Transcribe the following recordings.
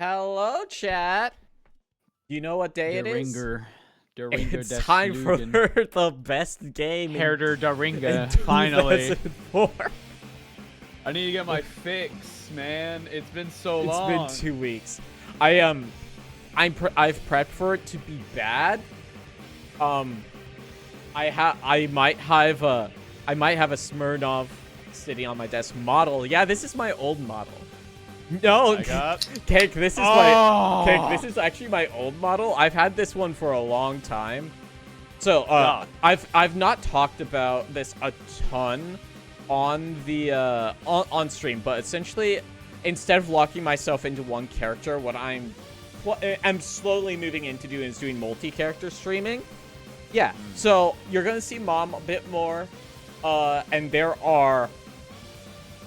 Hello, chat. You know what day it is? Der Ringer It's des time for Lügen. the best game in Herder der Ringer, in finally. 2004. I need to get my fix, man. It's been so long. It's been 2 weeks. I've prepped for it to be bad. I might have a Smirnov sitting on my desk model. Yeah, this is my old model. No, Cake, this is actually my old model. I've had this one for a long time. So, I've not talked about this a ton on the on stream, but essentially, instead of locking myself into one character, what I'm slowly moving into doing is doing multi-character streaming. Yeah, so you're gonna see Mom a bit more, and there are.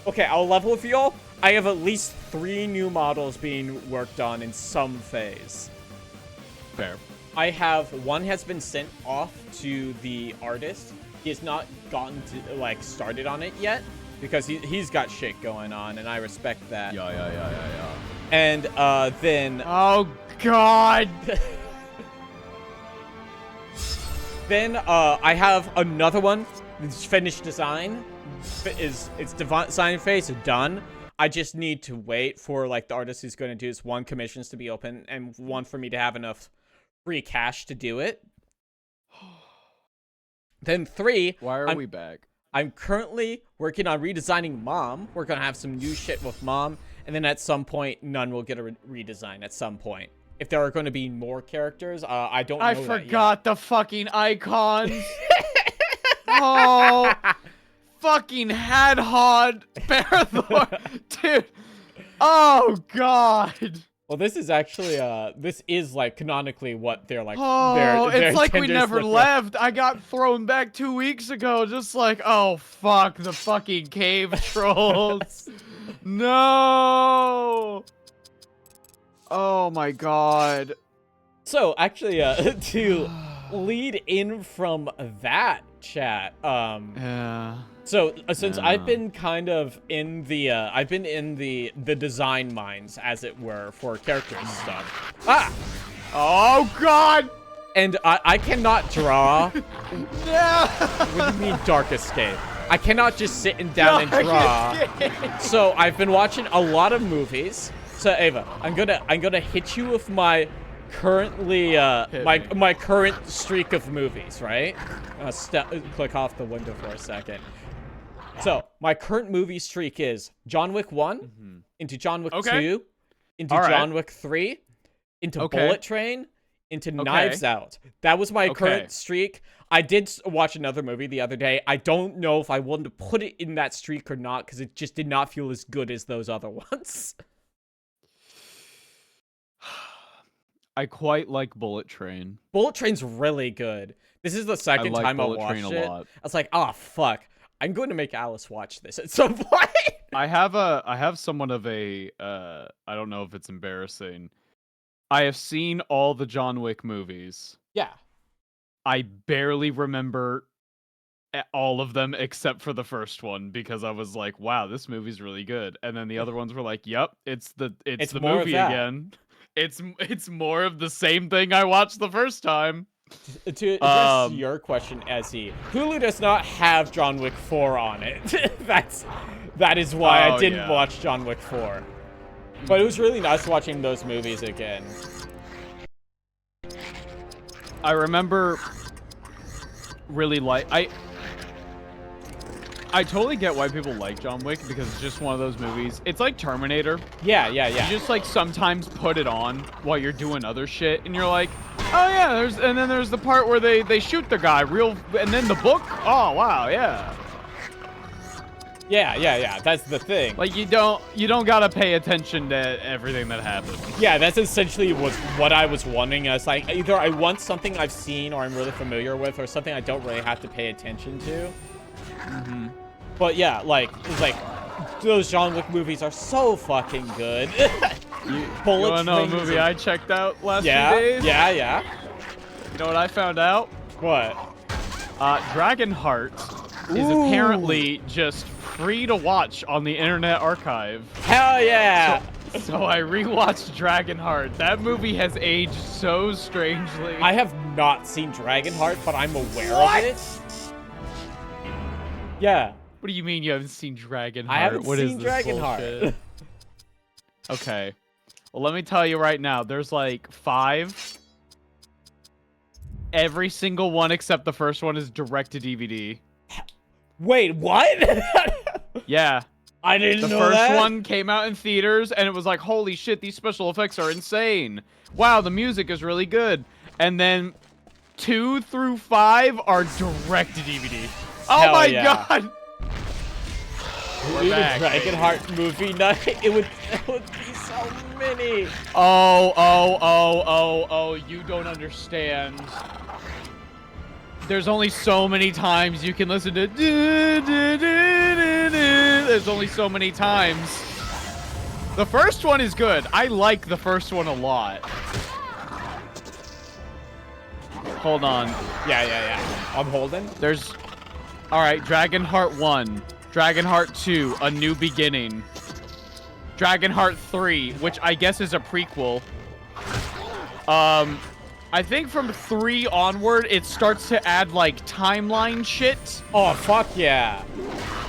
Okay, I'll level with y'all. I have at least 3 new models being worked on in some phase. Fair. I have one has been sent off to the artist. He has not gotten to like started on it yet because he's got shit going on, and I respect that. Yeah. And then oh god. Then I have another one. It's finished design. It's design phase done. I just need to wait for like the artist who's going to do this 1 commissions to be open and 1 for me to have enough free cash to do it. Then 3. Why are we back? I'm currently working on redesigning Mom. We're going to have some new shit with Mom. And then at some point, none will get a redesign at some point. If there are going to be more characters, I don't know. I that forgot yet. the fucking icons. Oh. Fucking Hadhod Barathor, dude. Oh god. Well, this is actually this is like canonically what they're like. Oh, it's like we never left. left. I got thrown back 2 weeks ago, just like, oh fuck, the fucking cave trolls. No. Oh my god. So actually, to lead in from that chat, yeah. So since I've been kind of in the the design minds, as it were, for characters and stuff. Oh god! And I cannot draw. No! What do you mean Dark Escape? I cannot just sit down and draw. So I've been watching a lot of movies. So Ava, I'm gonna hit you with my currently my current streak of movies, right? Click off the window for a second. So my current movie streak is John Wick 1, into John Wick 2, into John Wick 3, into Bullet Train, into Knives Out. That was my current streak. I did watch another movie the other day. I don't know if I wanted to put it in that streak or not because it just did not feel as good as those other ones. I quite like Bullet Train. Bullet Train's really good. This is the second time I watched it. I was like, oh fuck, I'm going to make Alice watch this at some point. I have somewhat of a I don't know if it's embarrassing. I have seen all the John Wick movies. Yeah. I barely remember all of them except for the first one because I was like, wow, this movie's really good. And then the other ones were like, yep, it's the movie again. It's more of the same thing I watched the first time. To address your question, Ezzy, Hulu does not have John Wick 4 on it. that is why I didn't watch John Wick 4. But it was really nice watching those movies again. I remember really I totally get why people like John Wick because it's just one of those movies. It's like Terminator. Yeah. You just like sometimes put it on while you're doing other shit and you're like, oh yeah, and then there's the part where they shoot the guy and then the book. Oh wow, yeah. Yeah. That's the thing. Like you don't gotta pay attention to everything that happens. Yeah, that's essentially what I was wanting. It's like either I want something I've seen or I'm really familiar with, or something I don't really have to pay attention to. But yeah, it's like those John Wick movies are so fucking good. You wanna know a movie I checked out last few days? Yeah. You know what I found out? What? Dragonheart is apparently just free to watch on the Internet Archive. Hell yeah! So I rewatched Dragonheart. That movie has aged so strangely. I have not seen Dragonheart, but I'm aware of it. Yeah. What do you mean you haven't seen Dragonheart? I haven't What seen is this Dragonheart. bullshit? Okay. Well, let me tell you right now. There's like 5. Every single one except the first one is direct to DVD. Wait, what? Yeah. I didn't know The that. first one came out in theaters, and it was like, holy shit, these special effects are insane. Wow, the music is really good. And then 2 through 5 are direct to DVD. Oh Hell my yeah. god! We're back, Dragonheart movie night. It would be so many. Oh, you don't understand. There's only so many times you can listen to there's only so many times. The first one is good. I like the first one a lot. Hold on. Yeah. I'm holding. There's... Alright, Dragonheart 1. Dragonheart 2, A New Beginning. Dragonheart 3, which I guess is a prequel. I think from 3 onward, it starts to add, like, timeline shit. Oh, fuck yeah.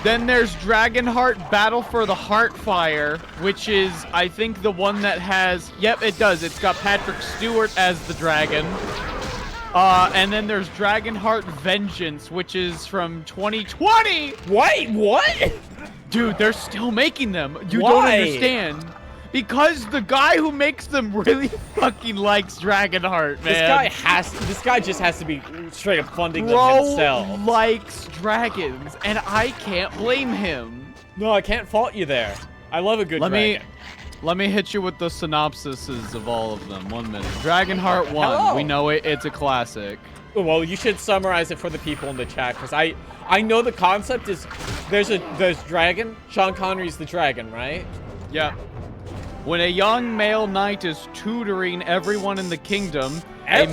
Then there's Dragonheart Battle for the Heartfire, which is, I think, the one that has... Yep, it does. It's got Patrick Stewart as the dragon. And then there's Dragonheart Vengeance, which is from 2020! Wait, what? Dude, they're still making them. You Why? don't understand. Because the guy who makes them really fucking likes Dragonheart, man. This guy just has to be straight up funding them Bro himself. likes dragons, and I can't blame him. No, I can't fault you there. I love a good dragon. Let me hit you with the synopsises of all of them. 1 minute. Dragonheart 1. Hello. We know it. It's a classic. Well, you should summarize it for the people in the chat, because I know the concept is there's dragon. Sean Connery's the dragon, right? Yeah. When a young male knight is tutoring everyone in the kingdom, a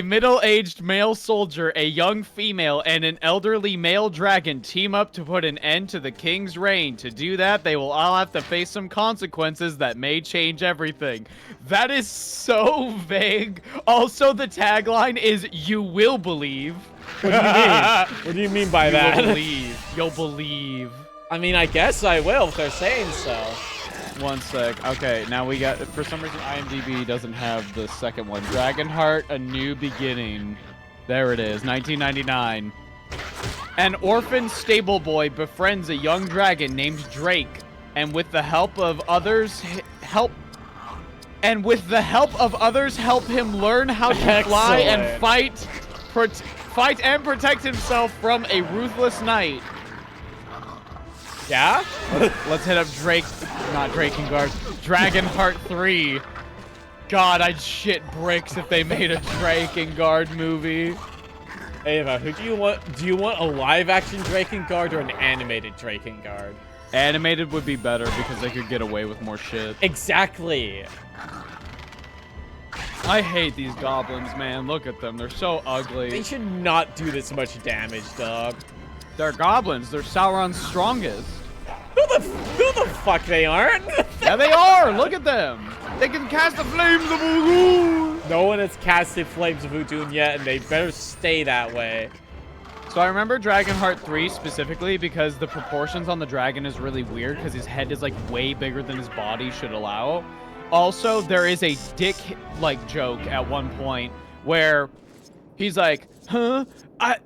middle-aged male soldier, a young female, and an elderly male dragon team up to put an end to the king's reign. To do that, they will all have to face some consequences that may change everything. That is so vague. Also, the tagline is, "You will believe." What do you mean? What do you mean by that? You'll believe. You'll believe. I mean, I guess I will if they're saying so. 1 sec. Okay, now we got... For some reason, IMDb doesn't have the second one. Dragonheart, A New Beginning. There it is, 1999. An orphan stable boy befriends a young dragon named Drake, and with the help of others, help him learn how to fly and fight and protect himself from a ruthless knight. Yeah? Let's hit up Dragonheart 3. God, I'd shit bricks if they made a Drakengard movie. Ava, who do you want? Do you want a live-action Drakengard or an animated Drakengard? Animated would be better because they could get away with more shit. Exactly. I hate these goblins, man. Look at them. They're so ugly. They should not do this much damage, dog. They're goblins. They're Sauron's strongest. Who the fuck they aren't? Yeah, they are. Look at them. They can cast the flames of Ul'Gul. No one has casted Flames of Udun yet, and they better stay that way. So I remember Dragonheart 3 specifically because the proportions on the dragon is really weird because his head is like way bigger than his body should allow. Also, there is a dick-like joke at one point where he's like, huh?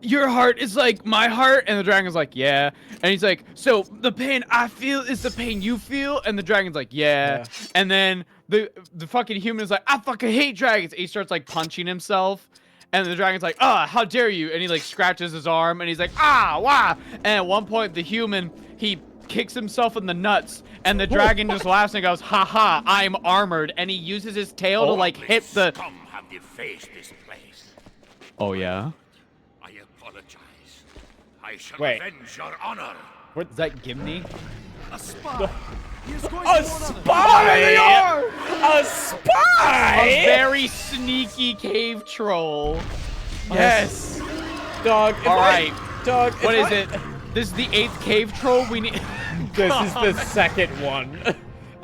Your heart is like my heart? And the dragon's like, yeah. And he's like, so the pain I feel is the pain you feel? And the dragon's like, yeah. And then the fucking human is like, I fucking hate dragons. And he starts like punching himself. And the dragon's like, how dare you? And he like scratches his arm and he's like, wah. And at one point, the human, he kicks himself in the nuts. And the dragon just laughs and goes, haha, I'm armored. And he uses his tail to like hit the... Come have defaced this place. Oh, yeah? I apologize. I shall Wait. avenge your honor. Is that Gimli? A spy. He is going A to warn others. spy! They are! A spy! A very sneaky cave troll. Yes. Dog. All right. Dog. What is it? This is the 8th cave troll we need. This is the second one.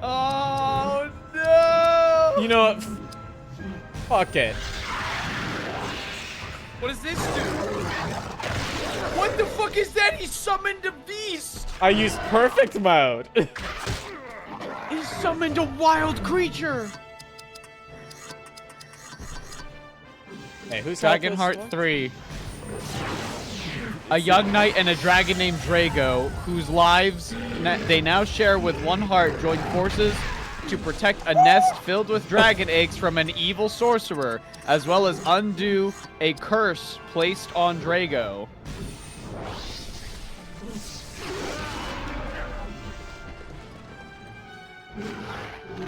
Oh no! You know what? Fuck it. What does this do? What the fuck is that? He summoned a beast! I used perfect mode. He summoned a wild creature! Hey, who's Dragonheart 3. A young knight and a dragon named Drago, whose lives they now share with one heart, join forces to protect a nest filled with dragon eggs from an evil sorcerer, as well as undo a curse placed on Drago.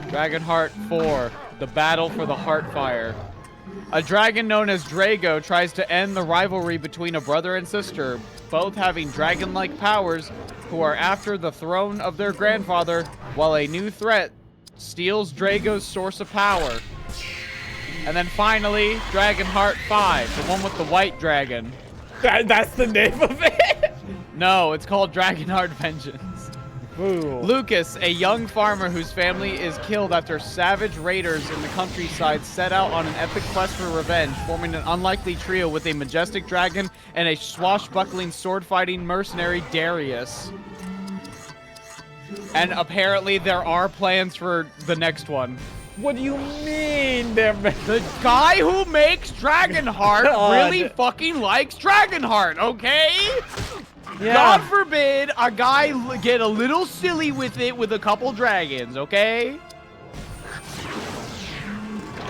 Dragonheart 4, the battle for the Heartfire. A dragon known as Drago tries to end the rivalry between a brother and sister, both having dragon-like powers, who are after the throne of their grandfather, while a new threat steals Drago's source of power. And then finally, Dragonheart 5, the one with the white dragon. That's the name of it? No, it's called Dragonheart Vengeance. Ooh. Lucas, a young farmer whose family is killed after savage raiders in the countryside set out on an epic quest for revenge, forming an unlikely trio with a majestic dragon and a swashbuckling sword-fighting mercenary, Darius. And apparently there are plans for the next one. What do you mean? The guy who makes Dragonheart really fucking likes Dragonheart, okay? Yeah. God forbid a guy get a little silly with it with a couple dragons, okay?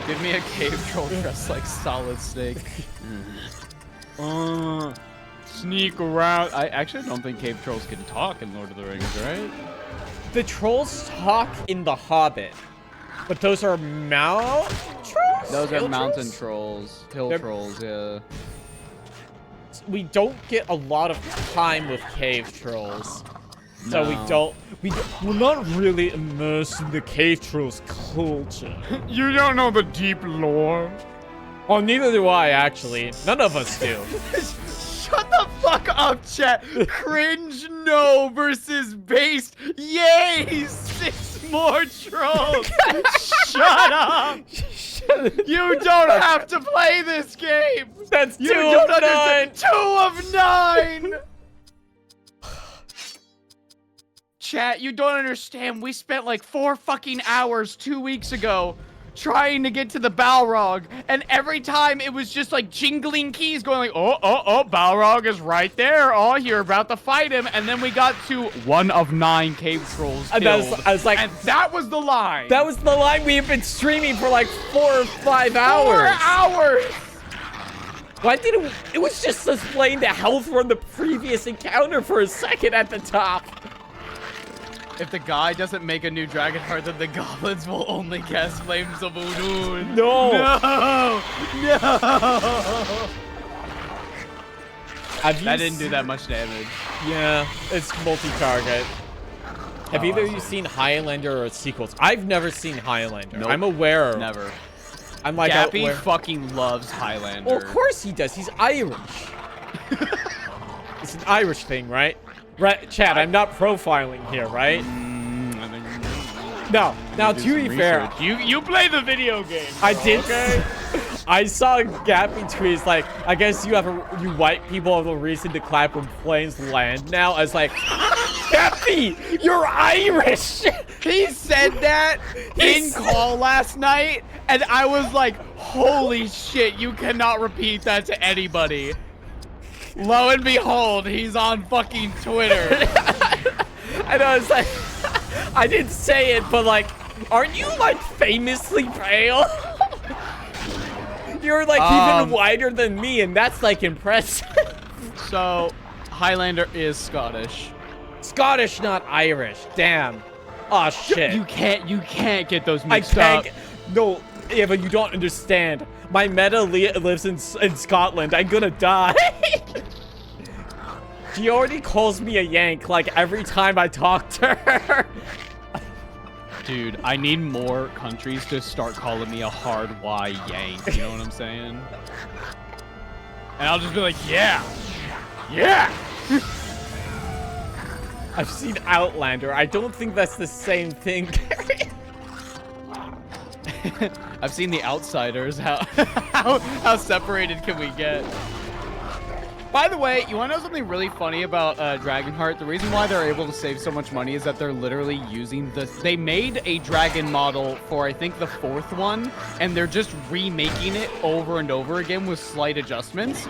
Give me a cave troll dressed like Solid Snake. Sneak around. I actually don't think cave trolls can talk in Lord of the Rings, right? The trolls talk in The Hobbit, but those are mountain trolls? Those are Hill mountain trolls? trolls. Hill They're- trolls, yeah. We don't get a lot of time with cave trolls. So No. we're not really immersed in the cave trolls culture. You don't know the deep lore. Oh, neither do I, actually. None of us do. Shut the fuck up, chat. Cringe no versus based. Yay! 6 more trolls. Shut up. You don't have to play this game. That's You 2 don't of 9. understand. 2 of 9. Chat, you don't understand. We spent like 4 fucking hours 2 weeks ago trying to get to the Balrog, and every time it was just like jingling keys going like, oh, Balrog is right there. Oh, you're about to fight him. And then we got to 1 of 9 cave trolls And killed. I was like, and that was the line. that was the line we have been streaming for like 4 or 5 hours. 4 hours. Why didn't it was just displaying the health from the previous encounter for a second at the top. If the guy doesn't make a new Dragonheart, then the goblins will only cast Flames of Udun. No. No. That didn't do s- that much damage. Yeah, it's multi-target. Have either of you seen Highlander or sequels? I've never seen Highlander. Nope. I'm aware. Never. I'm like Gappy aware. fucking loves Highlander. Well, of course he does. He's Irish. It's an Irish thing, right? Right, Chad, I'm not profiling here, right? No. Now, to be fair, you play the video game. I did. Okay. I saw Gappy tweets like, I guess you white people have a reason to clap when planes land now. I was like, Gappy, you're Irish. He said that in call last night, and I was like, holy shit, you cannot repeat that to anybody. Lo and behold, he's on fucking Twitter. And I was like, I didn't say it, but like, aren't you like famously pale? You're like even whiter than me, and that's like impressive. So, Highlander is Scottish. Scottish, not Irish. Damn. Oh shit. You can't get those I mixed up. can't. No, yeah, but you don't understand. My meta lives in Scotland. I'm gonna die. She already calls me a Yank like every time I talk to her. Dude, I need more countries to start calling me a hard Y Yank. You know what I'm saying? And I'll just be like, yeah. Yeah. I've seen Outlander. I don't think that's the same thing. I've seen The Outsiders. How separated can we get? By the way, you want to know something really funny about Dragonheart? The reason why they're able to save so much money is that they're literally using the... They made a dragon model for, I think, the 4th one, and they're just remaking it over and over again with slight adjustments.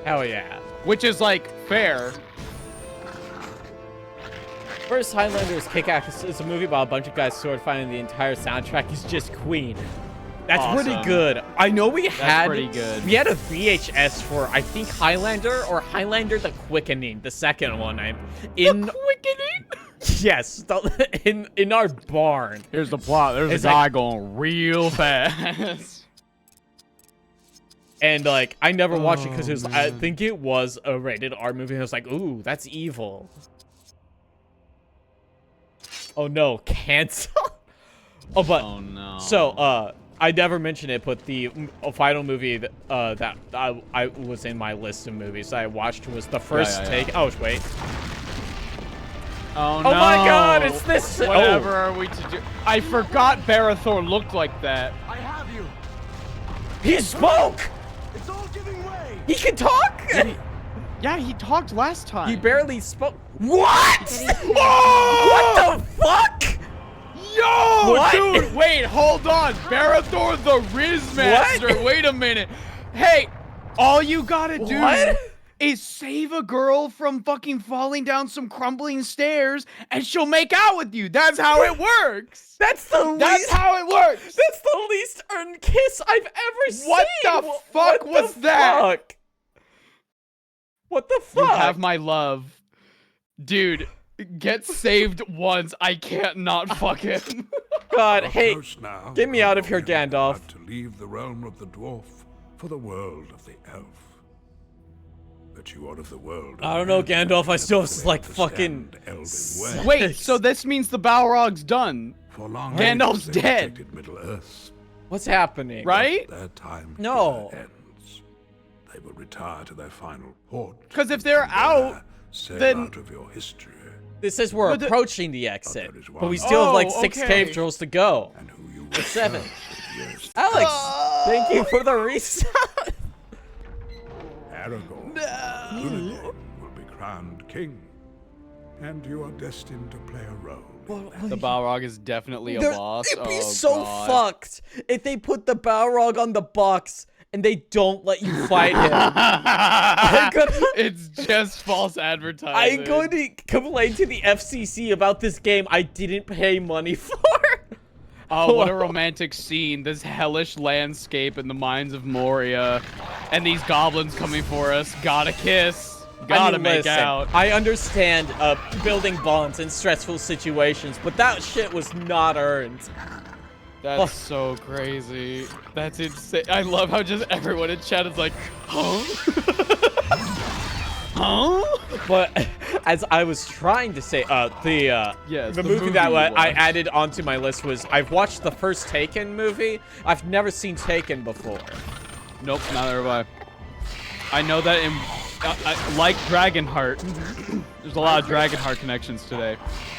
Hell yeah. Which is, like, fair. First Highlander's Kick-Ass is a movie about a bunch of guys sword fighting. The entire soundtrack is just Queen. That's awesome. pretty good. I know we had pretty good. We had a VHS for I think Highlander or Highlander the Quickening, the second one. The Quickening? Yes, in our barn. Here's the plot. There's a guy going real fast. And like I never watched it because it was I think it was a rated R movie. And I was like, ooh, that's evil. Oh no, cancel. Oh no. So I never mentioned it, but the final movie that I was in my list of movies I watched was the first take. Oh wait. Oh no. Oh my God! It's this. Whatever are we to do? I forgot Barathor looked like that. I have you. He spoke. It's all giving way. He can talk. Yeah, he talked last time. He barely spoke. What? What the fuck? Yo, what? dude, wait, hold on. Barathor the Riz Master. Wait a minute. Hey, all you gotta do is save a girl from fucking falling down some crumbling stairs and she'll make out with you. That's how it works. That's how it works. That's the least earned kiss I've ever seen. What the fuck was that? What the fuck? You have my love. Dude, get saved once. I can't not fuck him. God, hey, now, get me out of here, Gandalf. To leave the realm of the dwarf for the world of the elf. But you are of the world. I don't know, Gandalf. I still like fucking. Wait, so this means the Balrog's done. For long Gandalf's dead. Middle Earth. What's happening? Right? Their time ends. They will retire to their final port. Because if they're out, then out of your history. This says we're approaching the exit, but we still have like 6 cave trolls to go. And who you 7. Alex, thank you for the reset. Aragorn, Dunedain will be crowned king, and you are destined to play a role. The Balrog is definitely a boss. It'd be so fucked if they put the Balrog on the box and they don't let you fight him. It's just false advertising. I'm going to complain to the FCC about this game I didn't pay money for. Oh, what a romantic scene. This hellish landscape in the mines of Moria. And these goblins coming for us. Gotta kiss. Gotta make out. I understand building bonds in stressful situations, but that shit was not earned. That's so crazy. That's insane. I love how just everyone in chat is like, huh? Huh? But as I was trying to say, the movie that I added onto my list was I've watched the first Taken movie. I've never seen Taken before. Nope, neither have I. I know that in like Dragonheart, there's a lot of Dragonheart connections today.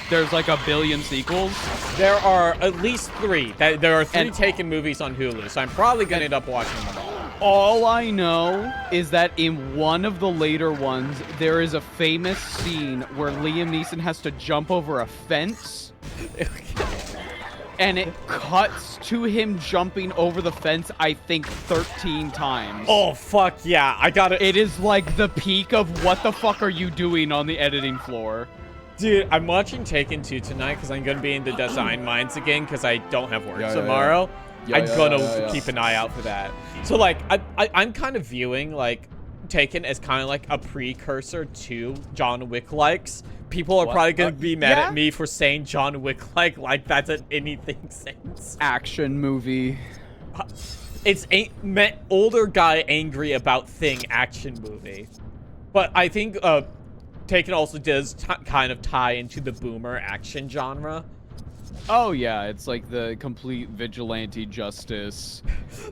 There's like a billion sequels. There are at least 3. There are 3 Taken movies on Hulu, so I'm probably gonna end up watching them all. All I know is that in one of the later ones, there is a famous scene where Liam Neeson has to jump over a fence. And it cuts to him jumping over the fence, I think, 13 times. Oh, fuck yeah. I got it. It is like the peak of what the fuck are you doing on the editing floor. Dude, I'm watching Taken 2 tonight because I'm going to be in the design minds again because I don't have work tomorrow. I'm going to keep an eye out for that. So, like, I'm kind of viewing, like, Taken as kind of like a precursor to John Wick likes. People are probably going to be mad at me for saying John Wick like that doesn't anything sense. Action movie. It's older guy angry about thing action movie. But I think Taken also does kind of tie into the boomer action genre. Oh yeah, it's like the complete vigilante justice,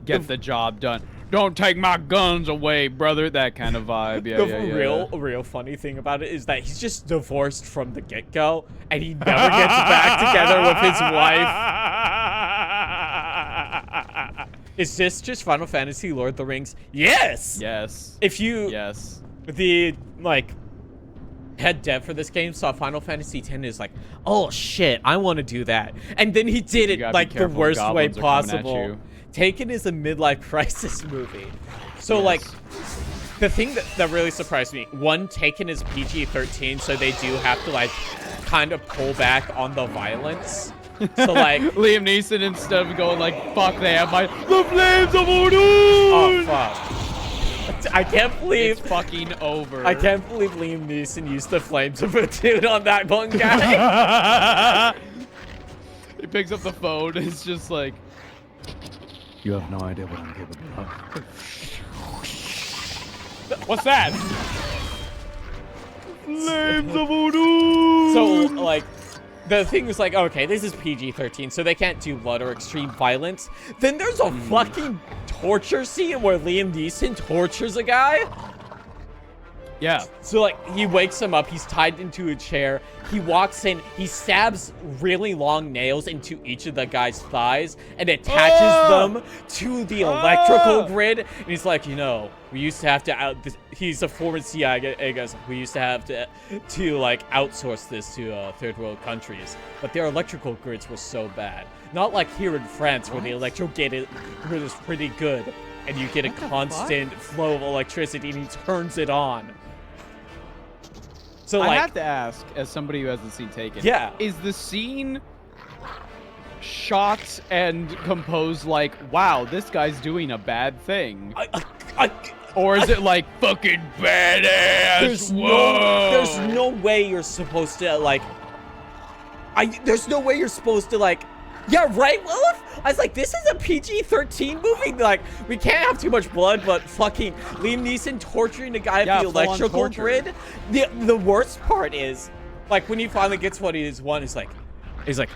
get the job done. Don't take my guns away, brother. That kind of vibe. Yeah, The real funny thing about it is that he's just divorced from the get-go, and he never gets back together with his wife. Is this just Final Fantasy Lord of the Rings? Yes! Yes. If you... Yes. The, like, head dev for this game saw Final Fantasy X is like, oh shit, I want to do that. And then he did it, like, the worst way possible. Taken is a midlife crisis movie. So, like, the thing that really surprised me, one, Taken is PG-13, so they do have to, like, kind of pull back on the violence. So, like... Liam Neeson, instead of going like, fuck, they have the flames of Odin! Oh, fuck. I can't believe... It's fucking over. I can't believe Liam Neeson used the flames of a dude on that one guy. He picks up the phone, it's just like... You have no idea what I'm capable of. What's that? Flames of Odin! So, like, the thing is like, okay, this is PG-13, so they can't do blood or extreme violence. Then there's a fucking torture scene where Liam Neeson tortures a guy. Yeah. So, like, he wakes him up, he's tied into a chair, he walks in, he stabs really long nails into each of the guy's thighs and attaches them to the electrical grid, and he's like, you know, we used to have to he's a former CIA guy, we used to have to like, outsource this to third world countries, but their electrical grids were so bad. Not like here in France, where the electrical grid is pretty good, and you get a constant flow of electricity, and he turns it on. So, like, I have to ask, as somebody who hasn't seen Taken, is the scene shot and composed like, wow, this guy's doing a bad thing? Or is it like, fucking badass? There's no way you're supposed to, like, there's no way you're supposed to, like, yeah, right, Lilith? I was like, this is a PG-13 movie. Like, we can't have too much blood, but fucking Liam Neeson torturing a guy at the electrical grid. The worst part is, like, when he finally gets what he wants, he's like,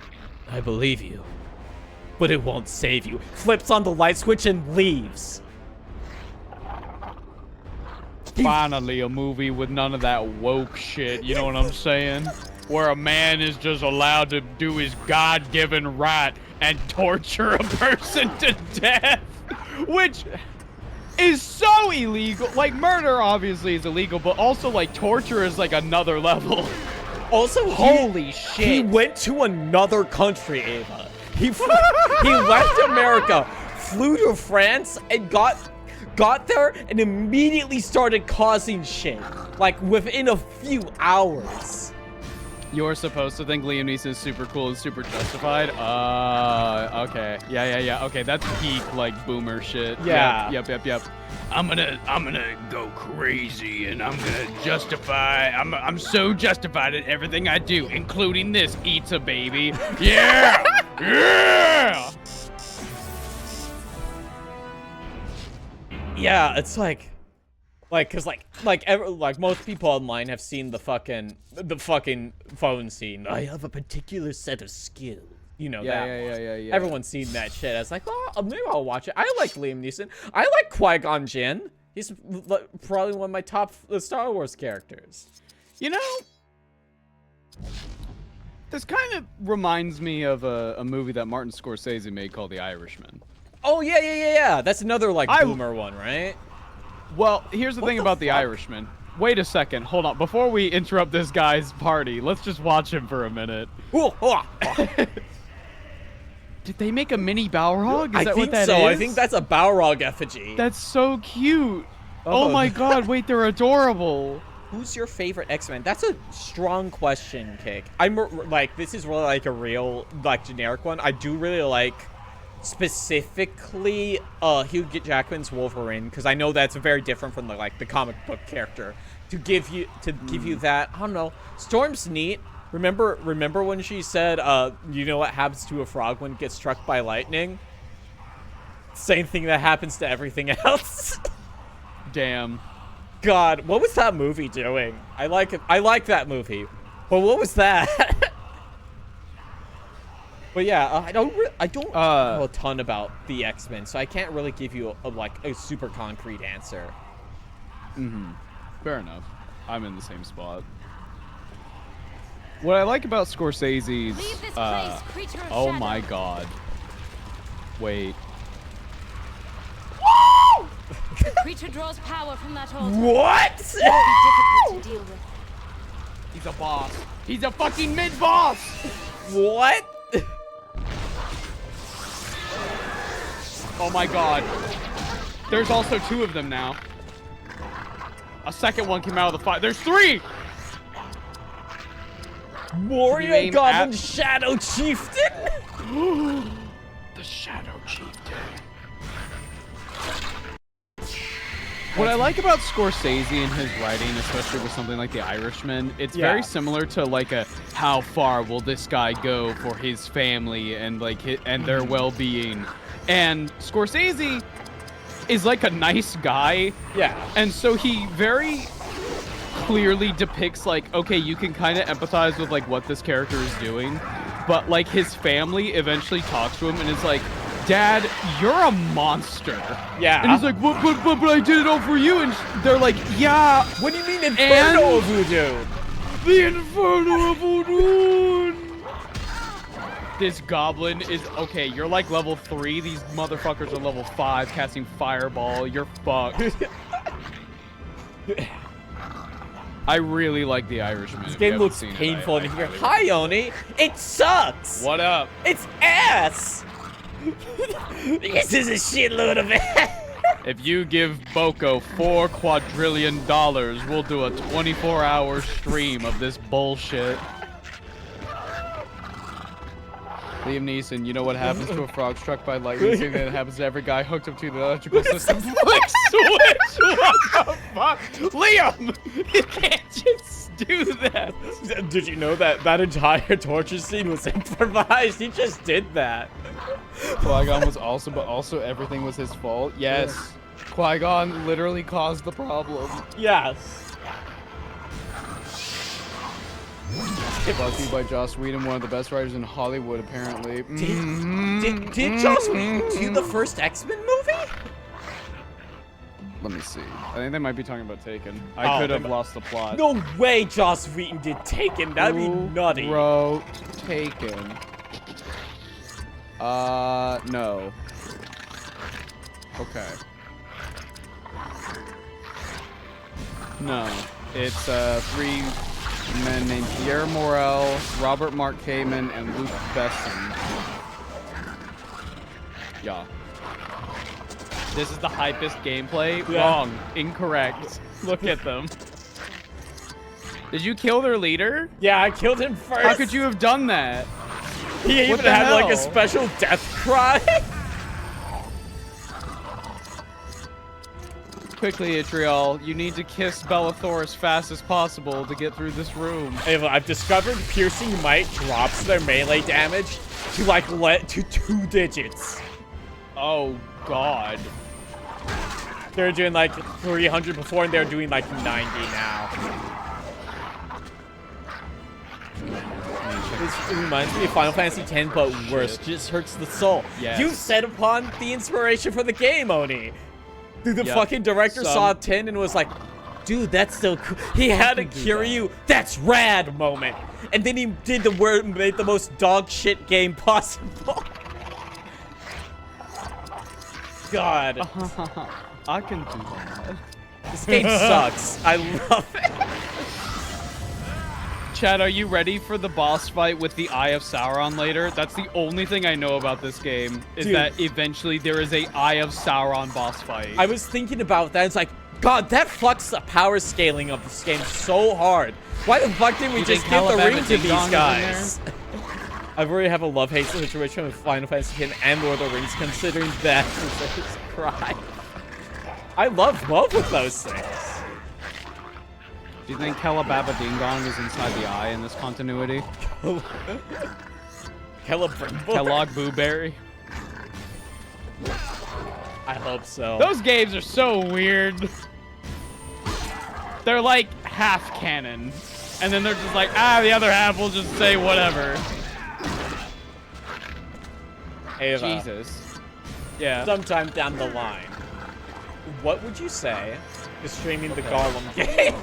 I believe you, but it won't save you. Flips on the light switch and leaves. Finally, a movie with none of that woke shit, you know what I'm saying? Where a man is just allowed to do his God-given right and torture a person to death, which is so illegal. Like, murder obviously is illegal, but also, like, torture is like another level. Also, holy shit. He went to another country, Ava. He left America, flew to France, and got there and immediately started causing shit. Like, within a few hours. You're supposed to think Liam Neeson is super cool and super justified? Okay. Yeah. Okay, that's peak, like, boomer shit. Yeah. Yep. I'm gonna go crazy and I'm gonna justify, I'm so justified in everything I do, including this, eats a baby. Yeah! Yeah! Yeah, it's like, cause like most people online have seen the fucking phone scene. I have a particular set of skills. You know that. Yeah. Everyone's seen that shit. I was like, well, maybe I'll watch it. I like Liam Neeson. I like Qui-Gon Jinn. He's probably one of my top Star Wars characters. You know, this kind of reminds me of a movie that Martin Scorsese made called The Irishman. Oh yeah. That's another like boomer one, right? Well, here's the thing about The Irishman. Wait a second, hold on. Before we interrupt this guy's party, let's just watch him for a minute. Did they make a mini Balrog? Is that what that is? I think that's a Balrog effigy. That's so cute. Oh my god, wait, they're adorable. Who's your favorite X-Men? That's a strong question, Cake. I'm like, this is really like a real, like, generic one. I do really like specifically Hugh Jackman's Wolverine, because I know that's very different from the comic book character. To give you that, I don't know. Storm's neat. Remember when she said, you know what happens to a frog when it gets struck by lightning? Same thing that happens to everything else. Damn. God, what was that movie doing? I like that movie. But what was that? But yeah, I don't know a ton about the X-Men, so I can't really give you a super concrete answer. Fair enough. I'm in the same spot. What I like about Scorsese's, oh my god. Wait. The creature draws power from that altar. What? It will be difficult to deal with. He's a boss. He's a fucking mid-boss! What? Oh my god. There's also 2 of them now. A second one came out of the fire. There's 3! Warrior Goblin Shadow Chieftain? The Shadow Chieftain. What I like about Scorsese and his writing, especially with something like The Irishman, it's very similar to like how far will this guy go for his family and and their well-being. And Scorsese is like a nice guy. Yeah. And so he very clearly depicts like, okay, you can kind of empathize with like what this character is doing, but like his family eventually talks to him and is like, Dad, you're a monster. Yeah. And he's like, but I did it all for you. And they're like, yeah. What do you mean Inferno Voodoo? The Inferno Voodoo. This goblin is, okay, you're like level 3. These motherfuckers are level 5 casting Fireball. You're fucked. I really like The Irishman. This game looks painful in here. Hi, Oni. It sucks. What up? It's ass. This is a shitload of ass. If you give Boco $4 quadrillion, we'll do a 24-hour stream of this bullshit. Liam Neeson, you know what happens to a frog struck by lightning? Same thing that happens to every guy hooked up to the electrical system. Flick switch! What the fuck? Liam! You can't just do that. Did you know that entire torture scene was improvised? He just did that. Qui-Gon was also, but also everything was his fault. Yes. Qui-Gon literally caused the problem. Yes. Bucky by Joss Whedon, one of the best writers in Hollywood, apparently. Did Joss Whedon do the first X-Men movie? Let me see. I think they might be talking about Taken. I could have lost the plot. No way Joss Whedon did Taken. That'd be nutty. Wrote Taken. No. Okay. No. It's 3 men named Pierre Morel, Robert Mark Kamen, and Luke Besson. Yeah. This is the hypest gameplay? Yeah. Wrong. Incorrect. Look at them. Did you kill their leader? Yeah, I killed him first. How could you have done that? He even had like a special death cry. Quickly, Itriel, you need to kiss Bellathor as fast as possible to get through this room. I've discovered Piercing Might drops their melee damage to like 2 digits. Oh God. They were doing like 300 before, and they're doing like 90 now. This reminds me of Final Fantasy X, but worse. Just hurts the soul. Yes. You set upon the inspiration for the game, Oni. The fucking director saw 10 and was like, dude, that's so cool. He had a Kiryu, that's rad moment. And then he did made the most dog shit game possible. God. I can do that. This game sucks. I love it. Chad, are you ready for the boss fight with the Eye of Sauron later? That's the only thing I know about this game, is that eventually there is a Eye of Sauron boss fight. I was thinking about that. It's like, God, that fucks the power scaling of this game so hard. Why the fuck didn't we just give the ring to these guys? I already have a love-hate situation with Final Fantasy X and Lord of the Rings, considering that was cry. I love both of those things. Do you think Kelababa Ding Dong is inside the eye in this continuity? Kellogg Booberry? I hope so. Those games are so weird. They're like half canon. And then they're just like, the other half will just say whatever. Ava, Jesus. Yeah. sometime down the line, what would you say to streaming the Gollum game?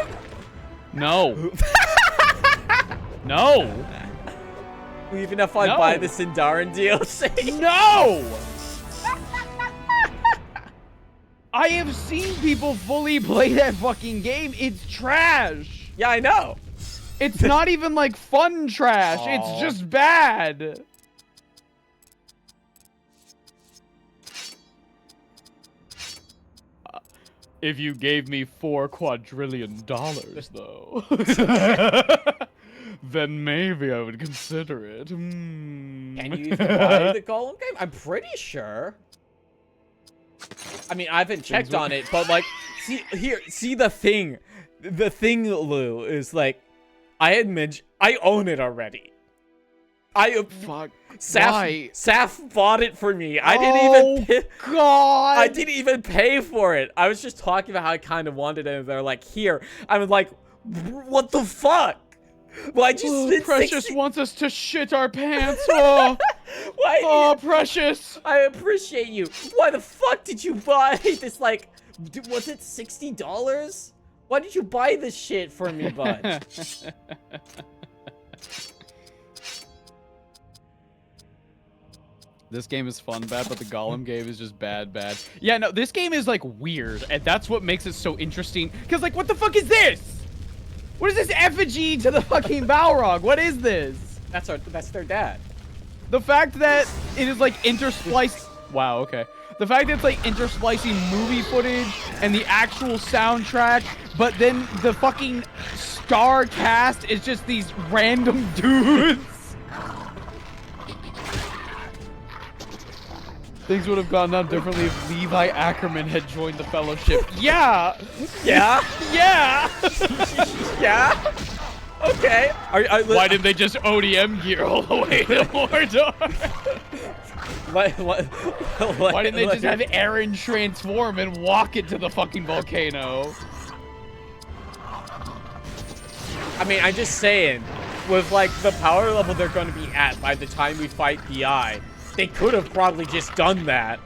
No. No. Even if I buy the Sindarin DLC? No! I have seen people fully play that fucking game. It's trash. Yeah, I know. It's not even like fun trash. It's just bad. If you gave me $4 quadrillion, though, then maybe I would consider it. Can you even buy the Gollum game? I'm pretty sure. I mean, I haven't checked on it, but like, see the thing. The thing, Lou, is like, I had mentioned, I own it already. Fuck. Saf bought it for me. I didn't even God. I didn't even pay for it. I was just talking about how I kind of wanted it, and they're like, here. I was like, what the fuck? Why'd you spend Precious wants us to shit our pants. Oh, oh, Precious. I appreciate you. Why the fuck did you buy this, like, was it $60? Why did you buy this shit for me, bud? This game is fun, bad, but the Gollum game is just bad. Yeah, no, this game is, like, weird, and that's what makes it so interesting. Because, like, what the fuck is this? What is this effigy to the fucking Balrog? What is this? That's their dad. The fact that it is, like, interspliced... Wow, okay. The fact that it's, like, intersplicing movie footage and the actual soundtrack, but then the fucking star cast is just these random dudes. Things would have gone down differently if Levi Ackerman had joined the Fellowship. Yeah! Yeah? Yeah! Yeah? Okay. Why didn't they just ODM gear all the way to Mordor? Why didn't they just have Aaron transform and walk it to the fucking volcano? I mean, I'm just saying, with, like, the power level they're going to be at by the time we fight the Eye, they could have probably just done that.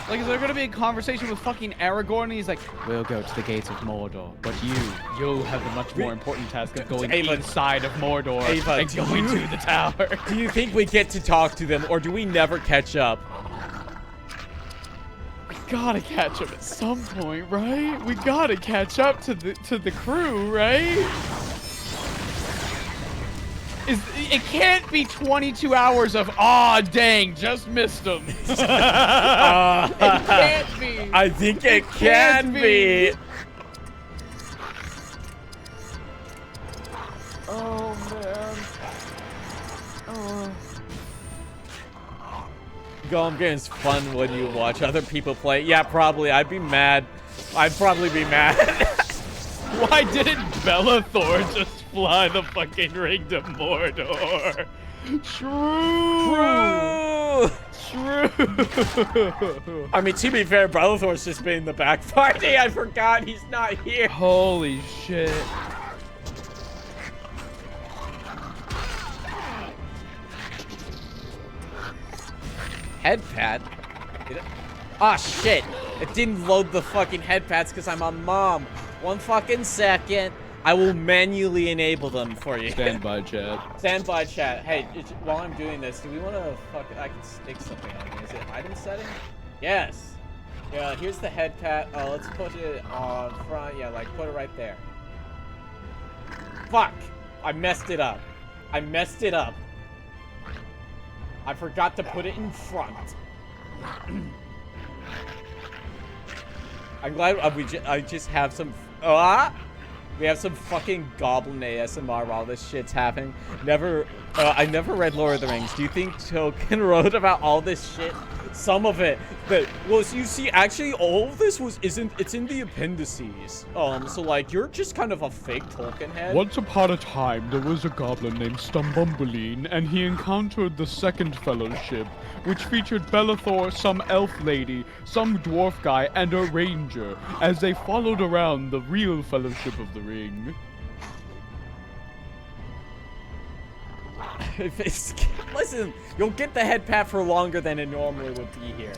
Like, is there gonna be a conversation with fucking Aragorn? And he's like, we'll go to the gates of Mordor, but you'll have the much more important task of going inside of Mordor and going to the tower. Do you think we get to talk to them, or do we never catch up? We gotta catch up at some point, right? We gotta catch up to the crew, right? It can't be 22 hours of, aw, dang, just missed him. It can't be. I think it can be. Oh, man. Oh. Gollum game's fun when you watch other people play. Yeah, probably. I'd be mad. I'd probably be mad. Why didn't Bellathor just fly the fucking ring to Mordor? True. I mean, to be fair, Bellathor's just been in the back party. I forgot he's not here. Holy shit. Head pad? Ah, shit. It didn't load the fucking head pads because I'm on mom. 1 fucking second. I will manually enable them for you. Stand by, chat. Stand by, chat. Hey, while I'm doing this, do we want to I can stick something on here. Is it item setting? Yes. Yeah, here's the head pad. Let's put it on front. Yeah, like, put it right there. Fuck. I messed it up. I forgot to put it in front. I'm glad I just have some... We have some fucking goblin ASMR while this shit's happening. I never read Lord of the Rings. Do you think Tolkien wrote about all this shit? Some of it. Well, so you see, actually, all of this it's in the appendices. So, like, you're just kind of a fake Tolkien head. Once upon a time, there was a goblin named Stumbumbling, and he encountered the Second Fellowship, which featured Bellathor, some elf lady, some dwarf guy, and a ranger, as they followed around the real Fellowship of the Ring. Listen, you'll get the head pat for longer than it normally would be here.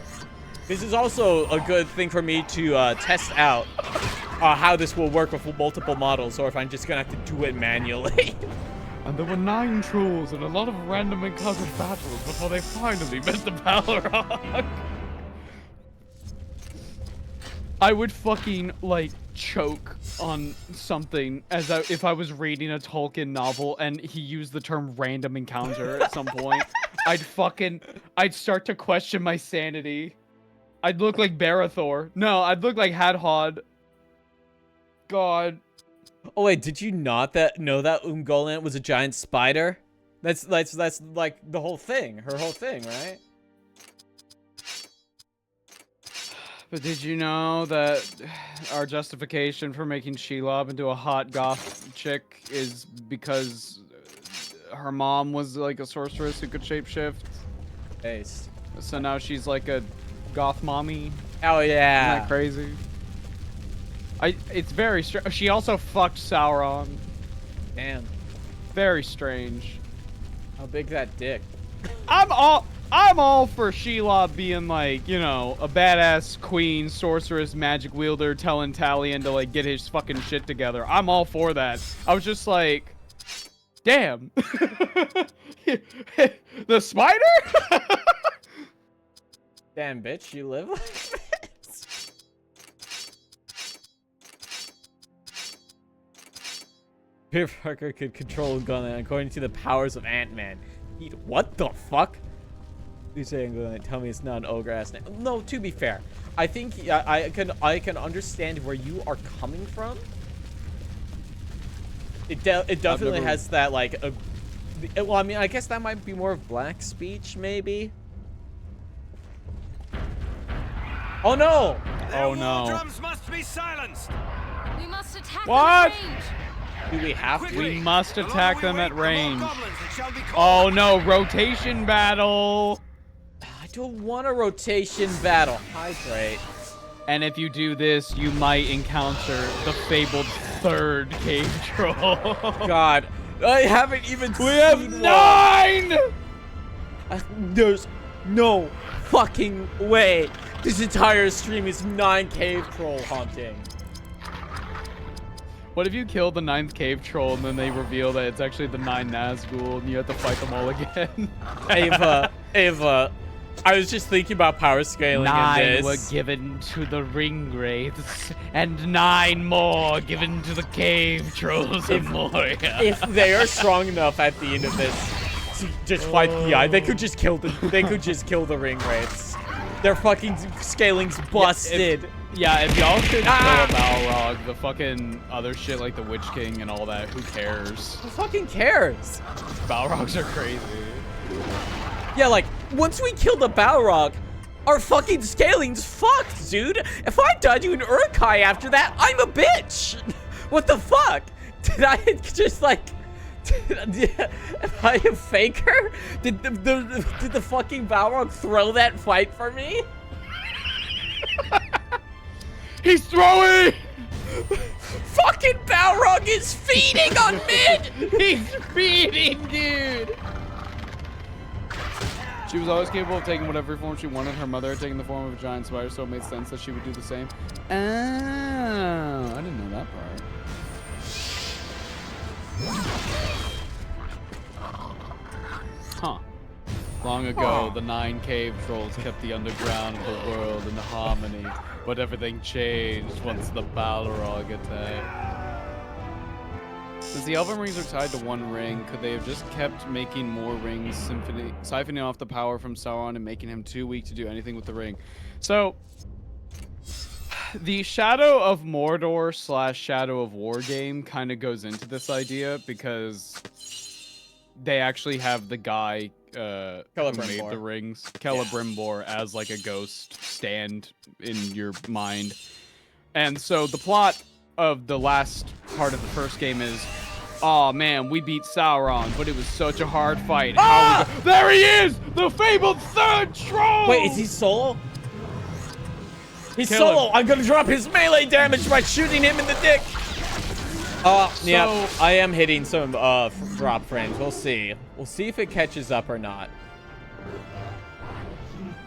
This is also a good thing for me to test out how this will work with multiple models, or if I'm just gonna have to do it manually. And there were 9 trolls and a lot of random encountered battles before they finally met the Balrog. I would fucking, like, choke on something as if I was reading a Tolkien novel and he used the term random encounter at some point. I'd start to question my sanity. I'd look like Barathor. No, I'd look like Hadhod. God. Oh wait, did you not know that Ungoliant was a giant spider? That's like the whole thing, her whole thing, right? But did you know that our justification for making Shelob into a hot goth chick is because her mom was like a sorceress who could shapeshift? Ace. So now she's like a goth mommy. Oh yeah. Isn't that crazy? It's very strange. She also fucked Sauron. Damn. Very strange. How big that dick? I'm all for Shelob being like, you know, a badass queen, sorceress, magic wielder, telling Talion to like get his fucking shit together. I'm all for that. I was just like, damn. The spider? Damn, bitch, you live like this? Peter Parker could control Gunland according to the powers of Ant-Man. What the fuck? You saying Gunland? Tell me it's not an ogre-ass name. No, to be fair, I think I can understand where you are coming from. It definitely has that like well, I mean, I guess that might be more of black speech, maybe. Oh no! Oh no! Drums must be silenced. We must attack What? them at range. Do we have to? We must attack them at range. Oh no, rotation battle! I don't want a rotation battle. Hydrate. And if you do this, you might encounter the fabled 3rd cave troll. God, I haven't even seen We have one. 9! There's no fucking way. This entire stream is 9 cave troll hunting. What if you kill the 9th cave troll and then they reveal that it's actually the 9 Nazgul and you have to fight them all again? Ava, I was just thinking about power scaling 9 in this. were given to the ring wraiths, and 9 more given to the cave trolls of Moria. If they are strong enough at the end of this to just fight the eye, they could just kill the ring wraiths. Their fucking scaling's busted. Yeah, if y'all could kill a Balrog, the fucking other shit like the Witch King and all that, who cares? Who fucking cares? Balrogs are crazy. Yeah, like, once we kill the Balrog, our fucking scaling's fucked, dude. If I die to an Uruk-hai after that, I'm a bitch. What the fuck? Did I just, like... Am I a faker? Did the fucking Balrog throw that fight for me? He's throwing! Fucking Balrog is feeding on mid! He's feeding, dude! She was always capable of taking whatever form she wanted. Her mother had taken the form of a giant spider, so it made sense that she would do the same. Oh, I didn't know that part. Huh. Long ago, the 9 cave trolls kept the underground of the world in harmony, but everything changed once the Balrog attacked. Since the Elven rings are tied to one ring, could they have just kept making more rings, siphoning off the power from Sauron and making him too weak to do anything with the ring? So, the Shadow of Mordor / Shadow of War game kind of goes into this idea because they actually have the guy who made the rings, Celebrimbor, as like a ghost stand in your mind. And so the plot of the last part of the first game is, oh man, we beat Sauron, but it was such a hard fight. There he is! The fabled 3rd troll! Wait, is he solo? He's Kill solo! him. I'm gonna drop his melee damage by shooting him in the dick! Yeah, I am hitting some drop frames. We'll see. We'll see if it catches up or not.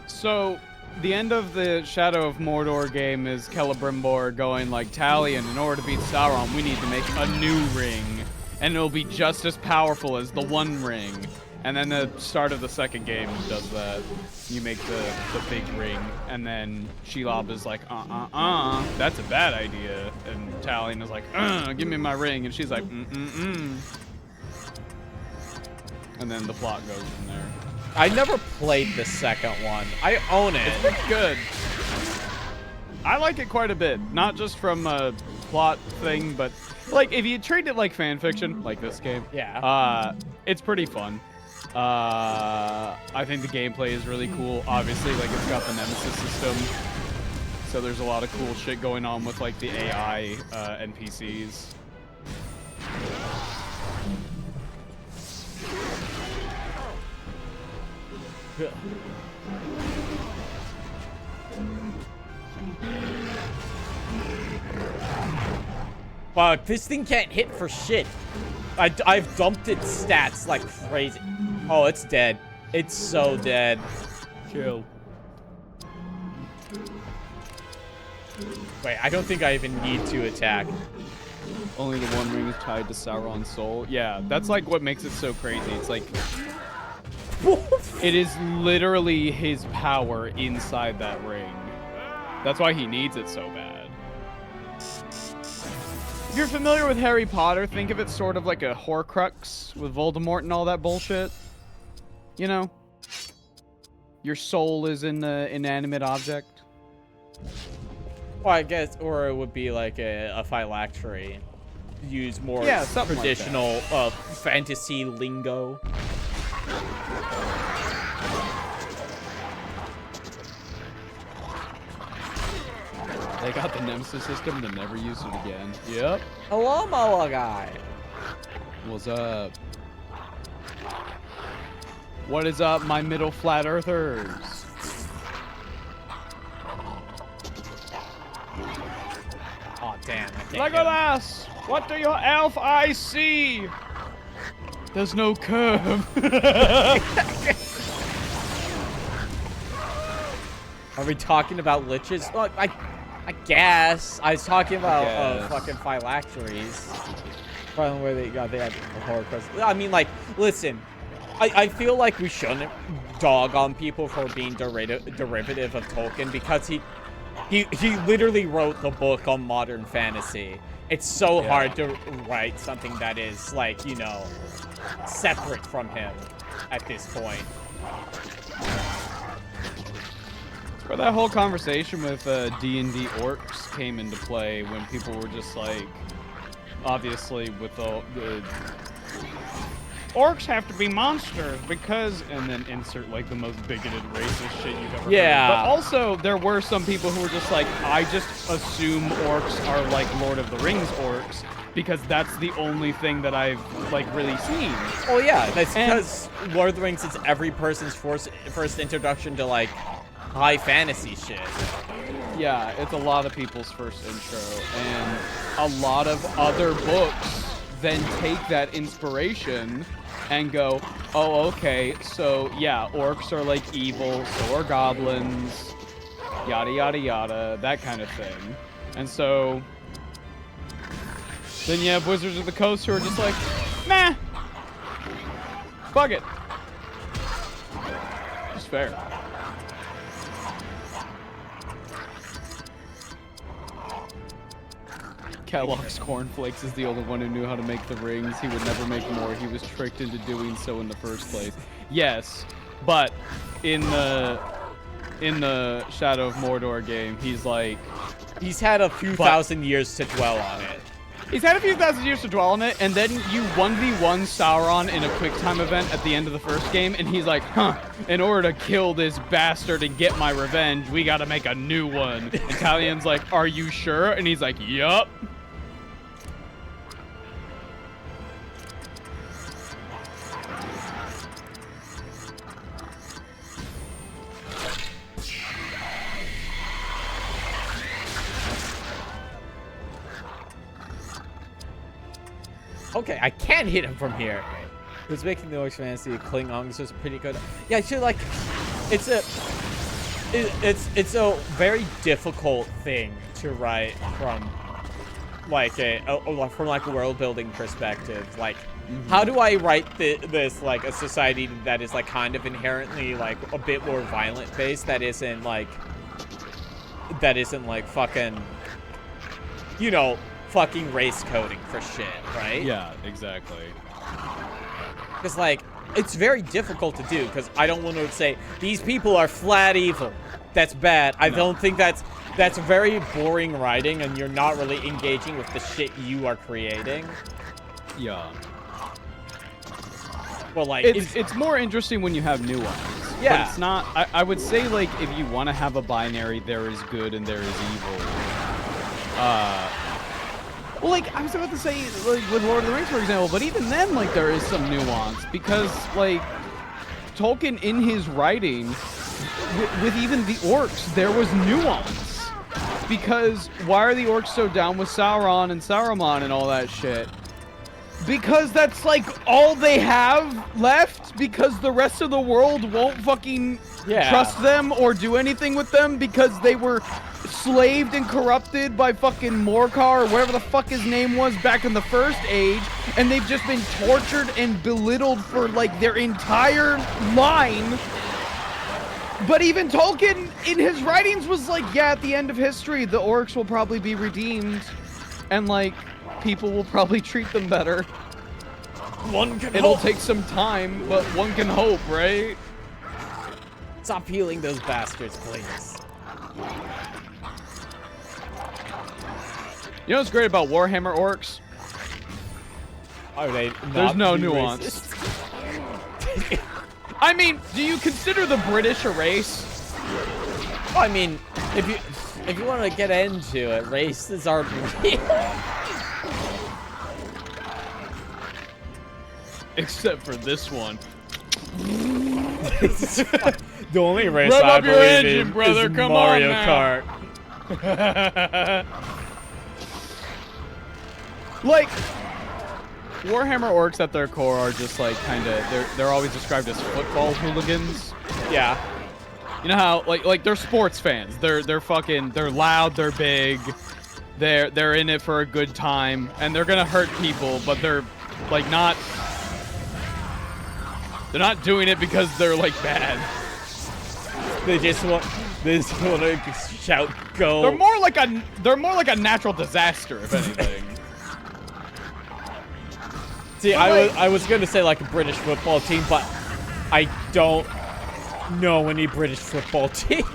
So, the end of the Shadow of Mordor game is Celebrimbor going like, Talion, in order to beat Sauron, we need to make a new ring. And it'll be just as powerful as the One Ring. And then the start of the second game does that. You make the big ring, and then Shelob is like, that's a bad idea. And Talion is like, give me my ring. And she's like, And then the plot goes from there. I never played the second one. I own it. It's pretty good. I like it quite a bit. Not just from a plot thing, but like if you treat it like fan fiction, like this game, it's pretty fun. I think the gameplay is really cool. Obviously, like it's got the Nemesis system, so there's a lot of cool shit going on with like the AI NPCs. Fuck, this thing can't hit for shit. I've dumped its stats like crazy. Oh, it's dead. It's so dead. Kill. Wait, I don't think I even need to attack. Only the One Ring is tied to Sauron's soul. Yeah, that's like what makes it so crazy. It's like it is literally his power inside that ring. That's why he needs it so bad. If you're familiar with Harry Potter, think of it sort of like a Horcrux with Voldemort and all that bullshit. You know? Your soul is an inanimate object. Well, I guess, or it would be like a phylactery. Use more traditional fantasy lingo. They got the Nemesis system to never use it again. Yep. Hello, Moa guy. What's up? What is up, my middle flat earthers? Oh, damn. Legolas! What do your elf eyes see? There's no curve. Are we talking about liches? Well, I guess. I was talking about fucking phylacteries. From where they had the Horcrux. I mean, like, listen. I feel like we shouldn't dog on people for being derivative of Tolkien because he literally wrote the book on modern fantasy. It's so hard to write something that is, like, you know, separate from him at this point. Where that whole conversation with D&D orcs came into play when people were just like, obviously with the orcs have to be monsters because, and then insert like the most bigoted racist shit you've ever heard. But also there were some people who were just like, I just assume orcs are like Lord of the Rings orcs because that's the only thing that I've like really seen. Oh yeah, that's because Lord of the Rings is every person's first introduction to like high fantasy shit. Yeah, it's a lot of people's first intro, and a lot of other books then take that inspiration and go, oh, okay, so yeah, orcs are like evil, so are goblins, yada, yada, yada, that kind of thing. And so then you have Wizards of the Coast who are just like, nah, fuck it. It's fair. Kellogg's Cornflakes is the only one who knew how to make the rings. He would never make more. He was tricked into doing so in the first place. Yes, but in the Shadow of Mordor game, he's like... He's had a few thousand years to dwell on it. He's had a few thousand years to dwell on it, and then you 1v1 Sauron in a quick time event at the end of the first game, and he's like, in order to kill this bastard and get my revenge, we gotta make a new one. And Talion's like, are you sure? And he's like, yup. Okay, I can hit him from here. Who's making the Orcs fantasy? Klingons is pretty good. Yeah, I feel like it's a very difficult thing to write from like a world building perspective. Like, how do I write this like a society that is like kind of inherently like a bit more violent based, that isn't like fucking, you know, fucking race coding for shit, right? Yeah, exactly. Because, like, it's very difficult to do, because I don't want to say, these people are flat evil. That's bad. I don't think that's very boring writing, and you're not really engaging with the shit you are creating. Yeah. Well, like, it's more interesting when you have nuance. Yeah. But it's not, I would say, like, if you want to have a binary, there is good and there is evil. Well, like, I was about to say, like, with Lord of the Rings, for example, but even then, like, there is some nuance, because, like, Tolkien, in his writing, with even the orcs, there was nuance. Because, why are the orcs so down with Sauron and Saruman and all that shit? Because that's, like, all they have left, because the rest of the world won't fucking trust them or do anything with them, because they were slaved and corrupted by fucking Morcar or whatever the fuck his name was back in the First Age, and they've just been tortured and belittled for, like, their entire line. But even Tolkien, in his writings, was like, yeah, at the end of history, the orcs will probably be redeemed, and, like, people will probably treat them better. It'll take some time, but one can hope, right? Stop healing those bastards, please. You know what's great about Warhammer orcs? Are they There's no be nuance. racist? I mean, do you consider the British a race? Well, I mean, if you want to get into it, races are real. Except for this one. The only race Rev I up your believe engine, in brother. is Come Mario on now. Kart. Like, Warhammer orcs at their core are just like kind of, they're always described as football hooligans. Yeah. You know how like they're sports fans. They're loud, they're big. They're in it for a good time, and they're gonna hurt people, but they're like not. They're not doing it because they're like bad. They just want to shout go. They're more like a natural disaster, if anything. See, I was gonna say like a British football team, but I don't know any British football teams.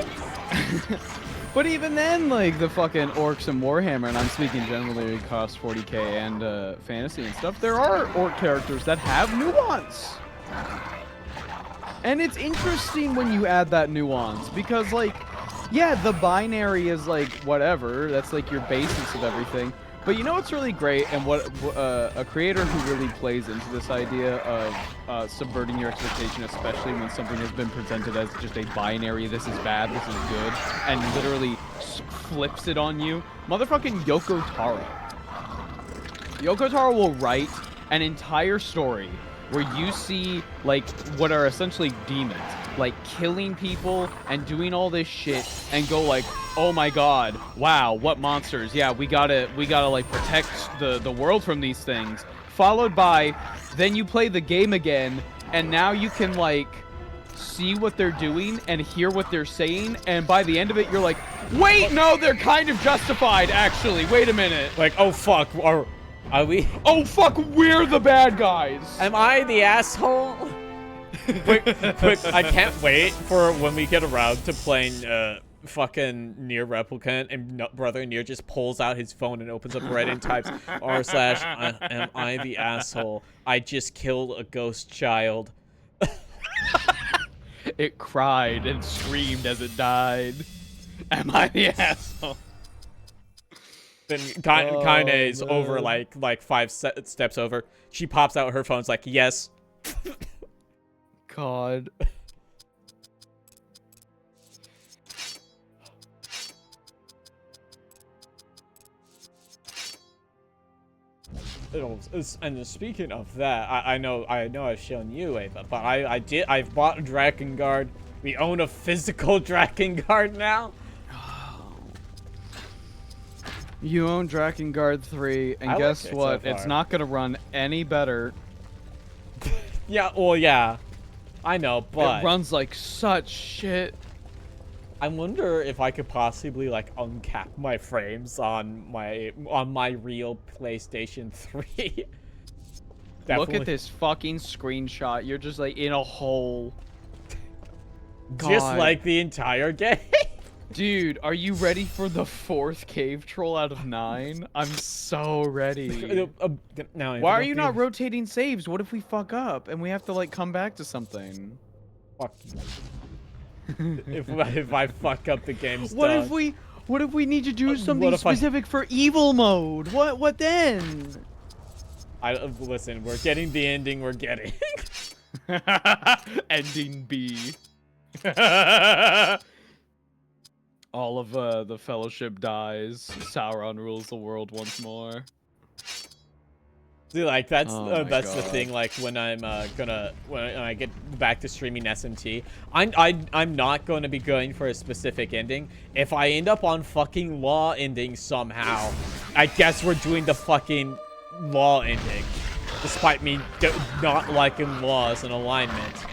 But even then, like the fucking orcs and Warhammer, and I'm speaking generally across 40k and fantasy and stuff, there are orc characters that have nuance. And it's interesting when you add that nuance, because, like, yeah, the binary is, like, whatever. That's, like, your basis of everything. But you know what's really great, and what a creator who really plays into this idea of subverting your expectation, especially when something has been presented as just a binary, this is bad, this is good, and literally flips it on you. Motherfucking Yoko Taro. Yoko Taro will write an entire story where you see, like, what are essentially demons, like, killing people and doing all this shit, and go like, oh my god, wow, what monsters, yeah, we gotta, like, protect the world from these things, followed by, then you play the game again, and now you can, like, see what they're doing and hear what they're saying, and by the end of it, you're like, wait, no, they're kind of justified, actually, wait a minute. Like, oh fuck, are we? Oh fuck, we're the bad guys. Am I the asshole? quick, I can't wait for when we get around to playing fucking Nier Replicant, and Brother Nier just pulls out his phone and opens up Reddit and types r/ am I the asshole? I just killed a ghost child. It cried and screamed as it died. Am I the asshole? Then Kaine's over like 5 steps over. She pops out her phone's like, yes. God. And speaking of that, I know I've shown you, Ava, but I've bought a Drakengard. We own a physical Drakengard now. You own Drakengard 3, and guess what? So it's not gonna run any better. Yeah, well, yeah. I know, but... It runs like such shit. I wonder if I could possibly, like, uncap my frames on my real PlayStation 3. Look at this fucking screenshot. You're just, like, in a hole. Just like the entire game. Dude, are you ready for the 4th cave troll out of 9? I'm so ready. Now, why are you not rotating saves? What if we fuck up and we have to like come back to something? Fuck you. if I fuck up the game's What done. if we need to do something specific for evil mode? What then? Listen, we're getting the ending we're getting. Ending B. All of the Fellowship dies. Sauron rules the world once more. See, like that's the thing. Like when I'm when I get back to streaming SMT, I'm not going to be going for a specific ending. If I end up on fucking Law ending somehow, I guess we're doing the fucking Law ending, despite me not liking Law as an alignment.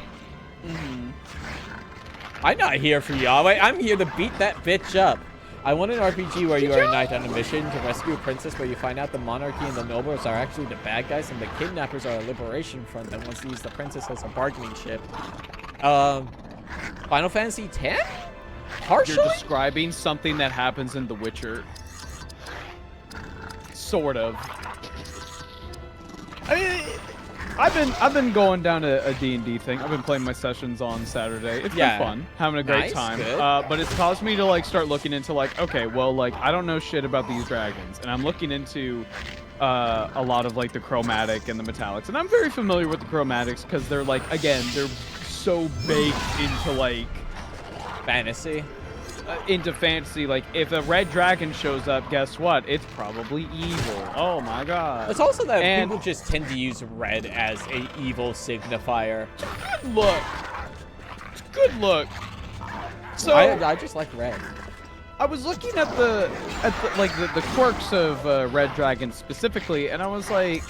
I'm not here for Yahweh. I'm here to beat that bitch up. I want an RPG where you are a knight on a mission to rescue a princess, where you find out the monarchy and the nobles are actually the bad guys and the kidnappers are a liberation front that wants to use the princess as a bargaining chip. Final Fantasy X? Partially? You're describing something that happens in The Witcher. Sort of. I mean, I've been going down a D&D thing. I've been playing my sessions on Saturday. It's been fun, having a great time. But it's caused me to like start looking into like, okay, well, like I don't know shit about these dragons, and I'm looking into a lot of like the chromatic and the metallics, and I'm very familiar with the chromatics because they're like, again, they're so baked into like fantasy. Into fantasy. Like if a red dragon shows up, guess what? It's probably evil. Oh my god. It's also that people just tend to use red as a evil signifier. Good look. Good look. So I just like red. I was looking at the quirks of red dragon specifically, and I was like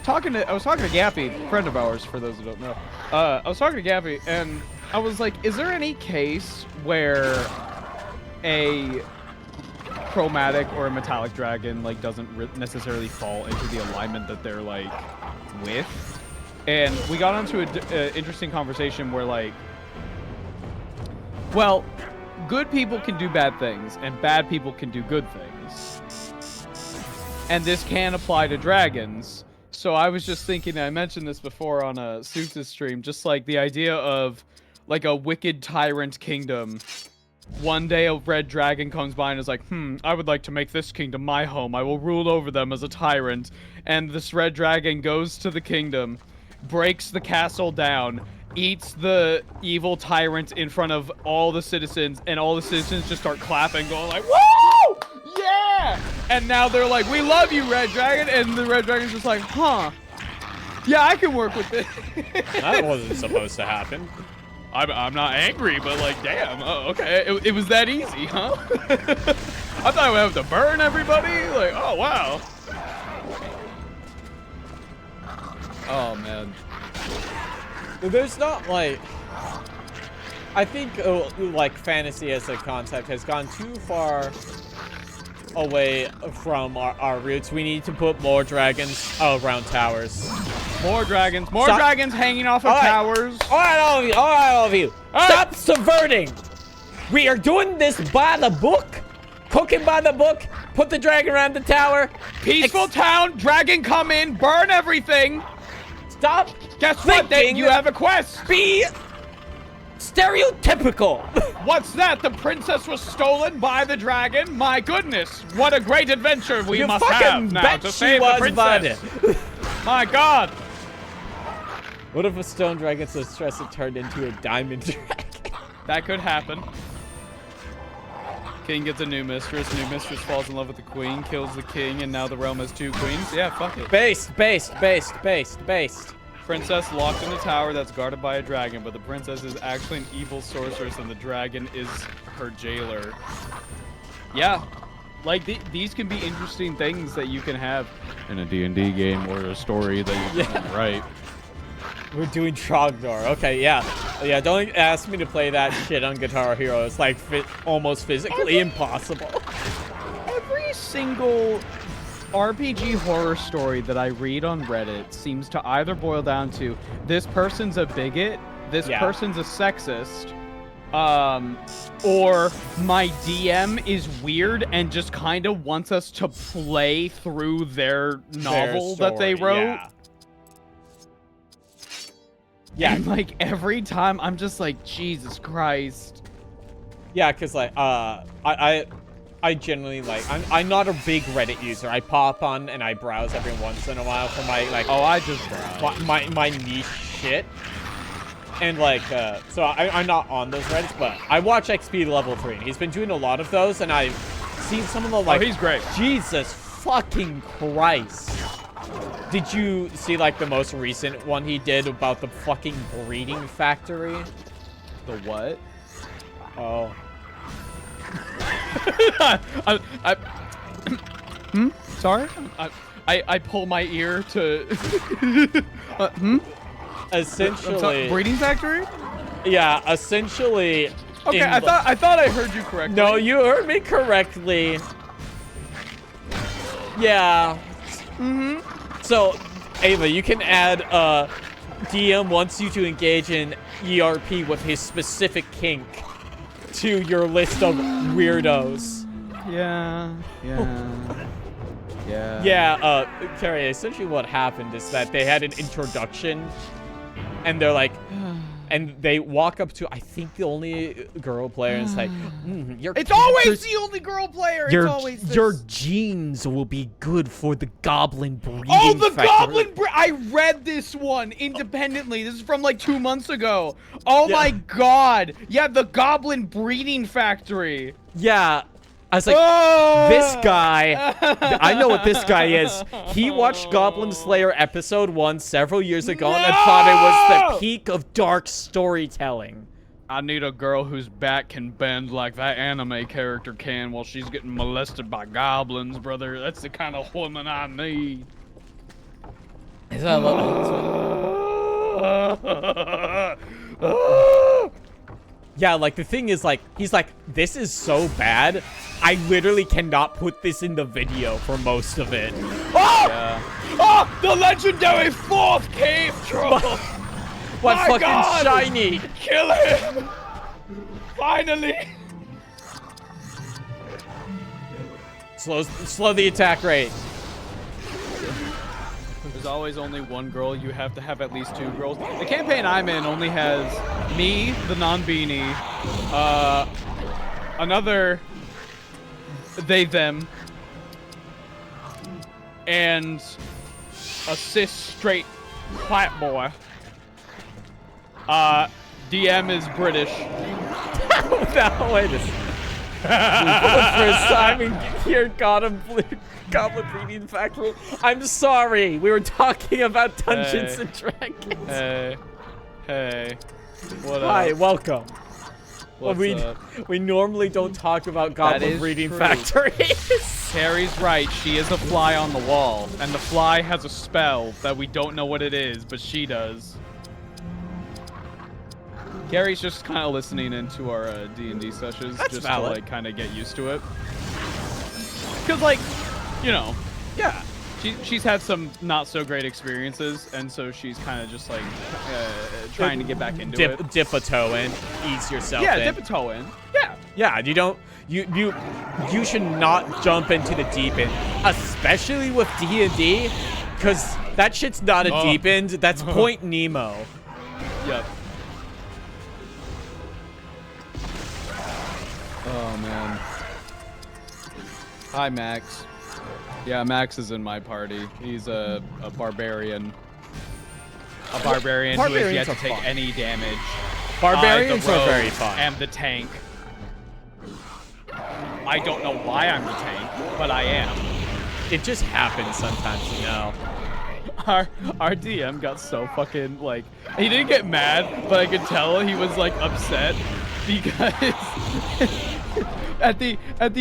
talking to Gappy, friend of ours, for those who don't know. I was talking to Gappy, and I was like, is there any case where a chromatic or a metallic dragon like doesn't necessarily fall into the alignment that they're like with? And we got onto an interesting conversation where like, well, good people can do bad things and bad people can do good things, and this can apply to dragons. So I was just thinking, I mentioned this before on a Suits' stream, just like the idea of like a wicked tyrant kingdom. One day a red dragon comes by and is like, I would like to make this kingdom my home. I will rule over them as a tyrant. And this red dragon goes to the kingdom, breaks the castle down, eats the evil tyrant in front of all the citizens, and all the citizens just start clapping, going like, woo! Yeah! And now they're like, we love you, red dragon. And the red dragon's just like, huh. Yeah, I can work with this. That wasn't supposed to happen. I'm not angry, but like, damn, okay, it was that easy, huh? I thought I would have to burn everybody. Like, oh wow. Oh man. There's not like, I think like fantasy as a concept has gone too far away from our roots. We need to put more dragons around towers. More dragons hanging off of towers. All right, all of you. Stop subverting. We are doing this by the book, cooking by the book. Put the dragon around the tower. Peaceful town, dragon come in, burn everything. Stop. Guess what? Then you have a quest. Be stereotypical. What's that? The princess was stolen by the dragon? My goodness, what a great adventure we must have now to save the princess. My god. What if a stone dragon so stressed it turned into a diamond dragon? That could happen. King gets a new mistress. New mistress falls in love with the queen, kills the king, and now the realm has 2 queens. Yeah, fuck it. Based. Princess locked in a tower that's guarded by a dragon, but the princess is actually an evil sorceress, and the dragon is her jailer. Yeah, like these can be interesting things that you can have in a D&D game or a story that you can write. We're doing Trogdor. Okay, yeah. Don't ask me to play that shit on Guitar Hero. It's like almost physically impossible. Every single RPG horror story that I read on Reddit seems to either boil down to this person's a bigot, this person's a sexist, or my DM is weird and just kind of wants us to play through their novel that they wrote. Yeah, and like every time I'm just like, Jesus Christ. Yeah, because like I generally like I'm not a big Reddit user. I pop on and I browse every once in a while for my like I just browse. my niche shit. And like so I'm not on those Reddits, but I watch XP level 3 and he's been doing a lot of those and I've seen some of the like he's great. Jesus fucking Christ. Did you see like the most recent one he did about the fucking breeding factory? The what? Oh. Sorry? I pull my ear to Essentially breeding factory? Yeah, essentially. Okay, I thought I heard you correctly. No, you heard me correctly. Yeah. So, Ava, you can add DM wants you to engage in ERP with his specific kink to your list of weirdos. Yeah. Carrie, essentially what happened is that they had an introduction and they're like, and they walk up to, I think, the only girl player and it's like, it's always the only girl player. It's always this. Your genes will be good for the goblin breeding goblin I read this one independently. This is from like 2 months ago. Oh my god. Yeah, the goblin breeding factory. Yeah. I was like, this guy, I know what this guy is. He watched Goblin Slayer episode 1 several years ago and thought it was the peak of dark storytelling. I need a girl whose back can bend like that anime character can while she's getting molested by goblins, brother. That's the kind of woman I need. Is that Yeah, like the thing is like, he's like, this is so bad. I literally cannot put this in the video for most of it. Oh! Yeah. Oh, the legendary 4th cave troll! What fucking God! Shiny! Kill him! Finally! Slow the attack rate. There's always only one girl. You have to have at least 2 girls. The campaign I'm in only has me, the non-beanie, another they, them, and a cis straight white boy. DM is British. No, wait a second. First time in here, Goblin Breeding Factory. I'm sorry, we were talking about Dungeons and Dragons. Hey, what up? Hi, welcome. What's up? We normally don't talk about Goblin Breeding Factories. Carrie's right, she is a fly on the wall, and the fly has a spell that we don't know what it is, but she does. Carrie's just kind of listening into our D&D sessions. That's just valid. To like kind of get used to it. Because like, you know, yeah, she's had some not so great experiences, and so she's kind of just like trying to get back into it. Dip a toe in, ease yourself in. Yeah, dip a toe in. Yeah. Yeah, you should not jump into the deep end, especially with D&D, because that shit's not a deep end. That's Point Nemo. Yep. Oh, man. Hi, Max. Yeah, Max is in my party. He's a barbarian. A barbarian who has yet to take any damage. Barbarians are very fun. And the tank. I don't know why I'm the tank, but I am. It just happens sometimes, you know. Our DM got so fucking, like, he didn't get mad, but I could tell he was, like, upset because at the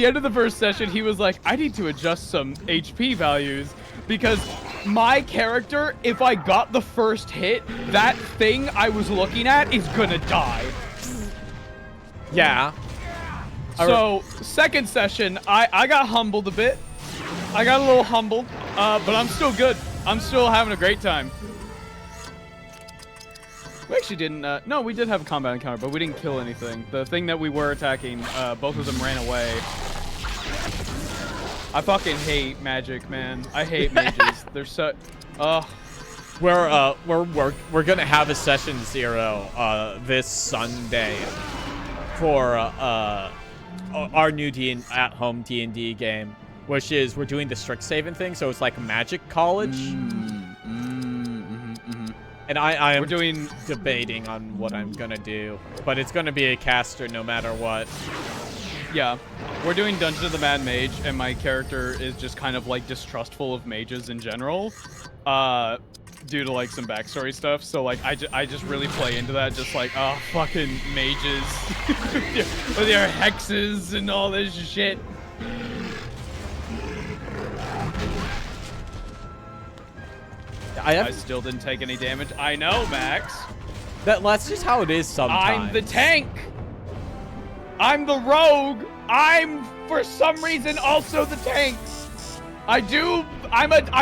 end of the first session, he was like, I need to adjust some HP values because my character, if I got the first hit, that thing I was looking at is gonna die. Yeah. So, second session, I got humbled a bit. I got a little humbled, but I'm still good. I'm still having a great time. We actually didn't, no, we did have a combat encounter, but we didn't kill anything. The thing that we were attacking, both of them ran away. I fucking hate magic, man. I hate mages. They're so, We're gonna have a session 0 this Sunday for our new at-home D&D game, which is we're doing the Strixhaven thing, so it's like Magic College. And I am debating on what I'm gonna do, but it's gonna be a caster no matter what. Yeah, we're doing Dungeon of the Mad Mage, and my character is just kind of like distrustful of mages in general, due to like some backstory stuff. So like I just really play into that, just like, oh, fucking mages with their hexes and all this shit. I still didn't take any damage. I know, Max. That's just how it is sometimes. I'm the tank. I'm the rogue. I'm, for some reason, also the tank. I'm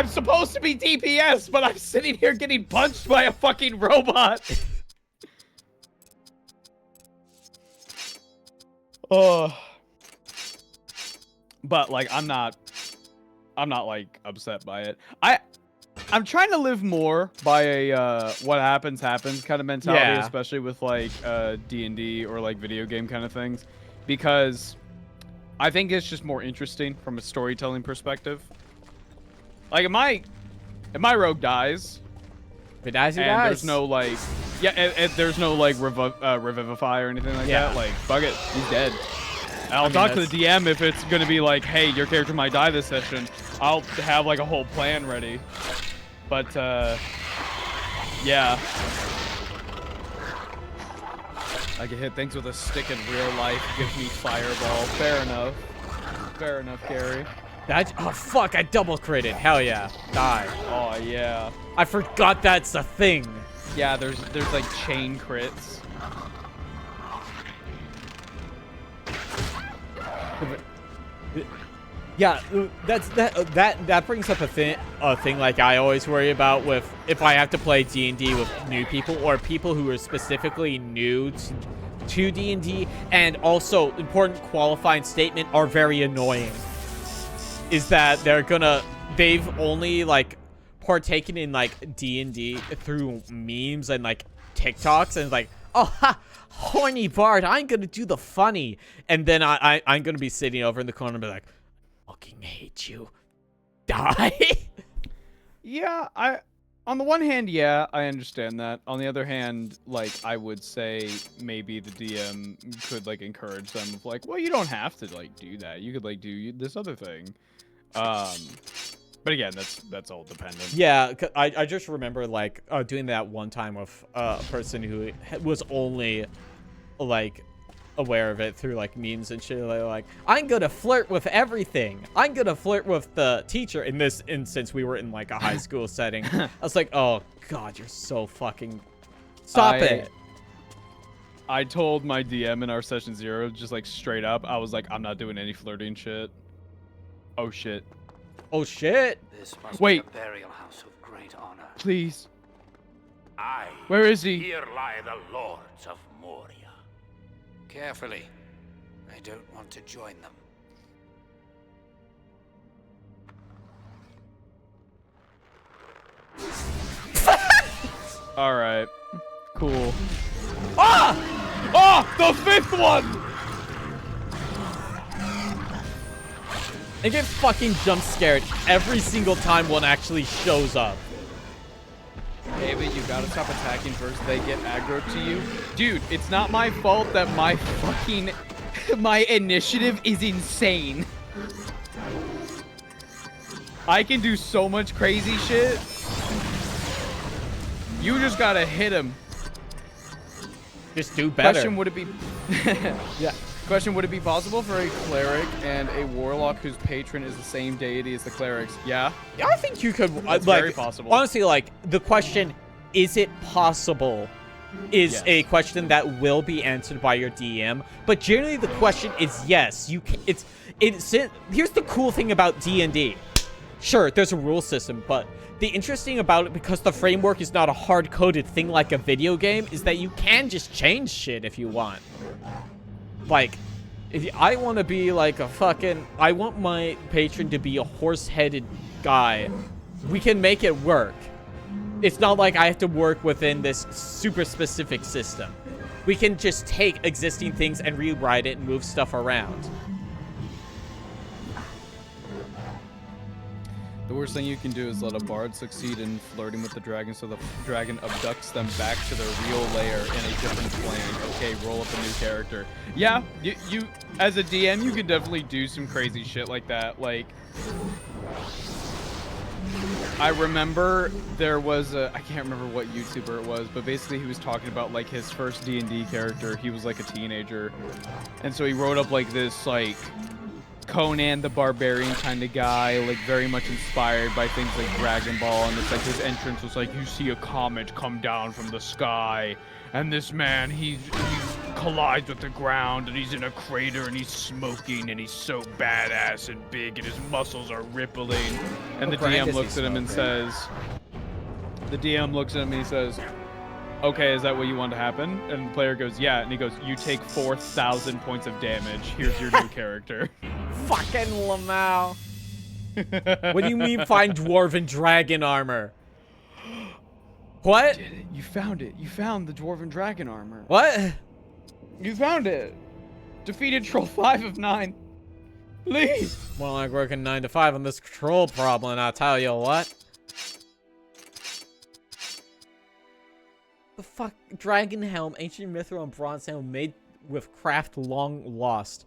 supposed to be DPS, but I'm sitting here getting punched by a fucking robot. Oh. But like, I'm not like upset by it. I'm trying to live more by a what happens kind of mentality, especially with like D&D or like video game kind of things, because I think it's just more interesting from a storytelling perspective. Like, if my rogue dies, if it dies, it and dies. there's no like, there's no like revivify or anything like that. Like, fuck it, he's dead. I'll talk to the DM if it's gonna be like, hey, your character might die this session. I'll have like a whole plan ready. But yeah, I can hit things with a stick in real life. Gives me fireball. Fair enough. Fair enough, Gary. Oh fuck! I double critted. Hell yeah! Die. Oh yeah. I forgot that's a thing. Yeah, there's like chain crits. Yeah, that brings up a thing like I always worry about with if I have to play D&D with new people or people who are specifically new to D&D, and also important qualifying statement are very annoying. Is that they've only like partaken in like D&D through memes and like TikToks, and like, oh ha, horny bard, I'm gonna do the funny, and then I'm gonna be sitting over in the corner and be like, fucking hate you. Die. Yeah, on the one hand, yeah, I understand that. On the other hand, like, I would say maybe the DM could like encourage them of like, well, you don't have to like do that. You could like do this other thing. But again, that's all dependent. Yeah, I just remember like doing that one time with a person who was only like aware of it through like memes and shit. They're like, I'm gonna flirt with everything. I'm gonna flirt with the teacher. In this instance, we were in like a high school setting. I was like, oh god, you're so fucking, stop it. I told my DM in our session 0, just like straight up, I was like, I'm not doing any flirting shit. Oh shit. Oh shit. This must Wait. be a burial house of great honor. Please. Aye. Where is he? Here lie the lords of Moria. Carefully. I don't want to join them. All right. Cool. Ah! Oh, the 5th one! I get fucking jump scared every single time one actually shows up. Hey, but you gotta stop attacking first. They get aggro to you. Dude, it's not my fault that my fucking My initiative is insane. I can do so much crazy shit. You just gotta hit him. Just do better. Question, would it be... yeah. Question, would it be possible for a cleric and a warlock whose patron is the same deity as the clerics? Yeah? Yeah, I think you could... It's like, very possible. Honestly, like, the question, is it possible, is a question that will be answered by your DM. But generally, the question is yes. You can, here's the cool thing about D&D. Sure, there's a rule system, but the interesting about it, because the framework is not a hard-coded thing like a video game, is that you can just change shit if you want. Like, if I want to be like a fucking... I want my patron to be a horse-headed guy. We can make it work. It's not like I have to work within this super specific system. We can just take existing things and rewrite it and move stuff around. The worst thing you can do is let a bard succeed in flirting with the dragon so the dragon abducts them back to their real lair in a different plane. Okay, roll up a new character. Yeah, you as a DM, you can definitely do some crazy shit like that. Like, I remember there was I can't remember what YouTuber it was, but basically he was talking about like his first D&D character. He was like a teenager, and so he wrote up like this like Conan the Barbarian kind of guy, like very much inspired by things like Dragon Ball, and it's like his entrance was like, you see a comet come down from the sky, and this man, he collides with the ground, and he's in a crater, and he's smoking, and he's so badass and big, and his muscles are rippling, and the DM looks at him and says, okay, is that what you want to happen? And the player goes, yeah, and he goes, you take 4,000 points of damage, here's your new character. Fucking Lamau. What do you mean find dwarven dragon armor? What? You did it. You found it. You found the dwarven dragon armor. What? You found it. Defeated troll 5 of 9. Please. More like working 9 to 5 on this troll problem, I'll tell you what. The fuck? Dragon helm, ancient mithril, and bronze helm made with craft long lost.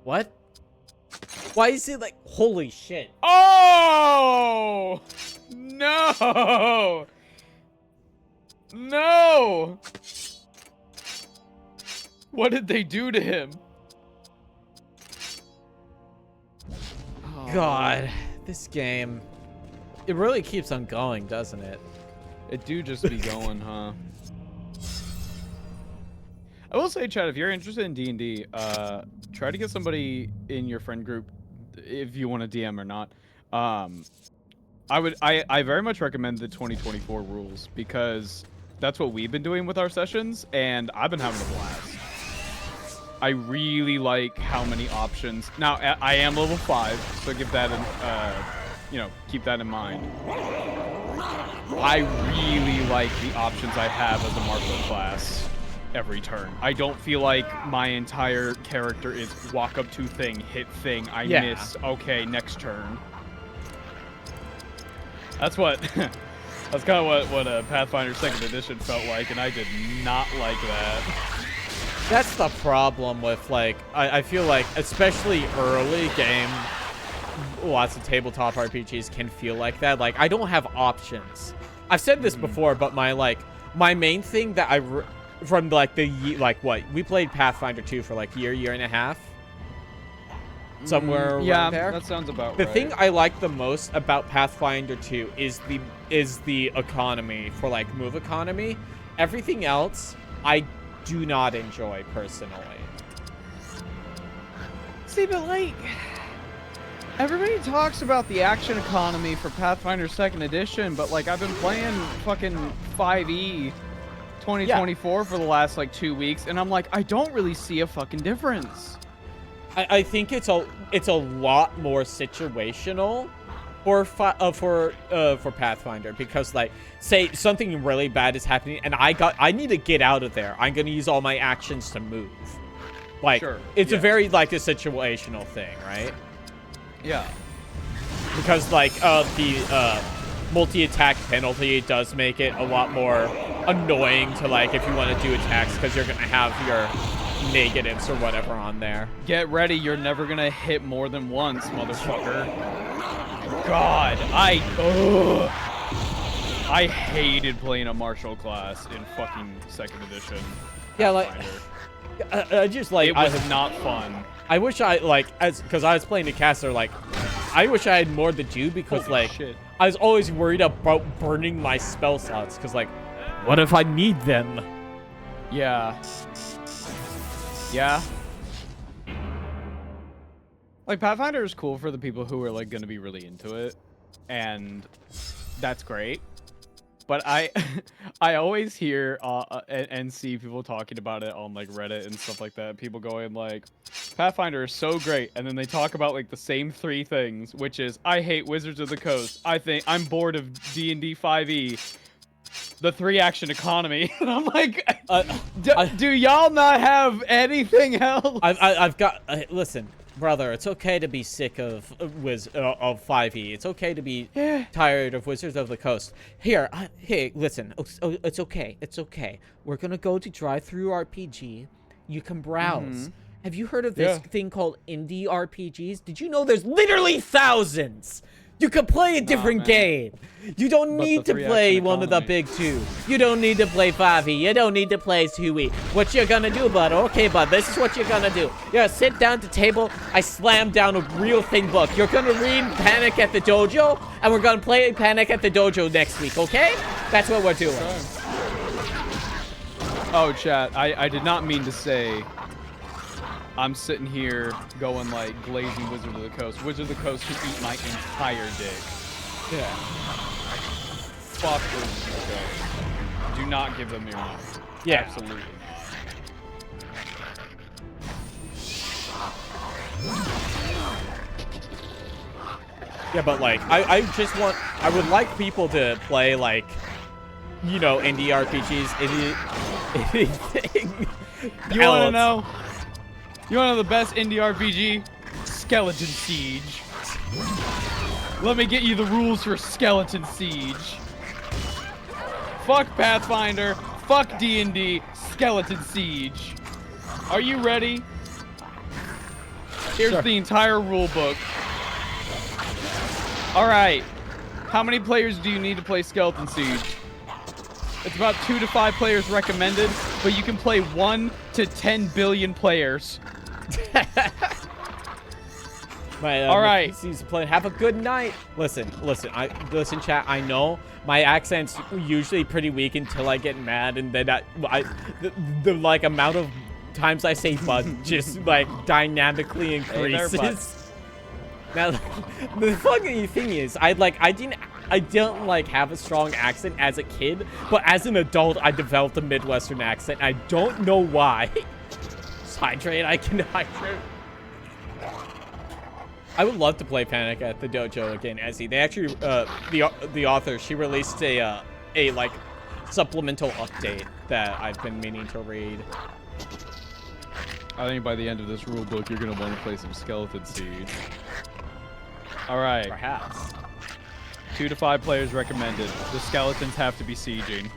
What? Why is it like, holy shit? Oh! No! No! What did they do to him? God, this game. It really keeps on going, doesn't it? It do just be going, huh? I will say, Chad, if you're interested in D&D, try to get somebody in your friend group, if you want to DM or not. I very much recommend the 2024 rules, because that's what we've been doing with our sessions, and I've been having a blast. I really like how many options. Now, I am level 5, so give that keep that in mind. I really like the options I have as a martial class every turn. I don't feel like my entire character is walk up to thing, hit thing, I miss, okay, next turn. That's what that's kind of what Pathfinder 2nd Edition felt like, and I did not like that. That's the problem with, like, I feel like, especially early game, lots of tabletop RPGs can feel like that. Like, I don't have options. I've said this before, but my main thing that from like we played Pathfinder 2 for like year and a half, somewhere around there. That sounds about the right. thing I like the most about Pathfinder 2 is the economy, for like move economy. Everything else I do not enjoy personally. See, but like, everybody talks about the action economy for Pathfinder 2nd Edition, but like, I've been playing fucking 5e 2024 for the last like 2 weeks, and I'm like, I don't really see a fucking difference. I think it's a lot more situational for Pathfinder, because like, say something really bad is happening and I need to get out of there. I'm gonna use all my actions to move. Like, it's a very like a situational thing, right? Yeah. Because like the multi-attack penalty does make it a lot more annoying to, like, if you want to do attacks, because you're gonna have negatives or whatever on there. Get ready, you're never gonna hit more than once, motherfucker. God, I hated playing a martial class in fucking 2nd edition. Yeah, like, I just like... It was not fun. I wish I, like, because I was playing the caster, like, I wish I had more to do because, Holy like, shit. I was always worried about burning my spell slots because, like, what if I need them? Yeah. Yeah. Like, Pathfinder is cool for the people who are, like, going to be really into it. And that's great. But I always hear and see people talking about it on, like, Reddit and stuff like that. People going, like, Pathfinder is so great. And then they talk about, like, the same 3 things, which is, I hate Wizards of the Coast. I'm bored of D&D 5e. The 3-action economy. And I'm like, do y'all not have anything else? I've got, listen, brother, it's okay to be sick of 5e. It's okay to be tired of Wizards of the Coast. Here, hey, listen, it's okay. It's okay. We're gonna go to Drive-Thru RPG. You can browse. Have you heard of this thing called indie RPGs? Did you know there's literally thousands? You can play a different game. You don't need to play one of the big 2. You don't need to play 5e. You don't need to play 2e. What you're gonna do, bud? Okay, bud, this is what you're gonna do. You're gonna sit down at the table. I slam down a real thing book. You're gonna read Panic at the Dojo, and we're gonna play Panic at the Dojo next week, okay? That's what we're doing. Oh, chat, I did not mean to say... I'm sitting here going like glazing Wizard of the Coast. Wizard of the Coast can eat my entire dick. Yeah. Fuck Wizard of the Coast. Do not give them your money. Yeah. Absolutely not. Yeah, but like, I would like people to play like, you know, indie RPGs, anything. You wanna know? You wanna know the best indie RPG? Skeleton Siege. Let me get you the rules for Skeleton Siege. Fuck Pathfinder. Fuck D&D. Skeleton Siege. Are you ready? Here's the entire rule book. Alright. How many players do you need to play Skeleton Siege? It's about 2 to 5 players recommended, but you can play 1 to 10 billion players. All right. PC's playing. Have a good night. Listen, chat. I know my accent's usually pretty weak until I get mad, and then the like amount of times I say "bud" just like dynamically increases. Now, the fucking thing is, I don't like have a strong accent as a kid, but as an adult, I developed a Midwestern accent. I don't know why. Just hydrate. I can hydrate. I would love to play Panic at the Dojo again, Ezzy. They actually, the author, she released a like supplemental update that I've been meaning to read. I think by the end of this rule book, you're gonna want to play some Skeleton Siege. All right. Perhaps. 2 to 5 players recommended. The skeletons have to be sieging.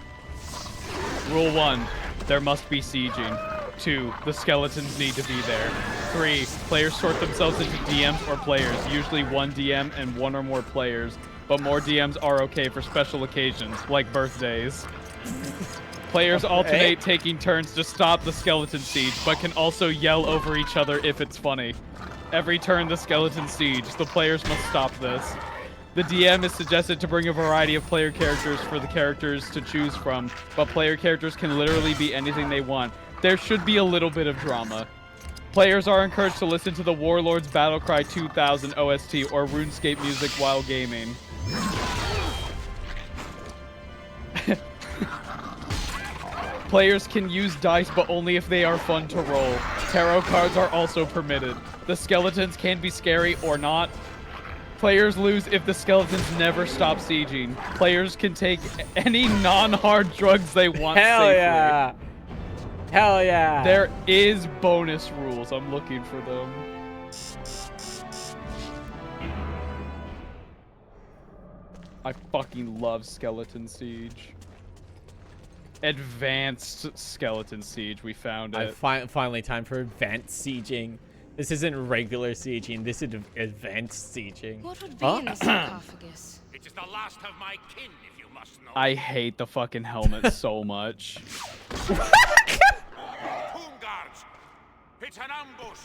Rule 1, there must be sieging. 2, the skeletons need to be there. 3, players sort themselves into DMs or players, usually 1 DM and 1 or more players, but more DMs are okay for special occasions, like birthdays. Players alternate taking turns to stop the skeleton siege, but can also yell over each other if it's funny. Every turn the skeleton siege, the players must stop this. The DM is suggested to bring a variety of player characters for the characters to choose from, but player characters can literally be anything they want. There should be a little bit of drama. Players are encouraged to listen to the Warlords Battlecry 2000 OST or RuneScape music while gaming. Players can use dice, but only if they are fun to roll. Tarot cards are also permitted. The skeletons can be scary or not. Players lose if the skeletons never stop sieging. Players can take any non-hard drugs they want Hell safely. Yeah! Hell yeah! There is bonus rules. I'm looking for them. I fucking love Skeleton Siege. Advanced Skeleton Siege. We found it. Finally time for advanced sieging. This isn't regular sieging. This is advanced sieging. What would be in the sarcophagus? It is the last of my kin, if you must know. I hate the fucking helmet so much. Tomb guards! It's an ambush!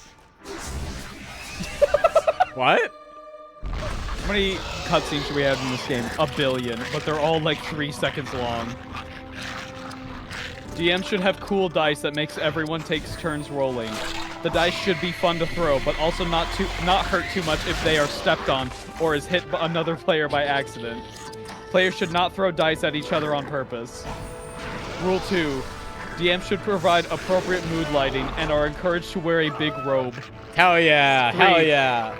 What? How many cutscenes should we have in this game? 1 billion, but they're all like 3 seconds long. DM should have cool dice that makes everyone takes turns rolling. The dice should be fun to throw, but also not hurt too much if they are stepped on or is hit by another player by accident. Players should not throw dice at each other on purpose. Rule 2. DM should provide appropriate mood lighting and are encouraged to wear a big robe. Hell yeah. 3. Hell yeah.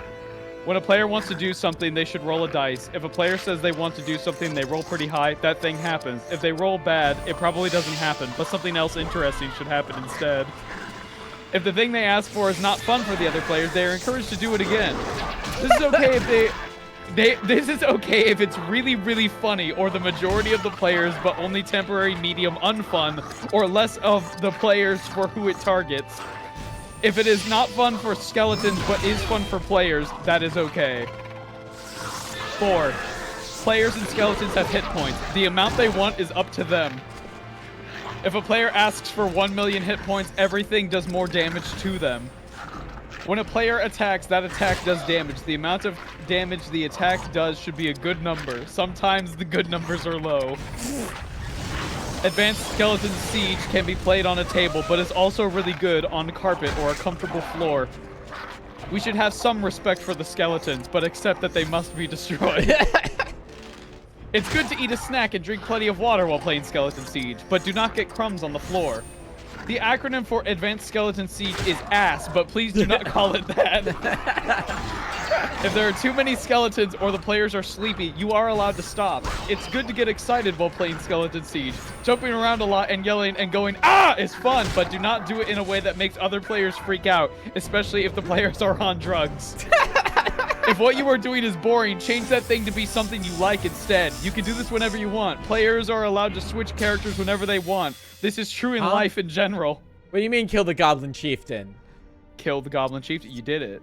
When a player wants to do something, they should roll a dice. If a player says they want to do something, they roll pretty high, that thing happens. If they roll bad, it probably doesn't happen, but something else interesting should happen instead. If the thing they ask for is not fun for the other players, they are encouraged to do it again. This is okay if this is okay if it's really, really funny, or the majority of the players, but only temporary, medium, unfun, or less of the players for who it targets. If it is not fun for skeletons, but is fun for players, that is okay. 4. Players and skeletons have hit points. The amount they want is up to them. If a player asks for 1 million hit points, everything does more damage to them. When a player attacks, that attack does damage. The amount of damage the attack does should be a good number. Sometimes the good numbers are low. Advanced Skeleton Siege can be played on a table, but is also really good on carpet or a comfortable floor. We should have some respect for the skeletons, but accept that they must be destroyed. It's good to eat a snack and drink plenty of water while playing Skeleton Siege, but do not get crumbs on the floor. The acronym for Advanced Skeleton Siege is ASS, but please do not call it that. If there are too many skeletons or the players are sleepy, you are allowed to stop. It's good to get excited while playing Skeleton Siege. Jumping around a lot and yelling and going, "Ah!" is fun, but do not do it in a way that makes other players freak out, especially if the players are on drugs. If what you are doing is boring, change that thing to be something you like instead. You can do this whenever you want. Players are allowed to switch characters whenever they want. This is true in life in general. What do you mean kill the Goblin Chieftain? Kill the Goblin Chieftain? You did it.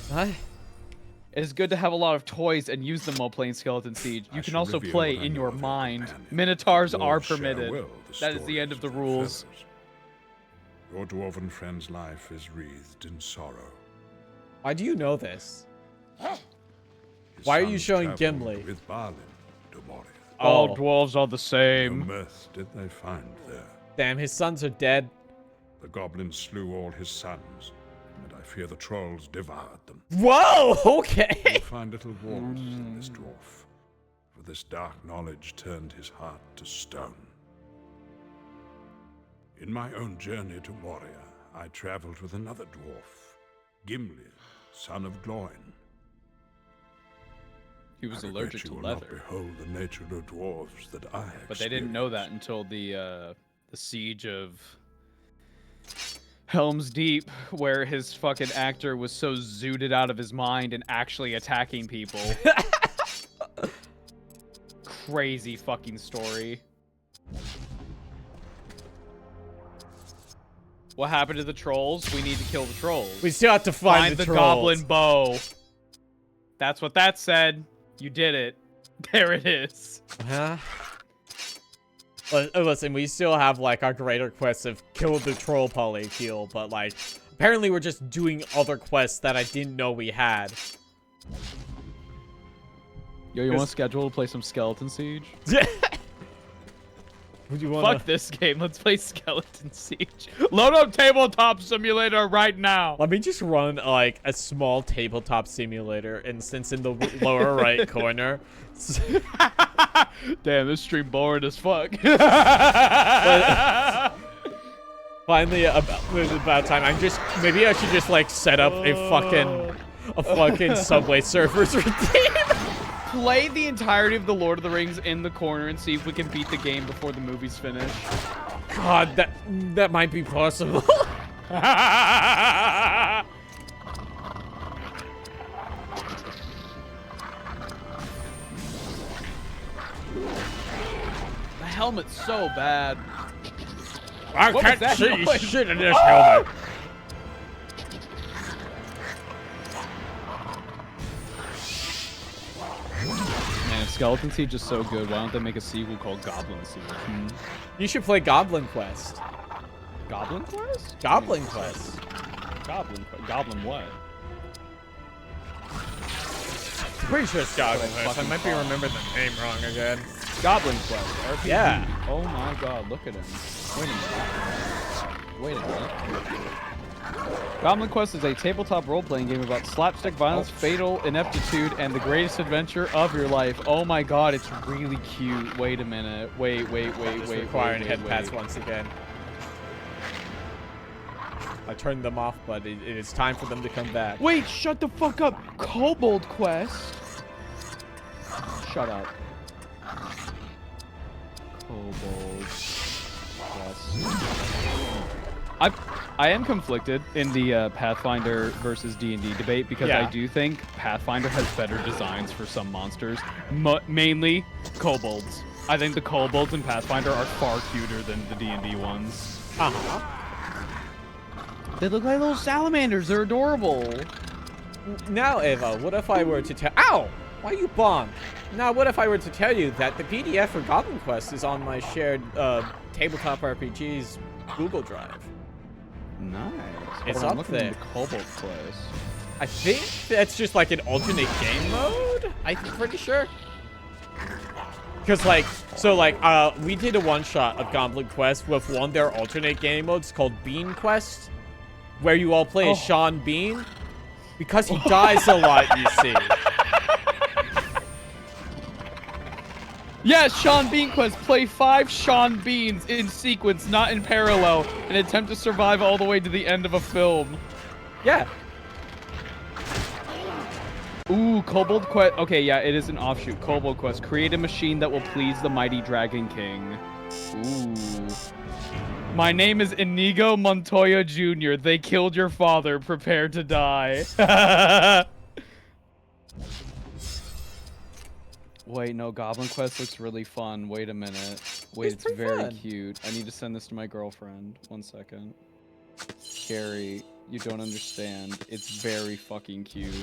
What? It is good to have a lot of toys and use them while playing Skeleton Siege. You can also play in your mind. Minotaurs are permitted. That is the end of the rules. Your dwarven friend's life is wreathed in sorrow. Why do you know this? His Why are you sons showing traveled Gimli? With Balin to Moria. All Oh. dwarves are the No same. mirth did they find there. Damn, his sons are dead. The goblins slew all his sons, and I fear the trolls devoured them. Whoa, okay. You'll find little warmth in this dwarf, for this dark knowledge turned his heart to stone. In my own journey to Moria, I traveled with another dwarf, Gimli, son of Gloin. He was I allergic regret you to will not leather. behold the nature of dwarves that I But they didn't know that experienced. until the siege of Helm's Deep, where his fucking actor was so zooted out of his mind and actually attacking people. Crazy fucking story. What happened to the trolls? We need to kill the trolls. We still have to find the trolls. goblin bow. That's what that said. You did it. There it is. Huh? Listen, we still have, like, our greater quests of kill the troll polycule, but, like, apparently we're just doing other quests that I didn't know we had. Yo, you want to schedule to play some Skeleton Siege? Would you wanna... Fuck this game. Let's play Skeleton Siege. Load up Tabletop Simulator right now. Let me just run, like, a small tabletop simulator instance in the lower right corner. Damn, this stream boring as fuck. Finally, about time. Maybe I should just, like, set up a fucking Subway Surfers routine. Play the entirety of the Lord of the Rings in the corner and see if we can beat the game before the movie's finished. God, that might be possible. The helmet's so bad. I What can't was that see noise? shit in this helmet. Man, if Skeleton Siege is so good, why don't they make a sequel called Goblin Siege? You should play Goblin Quest. Goblin Quest? Goblin Quest. Goblin what? I'm pretty sure it's Goblin Quest. I might be remembering the name wrong again. Goblin Quest. RPG. Yeah. Oh my god, look at him. Wait a minute. Goblin Quest is a tabletop role-playing game about slapstick violence, fatal ineptitude, and the greatest adventure of your life. Oh my god, it's really cute. Wait a minute. Wait. Requiring head pats once again. I turned them off, but it is time for them to come back. Wait, shut the fuck up. Kobold Quest. Shut up. Kobold Quest. I am conflicted in the Pathfinder versus D&D debate because I do think Pathfinder has better designs for some monsters, mainly kobolds. I think the kobolds in Pathfinder are far cuter than the D&D ones. They look like little salamanders. They're adorable. Now, Eva, what if I were to tell... Ow! Why you bomb? Now, what if I were to tell you that the PDF for Goblin Quest is on my shared Tabletop RPG's Google Drive? Nice. It's I'm up looking there. at the Kobold Quest. I think that's just like an alternate game mode. I'm pretty sure. Because we did a one-shot of Goblin Quest with one of their alternate game modes called Bean Quest, where you all play as Sean Bean. Because he dies a lot, you see. Yes, Sean Bean Quest. Play 5 Sean Beans in sequence, not in parallel, and attempt to survive all the way to the end of a film. Yeah. Ooh, Kobold Quest. Okay, yeah, it is an offshoot. Kobold Quest. Create a machine that will please the mighty Dragon King. Ooh. My name is Inigo Montoya Jr. They killed your father. Prepare to die. Wait, no, Goblin Quest looks really fun. Wait a minute. Wait, it's very fun. cute. I need to send this to my girlfriend. 1 second. Carrie, you don't understand. It's very fucking cute.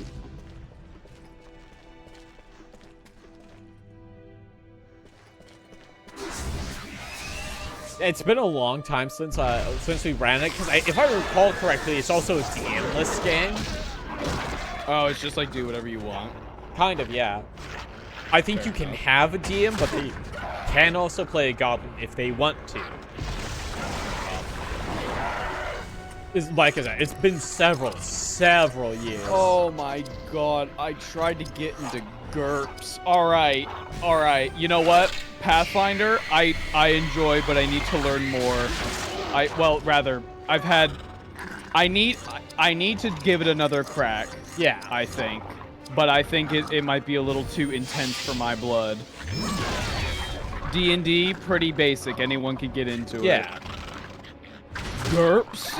It's been a long time since we ran it, because if I recall correctly, it's also a DM-less game. Oh, it's just like do whatever you want. Kind of, yeah. I think you can have a DM, but they can also play a goblin if they want to. It's, like I said, it's been several years. Oh my god, I tried to get into GURPS. Alright. You know what? Pathfinder, I enjoy, but I need to learn more. I need to give it another crack. Yeah. I think. But I think it might be a little too intense for my blood. D&D, pretty basic. Anyone can get into it. Yeah. GURPS?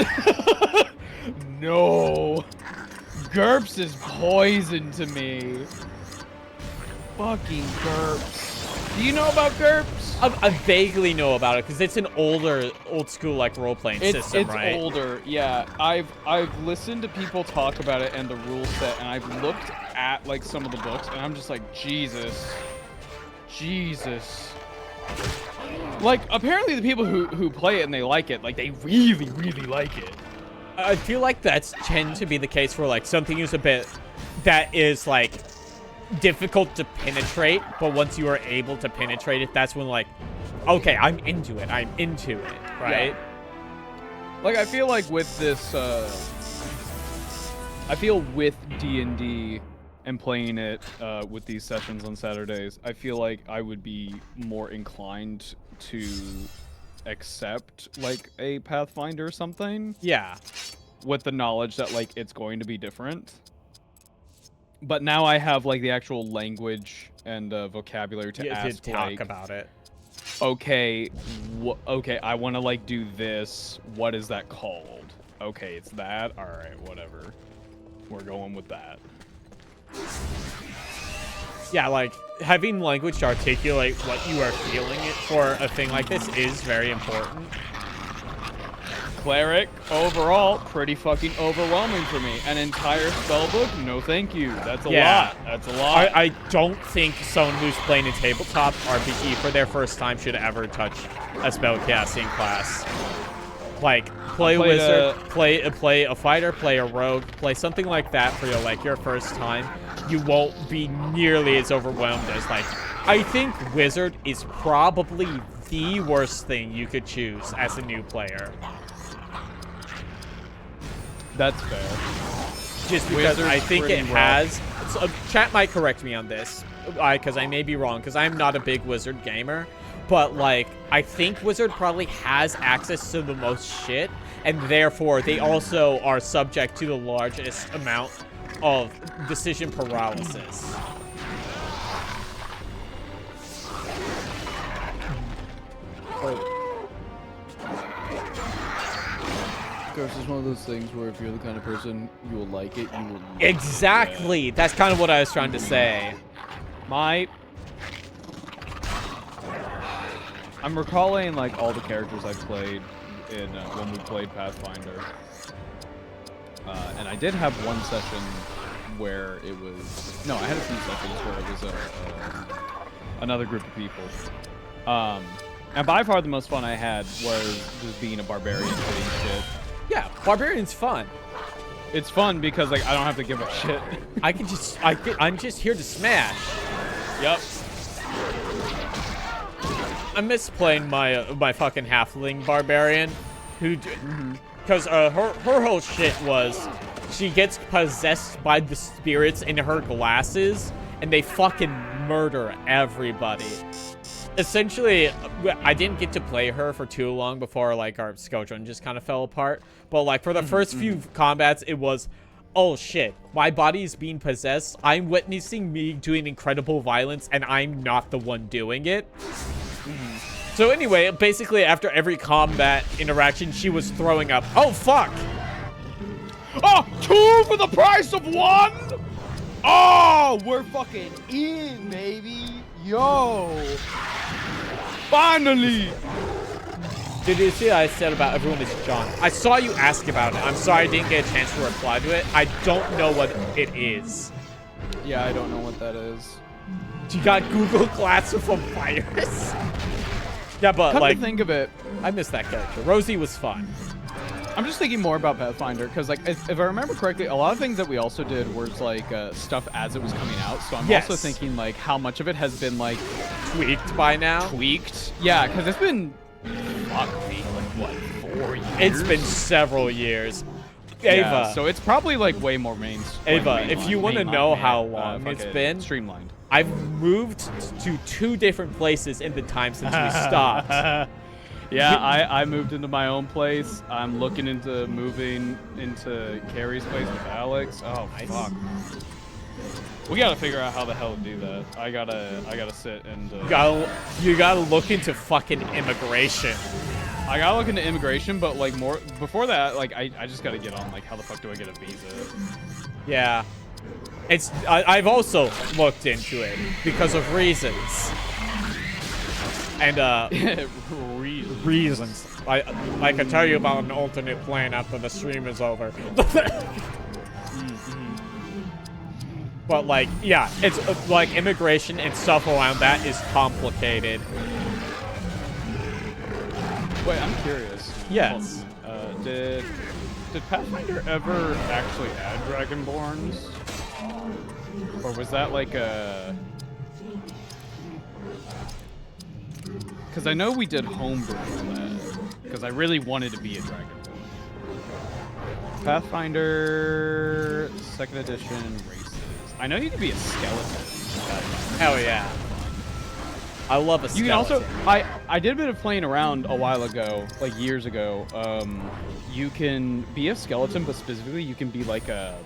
No. GURPS is poison to me. Fucking GURPS. Do you know about GURPS? I vaguely know about it because it's an old school like role-playing system, right? It's older, yeah. I've listened to people talk about it and the rule set, and I've looked at like some of the books, and I'm just like, Jesus. Like, apparently the people who play it and they like it, like they really like it. I feel like that's tend to be the case for like something is a bit that is like difficult to penetrate, but once you are able to penetrate it, that's when like, okay, I'm into it, right? Yeah. Like, I feel like with this, I feel with D&D and playing it with these sessions on Saturdays, I feel like I would be more inclined to accept like a Pathfinder or something. Yeah. With the knowledge that like it's going to be different. But now I have like the actual language and vocabulary to ask to talk about it. Okay, okay, I want to like do this. What is that called? Okay, it's that. All right, whatever. We're going with that. Yeah, like, having language to articulate what you are feeling for a thing like this is very important. Cleric, overall, pretty fucking overwhelming for me. An entire spellbook? No thank you. That's a lot. That's a lot. I don't think someone who's playing a tabletop RPG for their first time should ever touch a spellcasting class. Like, play a wizard, play a fighter, play a rogue, play something like that for your first time. You won't be nearly as overwhelmed as, like, I think wizard is probably the worst thing you could choose as a new player. That's fair. Just because I think it has... So, chat might correct me on this, because I may be wrong, because I'm not a big wizard gamer. But, like, I think wizard probably has access to the most shit, and therefore they also are subject to the largest amount of decision paralysis. Ghost is one of those things where if you're the kind of person, you will like it, you will... Exactly! That's kind of what I was trying to say. I'm recalling, like, all the characters I played in when we played Pathfinder. And I did have one session where it was... No, I had a few sessions where it was another group of people. And by far the most fun I had was just being a barbarian hitting shit. Yeah, barbarian's fun. It's fun because, like, I don't have to give a shit. I'm just here to smash. Yep. I miss playing my fucking halfling barbarian, who, because her whole shit was, she gets possessed by the spirits in her glasses, and they fucking murder everybody. Essentially, I didn't get to play her for too long before, like, our Scoutron just kind of fell apart. But, like, for the first few combats, it was, oh shit, my body is being possessed. I'm witnessing me doing incredible violence, and I'm not the one doing it. So anyway, basically, after every combat interaction, she was throwing up. Oh, fuck! Oh, 2 for the price of 1? Oh, we're fucking in, baby. Yo. Finally! Did you see what I said about everyone is John? I saw you ask about it. I'm sorry I didn't get a chance to reply to it. I don't know what it is. Yeah, I don't know what that is. You got Google classifiers? Yeah, but Come like, to think of it, I miss that character. Rosie was fun. I'm just thinking more about Pathfinder because, like, if I remember correctly, a lot of things that we also did was like stuff as it was coming out. So I'm also thinking like how much of it has been like tweaked by now. Yeah, because it's been like what, 4 years? It's been several years. Yeah, Ava. so it's probably like way more mainstream. Ava, if you want to know how long it's been, streamlined. I've moved to 2 different places in the time since we stopped. Yeah, I moved into my own place. I'm looking into moving into Carrie's place with Alex. Oh, Nice. fuck. We gotta figure out how the hell to do that. I gotta sit and... You gotta look into fucking immigration. I gotta look into immigration, but like more... Before that, like, I just gotta get on, like, how the fuck do I get a visa? Yeah. I've also looked into it because of reasons. And, reasons. I can tell you about an alternate plan after the stream is over. But, like, yeah, it's, like, immigration and stuff around that is complicated. Wait, I'm curious. Yes. Did Pathfinder ever actually add Dragonborns? Or was that like a... Because I know we did homebrew for that. Because I really wanted to be a Dragonborn. Pathfinder 2nd edition races. I know you can be a skeleton. Hell yeah. I love a skeleton. You can also... I did a bit of playing around a while ago, like years ago. You can be a skeleton, but specifically you can be like a...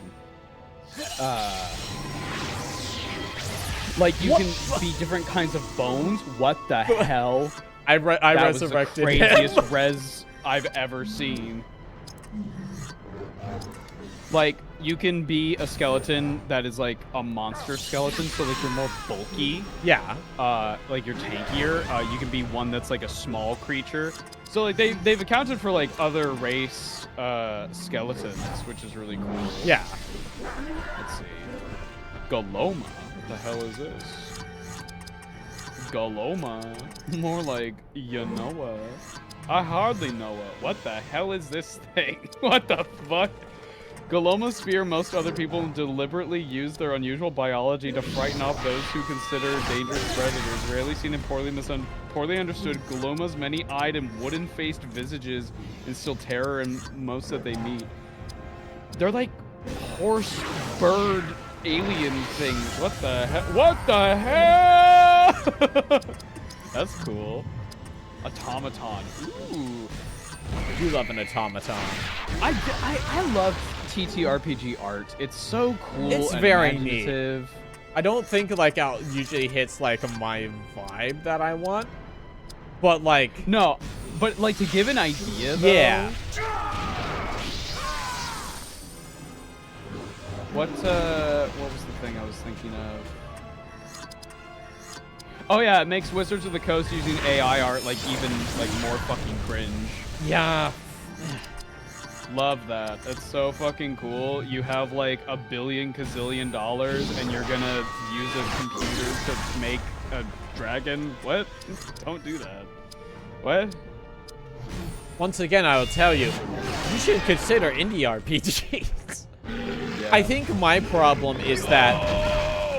like you can be different kinds of bones. What the hell? I that resurrected was the craziest res I've ever seen. Like you can be a skeleton that is like a monster skeleton, so like you're more bulky. Yeah. Like you're tankier. You can be one that's like a small creature. So like they've accounted for like other race skeletons, which is really cool. Yeah. Let's see. Galoma. What the hell is this? Galoma. More like you know it. I hardly know it. What the hell is this thing? What the fuck? Galomas fear most other people and deliberately use their unusual biology to frighten off those who consider dangerous predators. Rarely seen and poorly understood, Galomas' many-eyed and wooden-faced visages instill terror in most that they meet. They're like horse, bird, alien things. What the hell? What the hell? That's cool. Automaton. Ooh. I do love an automaton. I love TTRPG art. It's so cool. It's and very imaginative. neat. I don't think like it usually hits like my vibe that I want, but like No, but like to give an idea though. Yeah. What was the thing I was thinking of? Oh yeah, it makes Wizards of the Coast using AI art like even like more fucking cringe. Yeah. Love that. That's so fucking cool. You have like $1 billion gazillion and you're gonna use a computer to make a dragon? What? Don't do that. What? Once again, I will tell you, you should consider indie RPGs. Yeah. I think my problem is that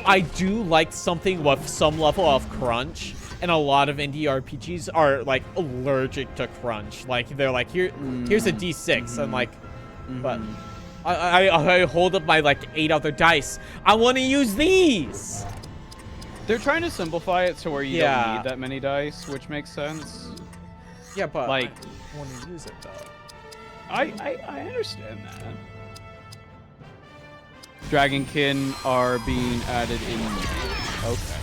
I do like something with some level of crunch, and a lot of indie RPGs are like allergic to crunch. Like they're like, here's a D6. I'm like, but I hold up my like 8 other dice. I want to use these. They're trying to simplify it to where you Yeah. don't need that many dice, which makes sense. Yeah, but Like- I want to use it though. I understand that. Dragonkin are being added in. Okay.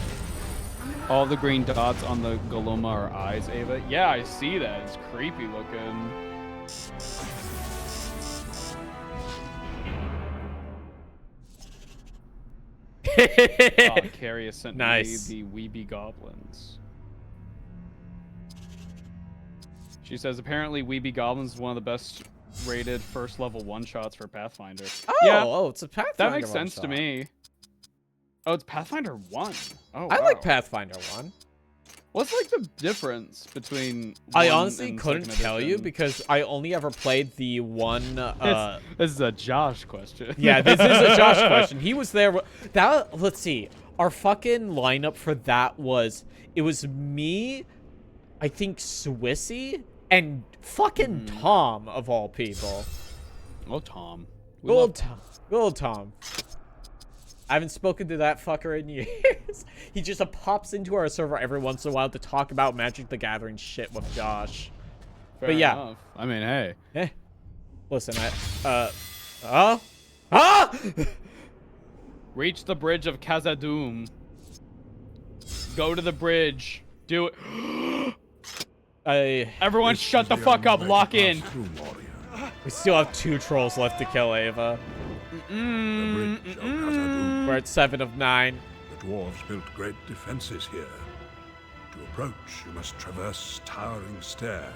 All the green dots on the Galoma are eyes, Ava. Yeah, I see that. It's creepy looking. Carrier sent Nice. me the Weeby Goblins. She says apparently Weeby Goblins is one of the best rated first level one-shots for Pathfinder. Oh, yeah, oh, it's a Pathfinder. that makes sense to one-shot. me. Oh, it's Pathfinder 1. Oh, I like wow. Pathfinder 1. What's like the difference between I 1 honestly and couldn't second tell you edition? because I only ever played the one. This is a Josh question. Yeah, this is a Josh question. He was there. That let's see. Our fucking lineup for that was me, I think Swissy, and fucking Tom of all people. Oh, Tom. We Good love old Tom. Good old Tom. I haven't spoken to that fucker in years. He just pops into our server every once in a while to talk about Magic the Gathering shit with Josh. Fair but yeah. enough. I mean, hey. Eh. Listen, Reach the bridge of Khazad-dûm. Go to the bridge. Do it. Everyone This shut is the fuck only up. way Lock to in. pass through, warrior. We still have 2 trolls left to kill, Ava. The bridge of Khazad-dûm. We're at 7 of 9. The dwarves built great defenses here. To approach, you must traverse towering stairs,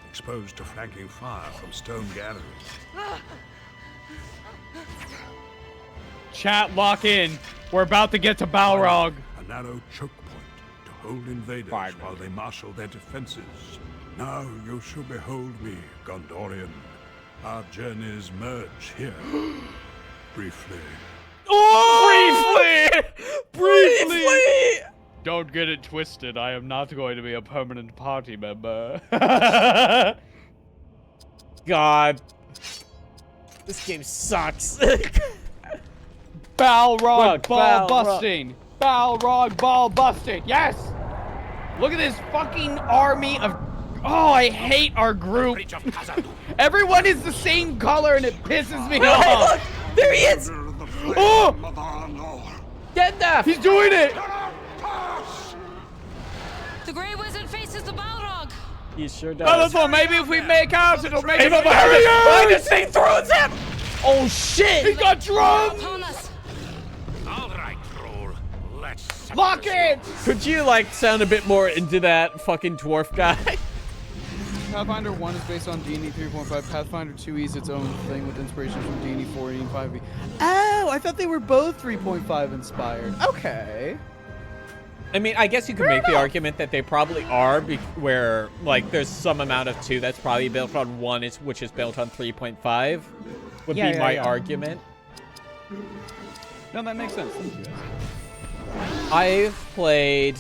exposed to flanking fire from stone galleries. Chat, lock in. We're about to get to Balrog. A narrow choke point to hold invaders while they marshal their defenses. Now you shall behold me, Gondorian. Our journeys merge here. Briefly. Oh! Briefly! Don't get it twisted. I am not going to be a permanent party member. God. This game sucks. Balrog ball Balrog. busting. Balrog ball busting. Yes! Look at this fucking army of... Oh, I hate our group. Bridge of Khazad-dûm. Everyone is the same color and it pisses me Hey, off. look! There he is! Oh! Get that! He's doing it! The Grey Wizard faces the Balrog. He sure Oh, does. well, maybe if we make out, it'll make it Ava, behind behind us! He throws him! Oh shit! He got drugged! Upon us. All right, troll. Let's Lock it! Could you like sound a bit more into that fucking dwarf guy? Pathfinder 1 is based on D&D 3.5. Pathfinder 2 is its own thing with inspiration from D&D 4 and 5e. Oh, I thought they were both 3.5 inspired. Okay. I mean, I guess you could make the argument that they probably are, where like there's some amount of 2 that's probably built on 1, which is built on 3.5. Would be my argument. No, that makes sense. Thank you guys. I've played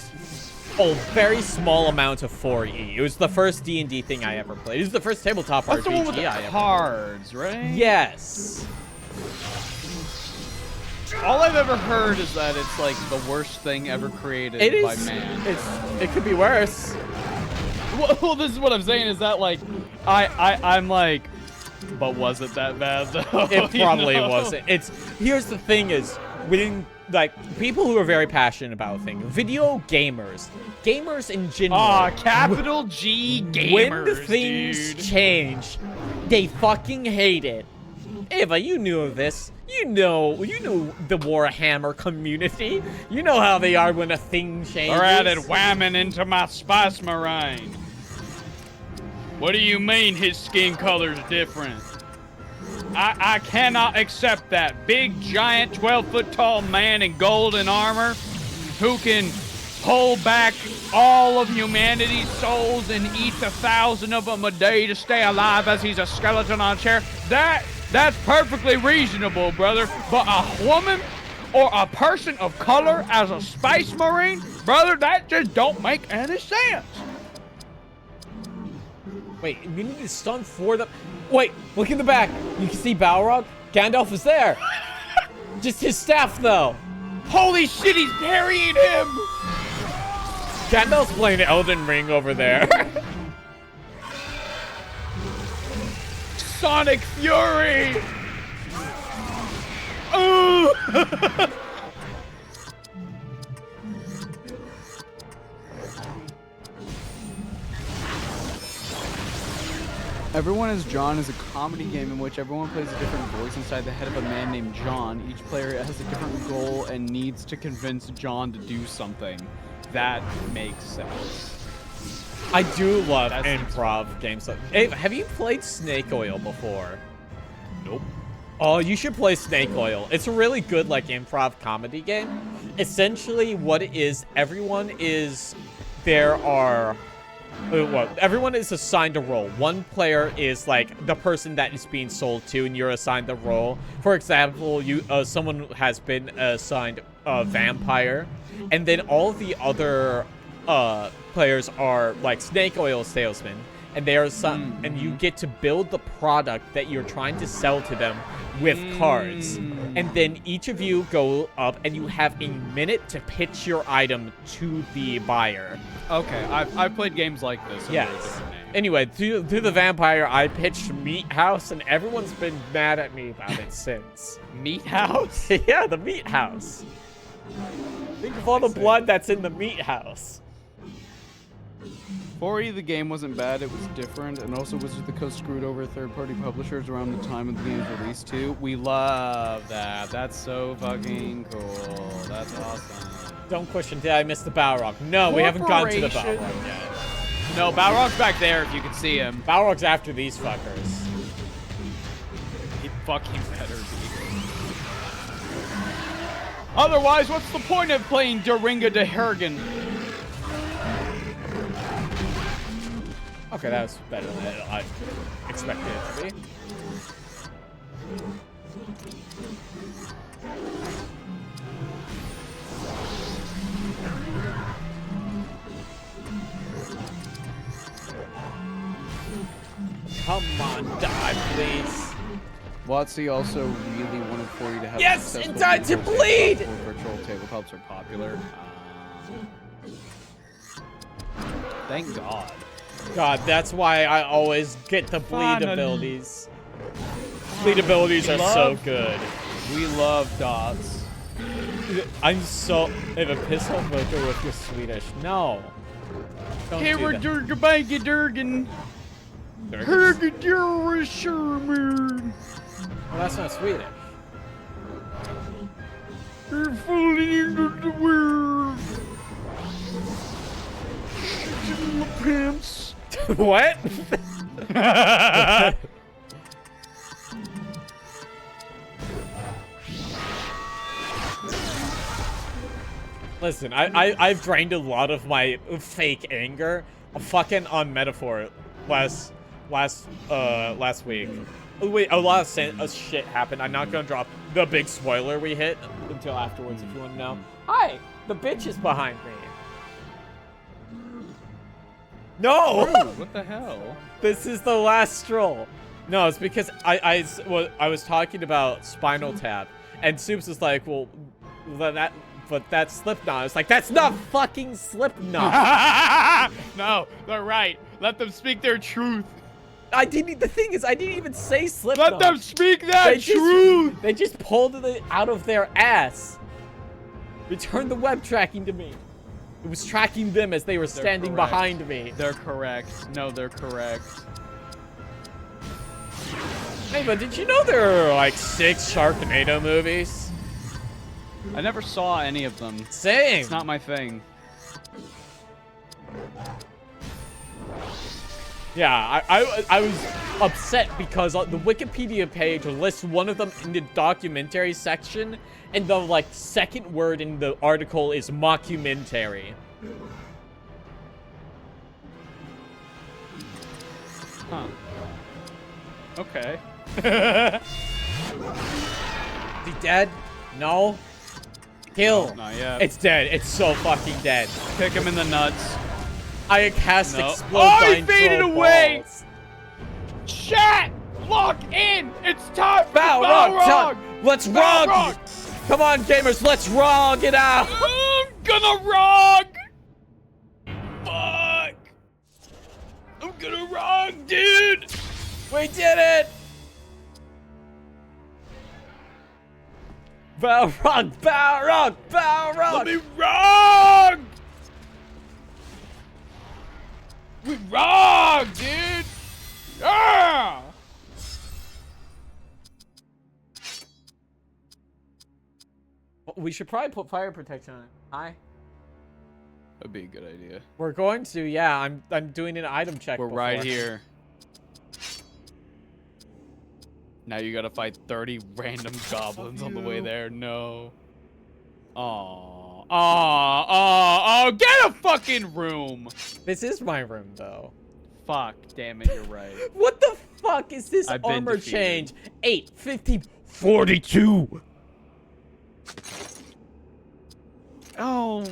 a very small amount of 4E. It was the first D&D thing I ever played. It was the first tabletop That's RPG the one with the I ever cards, right? Yes. All I've ever heard is that it's like the worst thing ever created It by is. man. It could be worse. Well, this is what I'm saying is that like I'm like, but was it that bad though? It probably You know? wasn't. Here's the thing is, when like people who are very passionate about things, video gamers in general. Capital G gamers, When things dude. change, they fucking hate it. Ava, you knew of this. You know the Warhammer community. You know how they are when a thing changes. Or added whamming into my Spice Marine. What do you mean his skin color's different? I cannot accept that. Big, giant, 12-foot tall man in golden armor who can pull back all of humanity's souls and eat 1,000 of them a day to stay alive as he's a skeleton on a chair. That's perfectly reasonable, brother. But a woman or a person of color as a Space Marine, brother, that just don't make any sense. Wait, we need to stun for them. Wait, look in the back. You can see Balrog. Gandalf is there. Just his staff, though. Holy shit, he's carrying him! Gandalf's playing Elden Ring over there. Sonic Fury! Ooh! Everyone is John is a comedy game in which everyone plays a different voice inside the head of a man named John. Each player has a different goal and needs to convince John to do something. That makes sense. I do love That's improv games. Hey, have you played Snake Oil before? Nope. Oh, you should play Snake Oil. It's a really good, like, improv comedy game. Essentially, what it is, everyone is assigned a role. One player is, like, the person that is being sold to, and you're assigned the role. For example, someone has been assigned a vampire, and then all the other players are, like, Snake Oil salesmen. And they are and you get to build the product that you're trying to sell to them with cards. And then each of you go up and you have a minute to pitch your item to the buyer. Okay, I've played games like this. Yes. Anyway, to the vampire, I pitched Meat House, and everyone's been mad at me about it since. Meat House? Yeah, the Meat House. Think of all the blood that's in the Meat House. 4E, the game wasn't bad, it was different, and also Wizards of the Coast screwed over third-party publishers around the time of the game's release too. We love that. That's so fucking cool. That's awesome. Don't question, did I miss the Balrog? No, we haven't gone to the Balrog yet. No, Balrog's back there if you can see him. Balrog's after these fuckers. He fucking better be. Otherwise, what's the point of playing Doringa de Hergen? Okay, that was better than I expected it to be. Come on, die, please. WotC also really wanted 4E to have Yes, a it died to bleed! Virtual tabletops are popular. Thank God. God, that's why I always get the bleed abilities. Bleed abilities are so good. We love dots. I'm so... If a piss off Boco with your Swedish. No. Don't Here do we're that. Durgabangadurgan. Hergadurasherman. Well, that's not Swedish. You're falling into the world. In my pants. What? Listen, I've drained a lot of my fake anger fucking on Metaphor last week. Oh, wait, a lot of shit happened. I'm not gonna drop the big spoiler we hit until afterwards if you want to know. Hi, the bitch is behind me. No! Dude, what the hell? This is the last stroll. No, it's because I was talking about Spinal Tap, and Soups was like, well, but that's Slipknot. It's like, that's not fucking Slipknot. No, they're right. Let them speak their truth. The thing is, I didn't even say Slipknot. Let them speak that truth. They just pulled it out of their ass. Return the web tracking to me. It was tracking them as they were standing behind me. They're correct. No, they're correct. Hey, but did you know there are like 6 Sharknado movies? I never saw any of them. Same. It's not my thing. Yeah, I was upset because the Wikipedia page lists one of them in the documentary section, and the like second word in the article is mockumentary. Huh. Okay. Is he dead? No. Kill. No, not yet. It's dead. It's so fucking dead. Kick him in the nuts. I cast No. explode. Oh, he faded away! Balls. Chat! Lock in! It's time for Balrog! Let's rog! Balrog! Come on, gamers, let's rog it out! I'm gonna rog! Fuck! I'm gonna rog, dude! We did it! Balrog! Balrog! Balrog! Let me rog! We rog, dude! Yeah! We should probably put fire protection on it. Hi. That'd be a good idea. We're going to, yeah. I'm doing an item check. We're right here. Now you gotta fight 30 random goblins on the way there. No. Oh, get a fucking room! This is my room, though. Fuck, damn it, you're right. What the fuck is this I've been armor defeated. change? 8, 50, 42. Oh.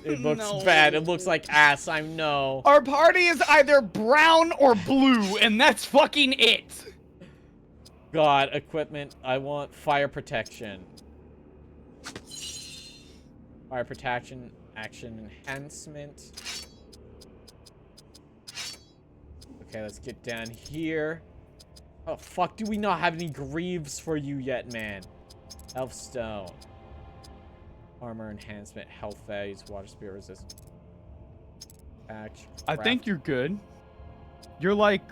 It looks No. bad. It looks like ass. I know. Our party is either brown or blue, and that's fucking it. God, equipment. I want fire protection. Fire protection, action enhancement. Okay, let's get down here. Oh, fuck, do we not have any greaves for you yet, man? Elf stone. Armor enhancement, health values, water spear resistance. Action. I think you're good. You're like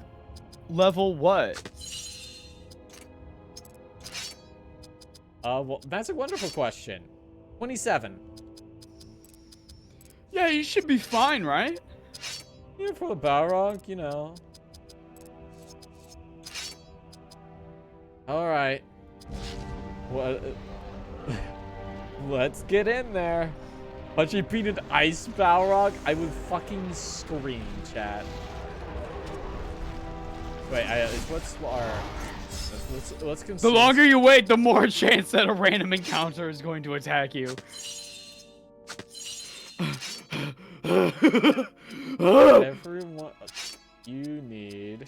level what? Well, that's a wonderful question. 27. Yeah, you should be fine, right? Yeah, for the Balrog, you know. Alright. Well, let's get in there. Punchy Peanut Ice Balrog? I would fucking scream, chat. Wait, what's our... Let's consider... The longer you wait, the more chance that a random encounter is going to attack you. Everyone... You need...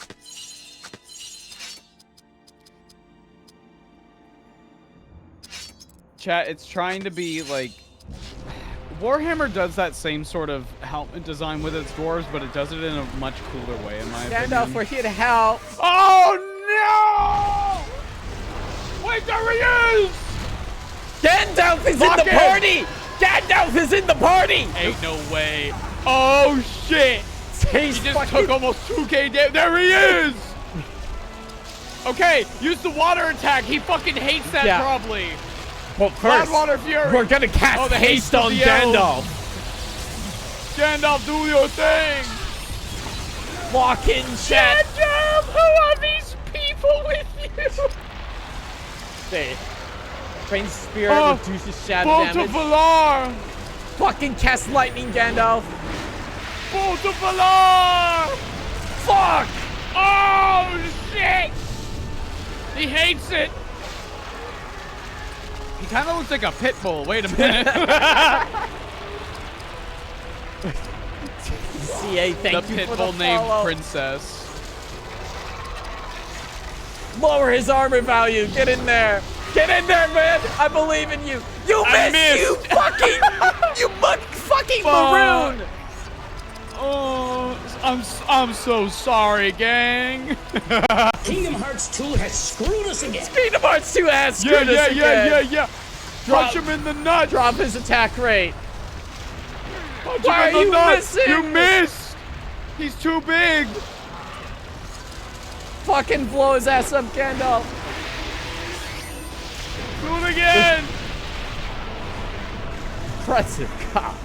Chat, it's trying to be like... Warhammer does that same sort of helmet design with its dwarves, but it does it in a much cooler way, in my opinion. Gandalf, we're here to help. Oh no! Wait, there he is! Gandalf is in the party! Gandalf is in the party! Ain't no way. Oh shit! He's He just took almost 2k damage. There he is! Okay, use the water attack. He fucking hates that probably. Well, first, Water Fury. we're gonna cast the haste on the Gandalf. Gandalf, do your thing. Lock in chat. Gandalf, who are these people with you? Say, Rain Spirit reduces shadow Bolt damage. of Valar. Fucking cast lightning, Gandalf. Bolt of Valar. Fuck! Oh, shit. He hates it. He kind of looks like a pit bull. Wait a minute. CA, thank you pit for bull the named follow. Princess. Lower his armor value. Get in there. Get in there, man. I believe in you. You missed. You fucking, you fucking maroon. Oh, I'm so sorry, gang. Kingdom Hearts 2 has screwed us again. Kingdom Hearts 2 has screwed us again. Yeah. Punch him in the nuts. Drop his attack rate. Punch Why him are in you the nuts. missing? You missed. He's too big. Fucking blow his ass up, Gandalf. Do it again. Impressive cock.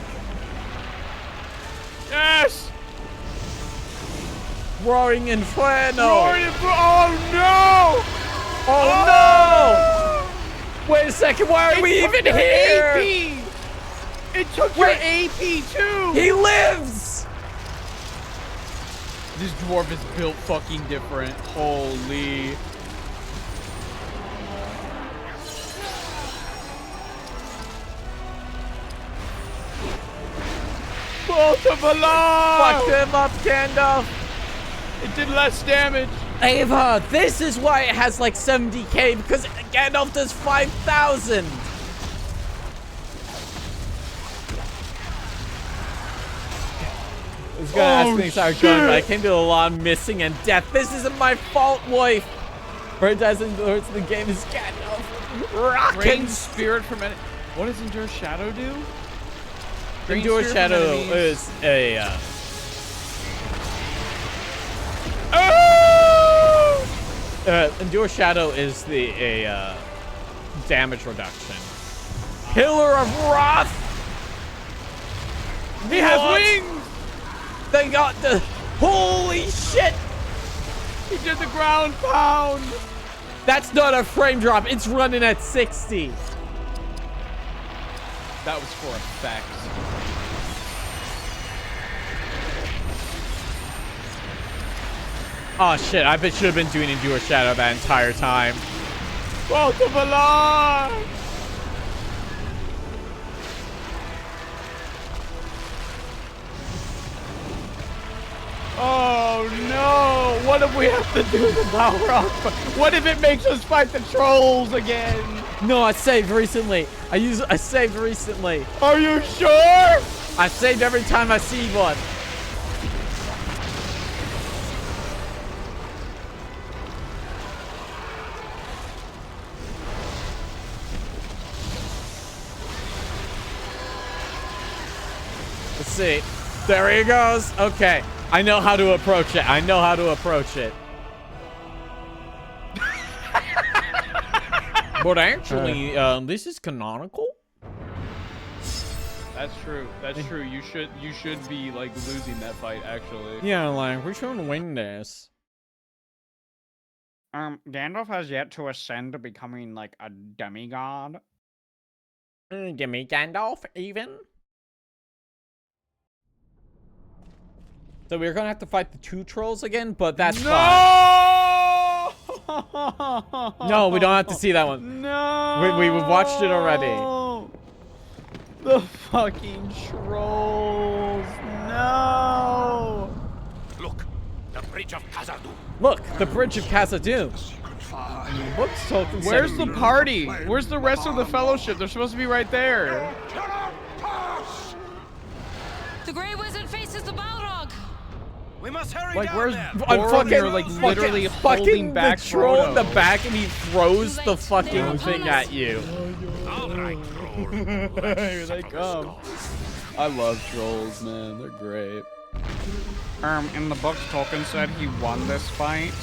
Yes. Roaring Inferno. Oh no. Oh no. Wait a second. Why are we even here? AP. It took your AP too. He lives. This dwarf is built fucking different. Holy. Bolt of Valar! Fuck them up, Gandalf. It did less damage. Ava, this is why it has like 70k, because Gandalf does 5,000. I was gonna ask things how it's going, but I came to a lot of missing and death. This isn't my fault, wife. Bird doesn't endure the game is Gandalf. Rockin' Rain Spirit from any. What does Endure Shadow do? Endure Shadow is a Endure Shadow is the damage reduction. Pillar of Wrath. He has wings. They got the holy shit. He did the ground pound. That's not a frame drop. It's running at 60. That was for effect. Oh shit, I bet should have been doing Endure Shadow that entire time. Bolt of Valar! Oh no! What if we have to do the Balrog? What if it makes us fight the trolls again? No, I saved recently. I saved recently. Are you sure? I saved every time I see one. Let's see. There he goes. Okay. I know how to approach it. I know how to approach it. But actually, this is canonical. That's true. That's true. You should be like losing that fight actually. Yeah, like we should win this. Gandalf has yet to ascend to becoming like a demigod. Give me Gandalf even. So we're gonna have to fight the two trolls again, but that's fine. No, we don't have to see that one. No. We watched it already. The fucking trolls. No. Look, the bridge of Khazad-dûm. Look, the bridge of Khazad-dûm. What's so Where's the party? Where's the rest of the fellowship? They're supposed to be right there. The Grey Wizard faces the Balrog. We must hurry Like, down where's there. Boromir, like, literally holding back the troll in the Frodo? back, and he throws the fucking thing at you. All right, troll. Here they come. I love trolls, man. They're great. In the book, Tolkien said he won this fight.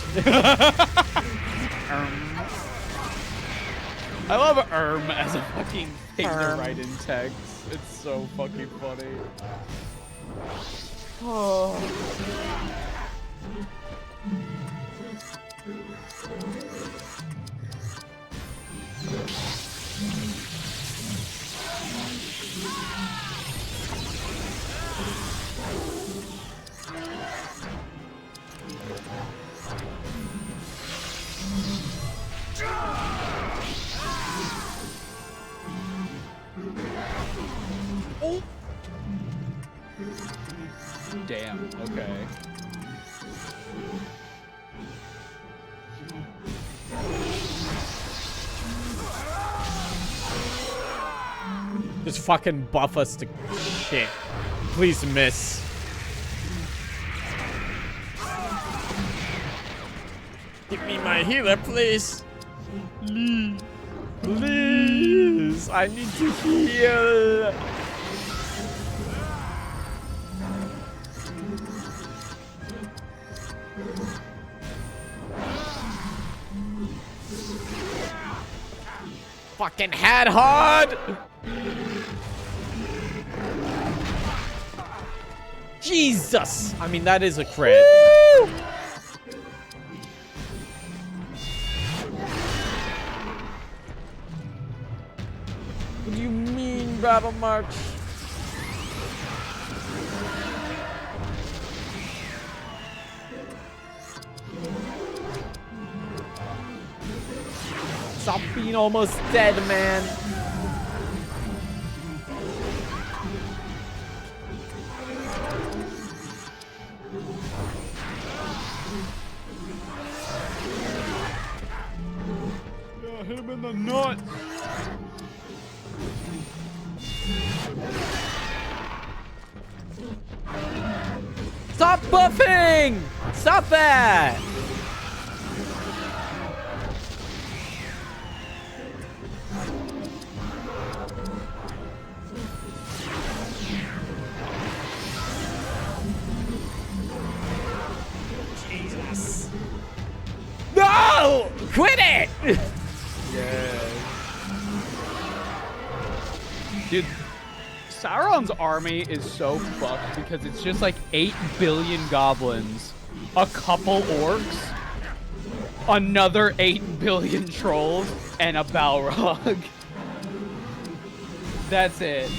I love as a fucking thing to write in text. It's so fucking funny. Oh. Oh. Damn, okay. Just fucking buff us to shit. Please miss. Give me my healer, please. Please. I need to heal. Fucking head hard. Jesus. I mean, that is a crit. Woo! What do you mean, Battle March? Stop being almost dead, man. Yeah, hit him in the nuts. Stop buffing! Stop that! Jesus. No! Quit it! Yeah. Dude, Sauron's army is so fucked because it's just like 8 billion goblins, a couple orcs, another 8 billion trolls, and a Balrog. That's it.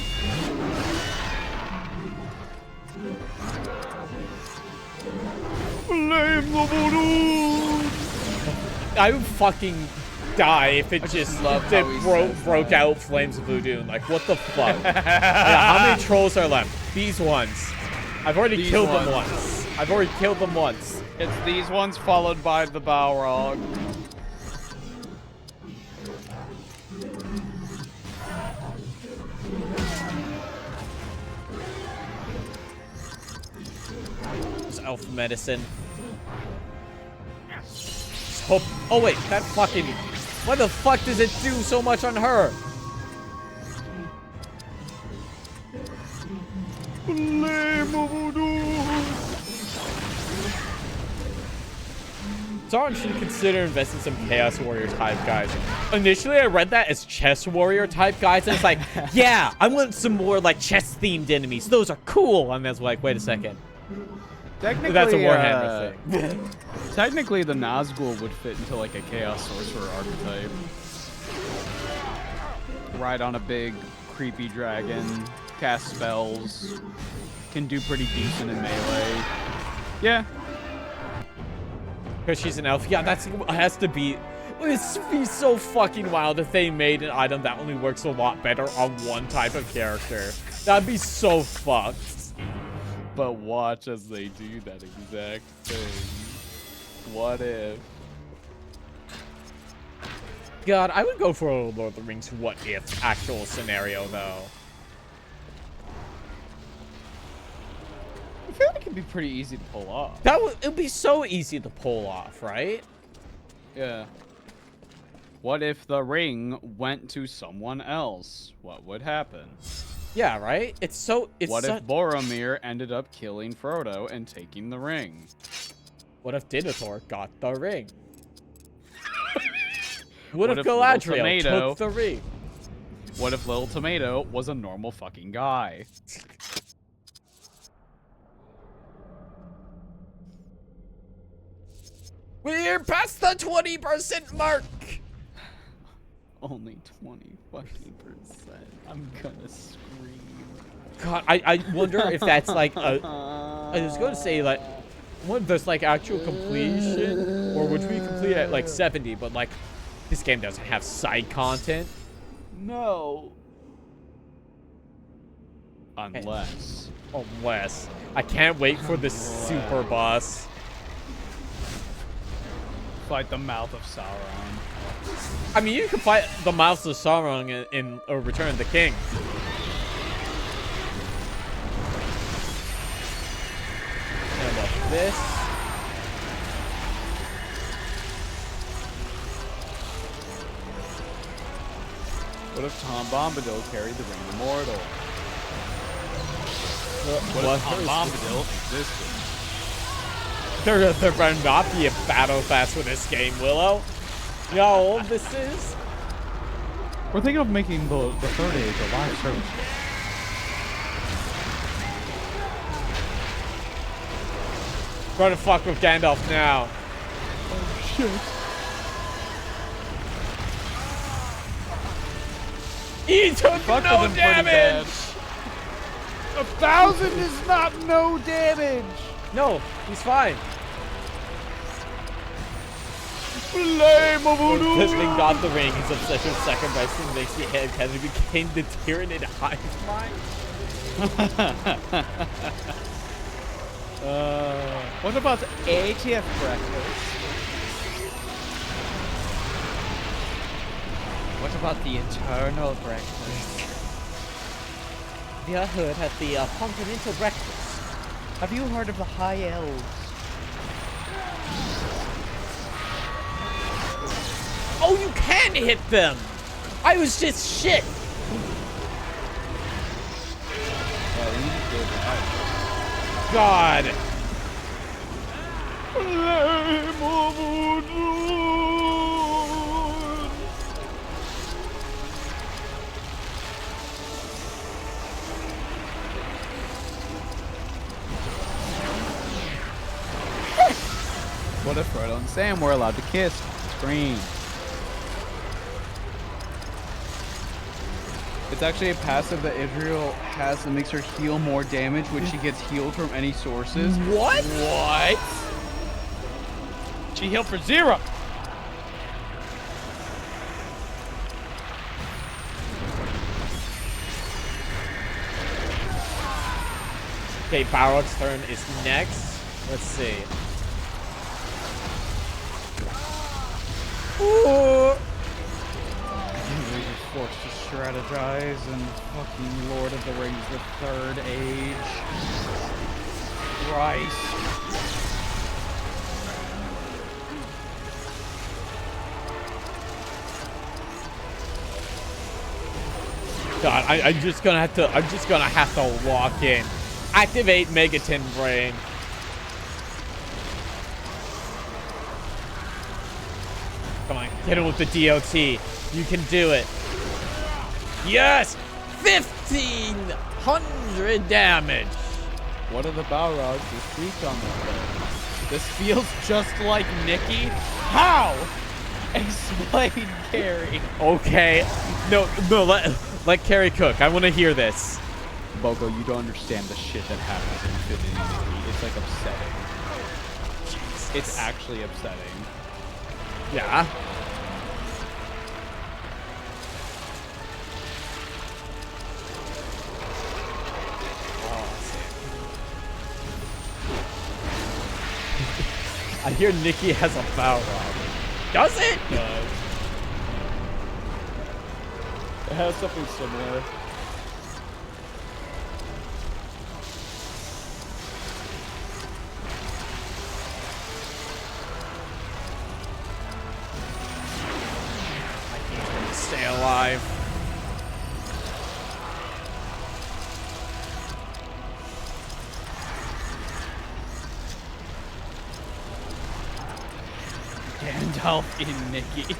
Blame the voodoo! I would fucking die if it just broke out flames of voodoo. Like, what the fuck? Yeah, how many trolls are left? These ones. I've already killed them once. I've already killed them once. It's these ones followed by the Balrog. It's elf medicine. Just hope. Oh wait, that fucking. Why the fuck does it do so much on her? Sauron should consider investing some Chaos Warrior type guys. Initially, I read that as Chess Warrior type guys, and it's like, yeah, I want some more like chess themed enemies. Those are cool. And I was like, wait a second. Technically, That's a Warhammer thing. Technically, the Nazgul would fit into like a Chaos Sorcerer archetype. Ride on a big, creepy dragon, cast spells, can do pretty decent in melee. Yeah. Because she's an elf. Yeah, that has to be. This would be so fucking wild if they made an item that only works a lot better on one type of character. That'd be so fucked. But watch as they do that exact thing. What if? God, I would go for a Lord of the Rings what if actual scenario though. I feel like it'd be pretty easy to pull off. It'd be so easy to pull off, right? Yeah. What if the ring went to someone else? What would happen? Yeah, right? It's What if Boromir ended up killing Frodo and taking the ring? What if Denethor got the ring? What if Little Galadriel Tomato- took the ring? What if Little Tomato was a normal fucking guy? We're past the 20% mark. Only 20 fucking %. I'm gonna scream. God, I wonder if that's like a. I was going to say like, what if there's like actual completion, or would we complete at like 70? But like, this game doesn't have side content. No. Unless. Unless I can't wait for the super boss. Fight the mouth of Sauron. I mean, you can fight the mouth of Sauron in Return of the King. And like this. What if Tom Bombadil carried the Ring of Mordor? What if Tom Bombadil existed? There better not be a battle pass for this game, Willow. You know how old this is? We're thinking of making the Third Age a live service. Try to fuck with Gandalf now. Oh shit. He took Fuck no with him pretty damage! bad. 1,000 is not no damage! No, he's fine. Flame of Listening got the ring. His obsession with sacrificing makes the head kind of became the Tyranid hive mind. What about 80th breakfast? What about the eternal breakfast? Have you heard of the continental breakfast? Have you heard of the High Elves? Oh, you can hit them! I was just shit! God! What if Frodo and Sam were allowed to kiss? Scream. It's actually a passive that Israel has that makes her heal more damage when she gets healed from any sources. What? What? She healed for 0. Okay, Balrog's turn is next. Let's see. Ooh. You're forced to strategize and fucking Lord of the Rings, the Third Age. Christ. God, I'm just gonna have to walk in. Activate Megaton Brain. Come on, get him with the DOT. You can do it. Yes! 1,500 damage. What are the Balrogs this week on the road? This feels just like Nikki. How? Explain, Carrie. Okay. No, let Carrie cook. I want to hear this. Boco, you don't understand the shit that happens in Infinity Nikki. It's like upsetting. Jesus. It's actually upsetting. Yeah. I hear Nikki has a Balrog. Does it? It has something similar. Stay alive. Gandalf in Nikki.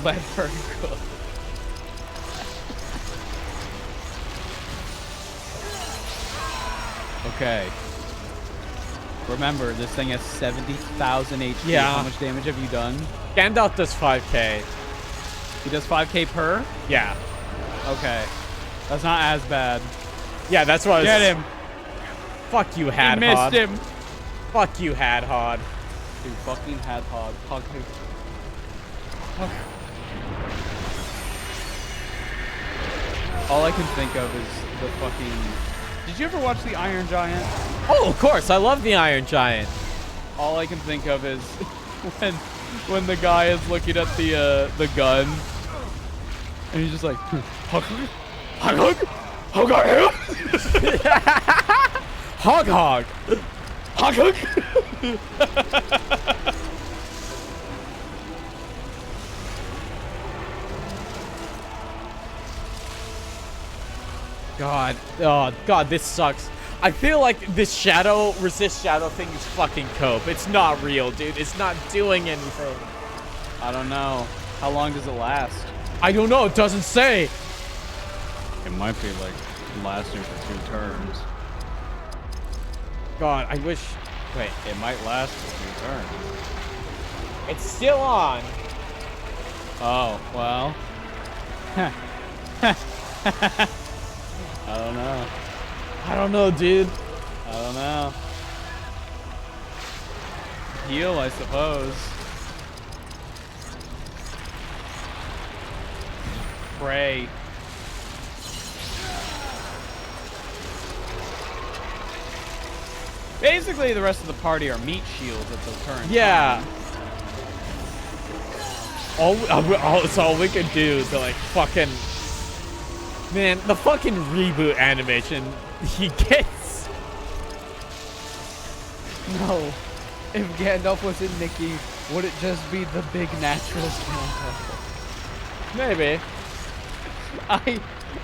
Let her cook. Okay. Remember, this thing has 70,000 HP. Yeah. How much damage have you done? Gandalf does 5k. He does 5k per? Yeah. Okay. That's not as bad. Yeah, that's what I was... Get him. Fuck you, He Hadhod. missed him. Fuck you, Hadhod. Dude, fucking Hadhod. Fuck him. All I can think of is the fucking... Did you ever watch The Iron Giant? Oh, of course. I love the Iron Giant. All I can think of is when the guy is looking at the gun, and he's just like, hug, hug, hug, hug, Hog. hug. God. Oh, God, this sucks. I feel like this shadow, resist shadow thing is fucking cope. It's not real, dude. It's not doing anything. I don't know. How long does it last? I don't know. It doesn't say. It might be like lasting for 2 turns. God, I wish... Wait. It might last for 2 turns. It's still on. Oh, well. I don't know. I don't know, dude. I don't know. Heal, I suppose. Pray. Basically, the rest of the party are meat shields at the current Yeah. time. It's all we could do to, like, fucking... Man, the fucking reboot animation he gets. No. If Gandalf was in Nikki, would it just be the big naturals Gandalf? Maybe.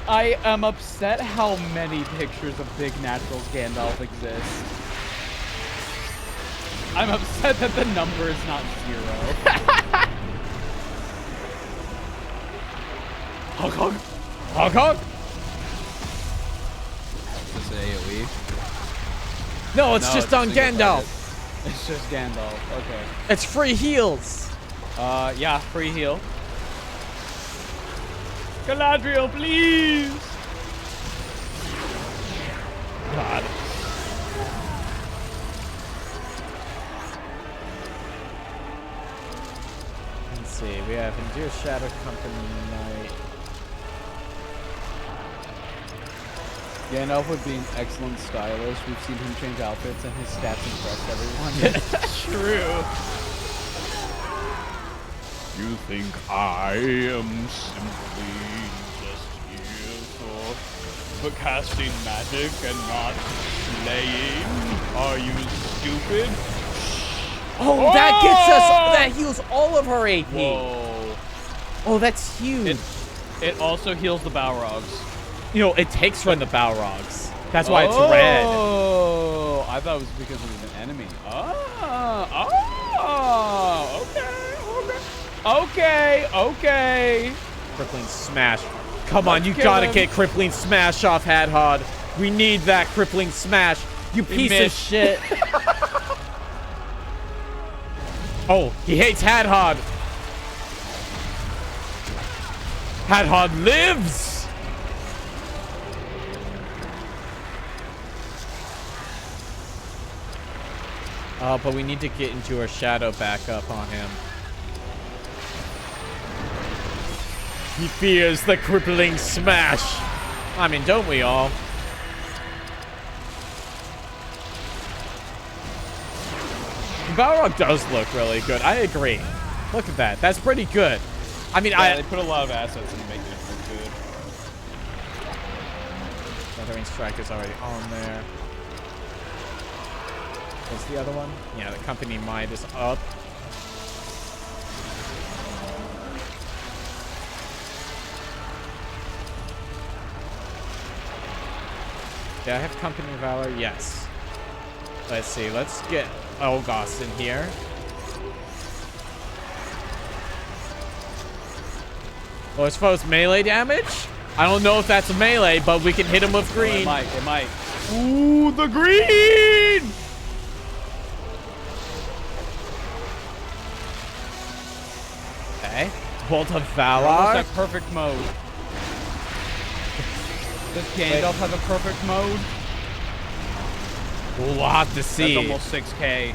I am upset how many pictures of big naturals Gandalf exist. I'm upset that the number is not 0. Hog, hog. Hog, hog. Is this AoE? No, it's just on Gandalf. It's just Gandalf. Okay. It's free heals. Yeah, free heal. Galadriel, please. God. Let's see. We have Endure Shadow Company Knight. Gandalf would be an excellent stylist. We've seen him change outfits and his stats impress everyone. True. You think I am simply just here for casting magic and not slaying? Are you stupid? Oh, that gets us. That heals all of her AP. Whoa. Oh, that's huge. It also heals the Balrogs. You know, it takes from the Balrogs. That's why it's red. Oh, I thought it was because it was an enemy. Okay. Crippling Smash. Come on, Let's you kill gotta him. get Crippling Smash off Hadhod. We need that Crippling Smash. You piece of missed. shit. Oh, he hates Hadhod. Hadhod lives. But we need to get into our shadow back up on him. He fears the crippling smash. I mean, don't we all? Balrog does look really good. I agree. Look at that. That's pretty good. I mean, Yeah, they put a lot of assets into making it look good. Feathering Strike is already on there. What's the other one? Yeah, the Company Might is up. Do I have Company Valor? Yes. Let's see. Let's get Olgos in here. Well, as far as melee damage, I don't know if that's melee, but we can hit him with green. Oh, it might. Ooh, the green! Okay. Bolt of Almost Valor. at perfect mode. Does Gandalf have a perfect mode? We'll have to see. That's almost 6K.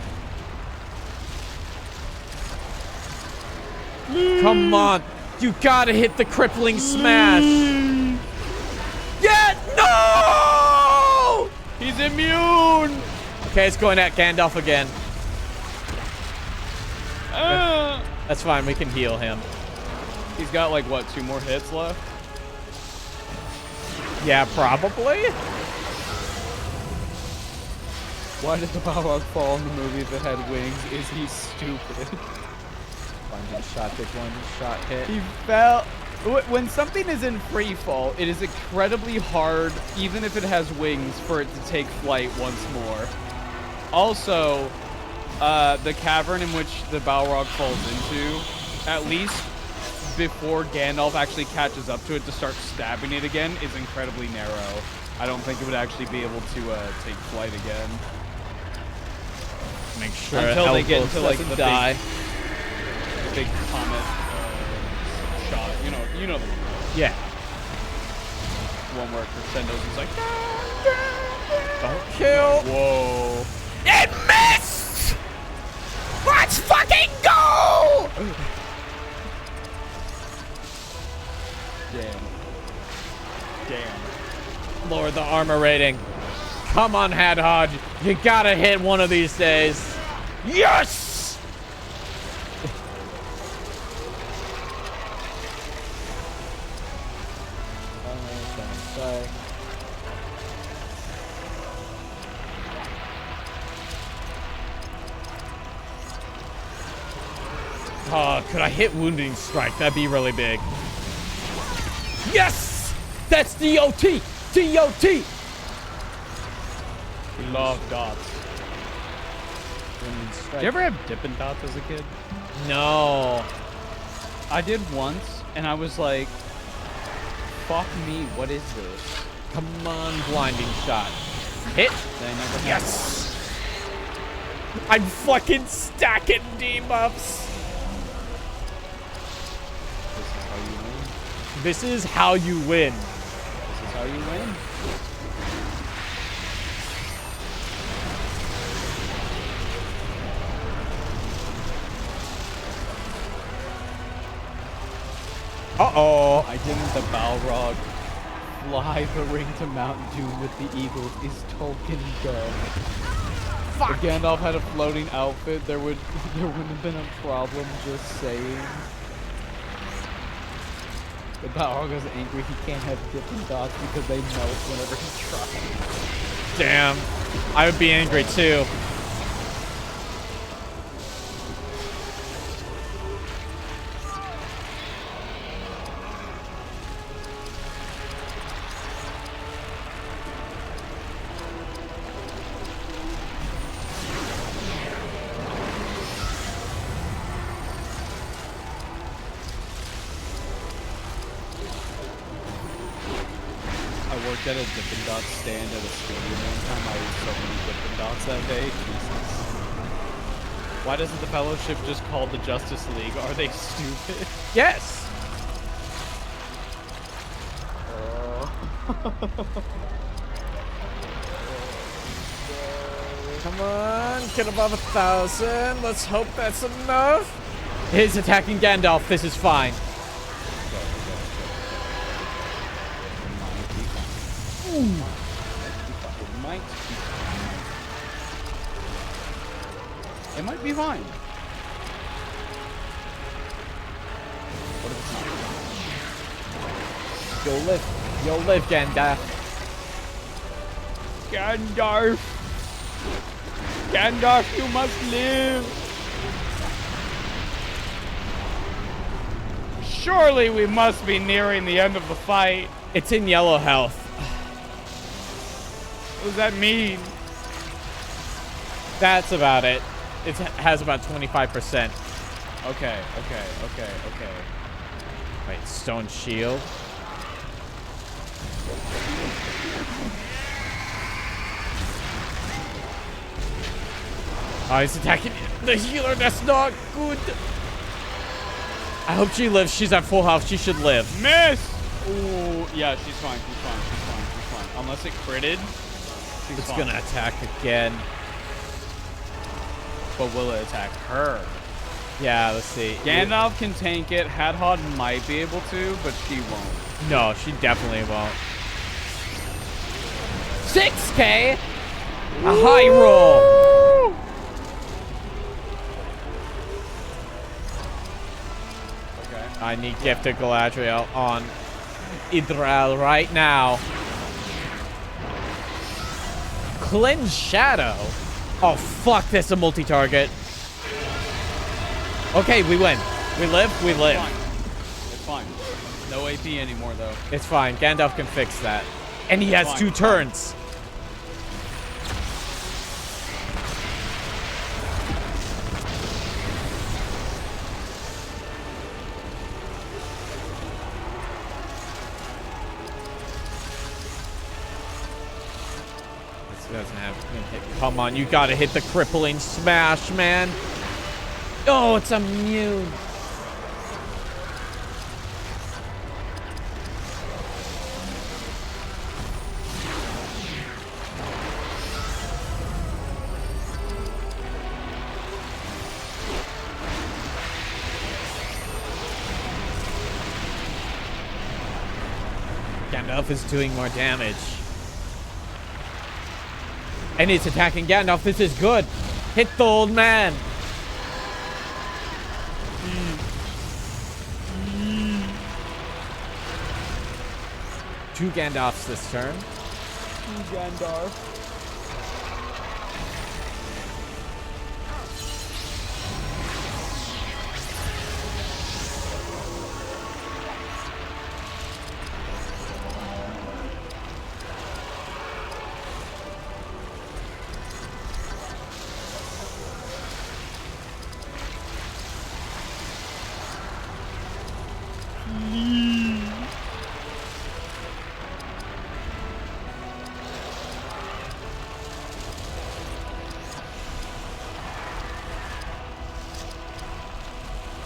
Come on. You gotta hit the crippling smash. Yeah! No! He's immune! Okay, it's going at Gandalf again. That's fine. We can heal him. He's got like, what, 2 more hits left? Yeah, probably. Why did the Balrog fall in the movie that had wings? Is he stupid? Blinding shot, big blinding shot hit. He fell. When something is in free fall, it is incredibly hard, even if it has wings, for it to take flight once more. Also, the cavern in which the Balrog falls into, at least before Gandalf actually catches up to it to start stabbing it again, is incredibly narrow. I don't think it would actually be able to take flight again. Make sure until they get into like the die. big comet shot. You know the one. Yeah. One where Crescendo's just like, don't kill. Whoa. It missed! Let's fucking go! Damn. Lower the armor rating. Come on, Hadhod. You gotta hit one of these days. Yes! Could I hit Wounding Strike? That'd be really big. Yes! That's DOT! DOT! We love dots. Did you ever have Dippin' Dots as a kid? No. I did once, and I was like, fuck me, what is this? Come on, blinding shot. Hit. Yes! I'm fucking stacking debuffs. This is how you win. This is how you win. Uh-oh. I didn't the Balrog fly the ring to Mount Doom with the eagles is Tolkien dumb. Fuck. If Gandalf had a floating outfit, there wouldn't have been a problem, just saying. The Balrog is angry he can't have Dippin' Dots because they melt whenever he tries. Damn. I would be angry too. At a Dippin' Dots stand at a stadium one time. I ate so many Dippin' Dots that day. Jesus. Why doesn't the Fellowship just call the Justice League? Are they stupid? Yes. Come on, get above 1,000. Let's hope that's enough. He's attacking Gandalf. This is fine. It might be fine. It might be fine. What if it's not? You'll live. You'll live, Gandalf. Gandalf! Gandalf, you must live! Surely we must be nearing the end of the fight. It's in yellow health. What does that mean? That's about it. It has about 25%. Okay. Wait, stone shield. Oh, he's attacking the healer. That's not good. I hope she lives. She's at full health. She should live. Miss! Ooh, yeah, she's fine. Unless it critted, she's It's fine. gonna attack again. But will it attack her? Yeah, let's see. Gandalf can tank it. Hadhod might be able to, but she won't. No, she definitely won't. 6K? A high roll. Okay. I need Gift of Galadriel on Idral right now. Cleanse Shadow? Oh, fuck, that's a multi-target. Okay, we win. We live, we live. It's fine. No AP anymore, though. It's fine. Gandalf can fix that. And he has Fine, 2 turns. This doesn't have hit. Come on, you gotta hit the crippling smash, man. Oh, it's immune. Gandalf is doing more damage. And it's attacking Gandalf. This is good. Hit the old man. Two Gandalfs this turn. Gandalf.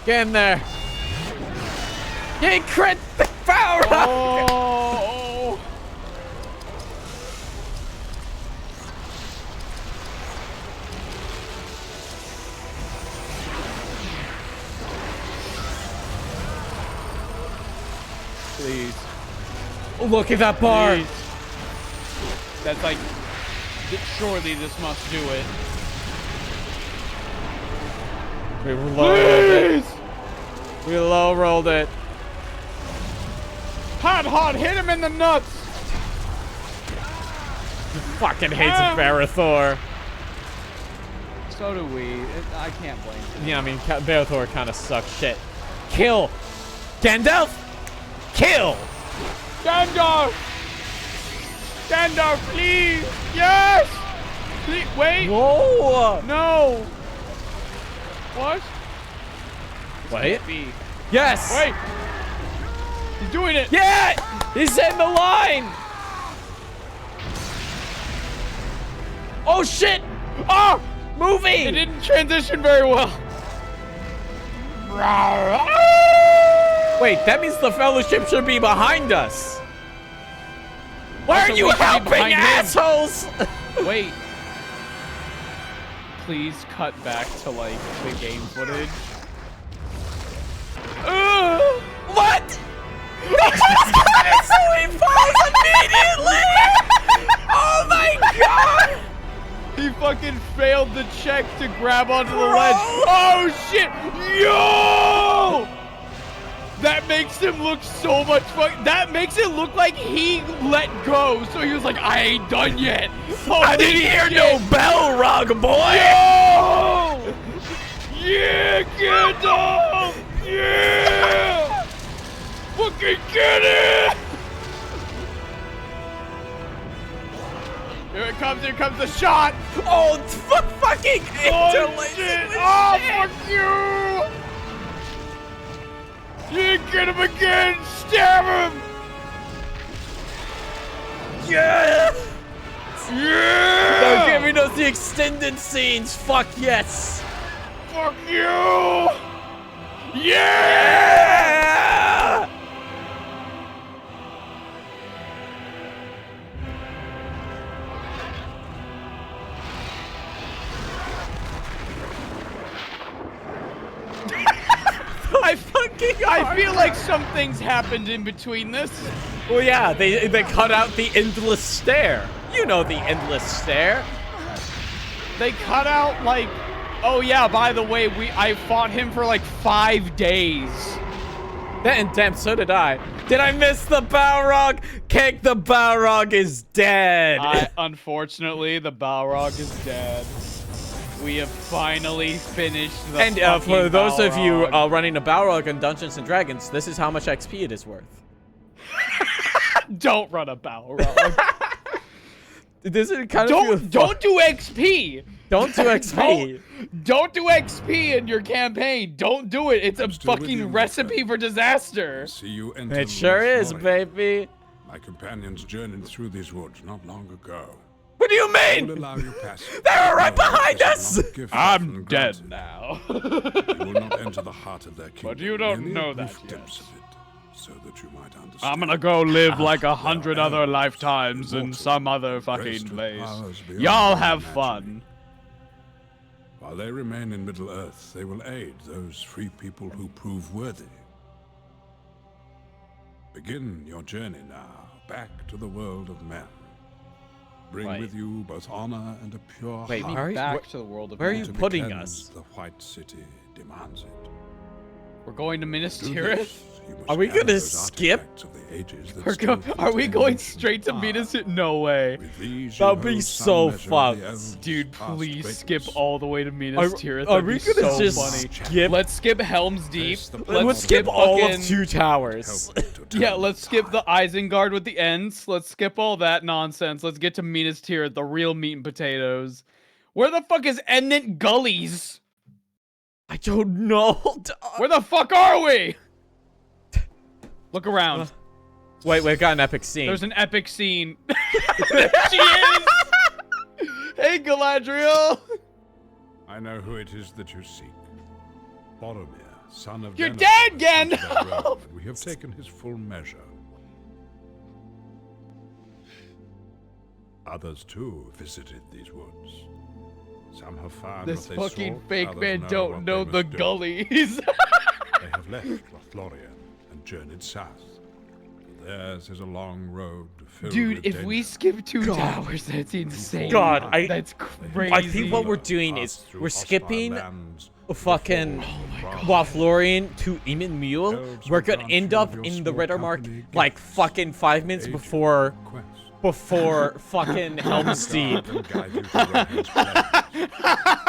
Get in there. He crit the Balrog. Oh. Please. Look at that bar. Please. That's like, surely this must do it. We low rolled it. We low rolled it. Hot, hit him in the nuts. He fucking hates Barithor. So do we. I can't blame him. Yeah, I mean, Barithor kind of sucks shit. Kill. Gandalf. Kill. Gandalf! Gandalf, please! Yes! Please, wait! Whoa. No! What? Wait. B. Yes. Wait! He's doing it! Yeah. He's in the line. Oh shit. Oh! Moving. It didn't transition very well. Wait, that means the Fellowship should be behind us. Why Also, are you we should be helping, behind him. assholes? Wait. Please cut back to, like, the game footage. What? So he falls immediately. Oh my god. He fucking failed the check to grab onto the ledge. Oh shit! Yo! That makes him look so much fun. That makes it look like he let go. So he was like, I ain't done yet. I didn't hear no Balrog, boy. Yo! Yeah, Gandalf! Yeah! Fucking get it! Here comes the shot! Oh, fucking Oh, shit! Oh, fuck you! You get him again! Stab him! Yeah! Yeah! They're giving us the extended scenes. Fuck yes! Fuck you! Yeah! Yeah! I feel like some things happened in between this. Well, yeah, they cut out the endless stare. You know the endless stare. They cut out like, oh yeah, by the way, I fought him for like 5 days. And damn, so did I. Did I miss the Balrog? Cake, the Balrog is dead. Unfortunately, the Balrog is dead. We have finally finished the And for fucking those of you Balrog. running a Balrog in Dungeons and Dragons, this is how much XP it is worth. Don't run a Balrog. This is kind of Don't do XP. Don't do XP. Don't do XP in your campaign. Don't do it. It's a fucking recipe for disaster. See you enter It sure is, Lothlorien. baby. My companions journeyed through these woods not long ago. What do you I will mean? allow you passage. They were right No, behind this is us! not a gift I'm often dead granted. now. You will not enter the heart of their kingdom. But you don't merely know a that brief yet. glimpse of it, so that you might understand. I'm gonna go live like There 100 are other elves, lifetimes in immortal, some other graced fucking with place. powers beyond Y'all your have imagining. fun. While they remain in Middle-earth, they will aid those free people who prove worthy. Begin your journey now, back to the world of men. Bring Wait. with you both honor and a pure Wait, heart. where are you- Back to the world of where are men. you To be putting cleansed, us? The White City demands it. We're going to Minas Do Tirith. this, you must Are we gather gonna those skip? artifacts of the ages that Are still we contain going ancient straight to power. Minas Tirith? No way. With these That'd you be hold so some measure of fun. the elves' Dude, past please greatness. skip all the way to Minas Tirith. Are That'd we be gonna so just funny. skip? Let's skip Helm's Deep. Face the Let's power skip of all fucking- of Two Towers. help to turn Yeah, let's skip the tide. Isengard with the Ents. Let's skip all that nonsense. Let's get to Minas Tirith, the real meat and potatoes. Where the fuck is Endant Gullies? I don't know. dog. Where the fuck are we? Look around. Wait, we got an epic scene. There's an epic scene. There she is! Hey, Galadriel! I know who it is that you seek. Boromir, son of You're Denethor, dead, entered Gandalf! that realm, and we have taken his full measure. Others too visited these woods. Some have found This what they fucking sought, fake others man know don't what know they the must do. gullies. They have left Lothlorien and journeyed south. But theirs is a long road filled Dude, with if we danger. skip Two Towers, that's insane. God, That's crazy. I think what we're doing is Passed through we're hostile skipping lands, fucking Lothlorien to Eamon Mule. We're gonna end up in the Rittermark like fucking 5 minutes before fucking Helm's Deep.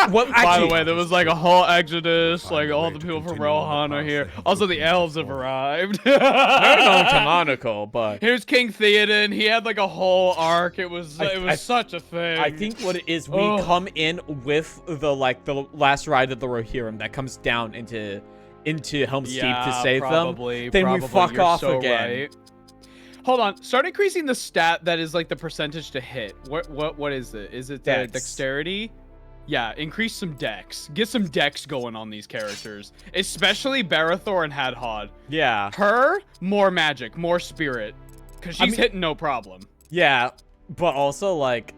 What? By the Actually, way, there was like a whole exodus, like all the people from Rohan are here. Also, the elves have arrived. I don't know canonical, but Here's King Theoden. He had like a whole arc. It was I- such a thing. I think what it is, we Oh. come in with the last ride of the Rohirrim that comes down into Helm's Deep to save probably, them. Then we probably. fuck You're off so again. right. Hold on. Start increasing the stat that is like the percentage to hit. What is it? Is it the Dex. dexterity? Yeah, increase some dex. Get some dex going on these characters, especially Barathor and Hadhod. Yeah, Her, more magic, more spirit, because she's I mean- hitting no problem. yeah, but also like,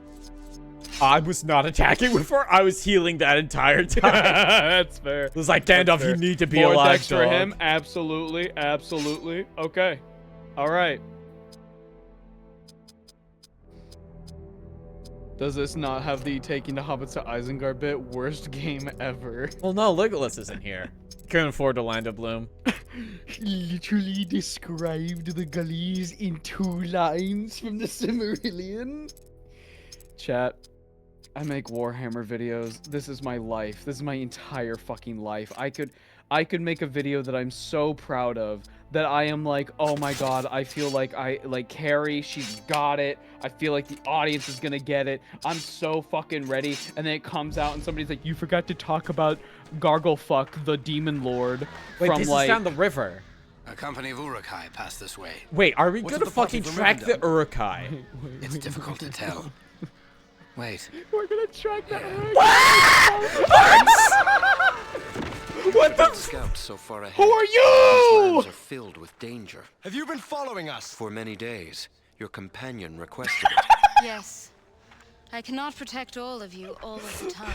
I was not attacking with her. I was healing that entire time. That's fair. It was like, That's Gandalf, you fair. need to be More alive, dex for dog. him. Absolutely, absolutely. Okay. All right. Does this not have the taking the hobbits to Isengard bit? Worst game ever. Well, no, Legolas isn't here. Couldn't afford to land a bloom. Literally described the gullies in 2 lines from the Silmarillion. Chat, I make Warhammer videos. This is my life. This is my entire fucking life. I could make a video that I'm so proud of that I am like, oh my god, I feel like Carrie, she's got it. I feel like the audience is gonna get it. I'm so fucking ready. And then it comes out and somebody's like, you forgot to talk about Garglefuck, the demon lord. Wait, from this like is down the river. A company of Urukai passed this way. Wait, are we What's gonna at the party fucking from track the Rivendell? Urukai? It's difficult to tell. Wait. we're gonna track that. What the? Scouts so far ahead. Who are These you? lands are filled with danger. Have you been following us? For many days, your companion requested it. Yes. I cannot protect all of you all of the time.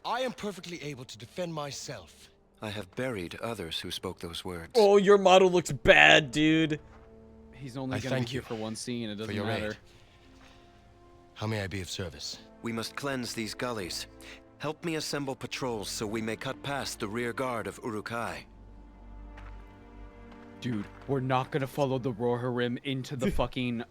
I am perfectly able to defend myself. I have buried others who spoke those words. Oh, your model looks bad, dude. He's only I gonna be thank here you for one scene. It for doesn't your matter. aid. How may I be of service? We must cleanse these gullies. Help me assemble patrols so we may cut past the rear guard of Urukai. Dude, we're not gonna follow the Rohirrim into the fucking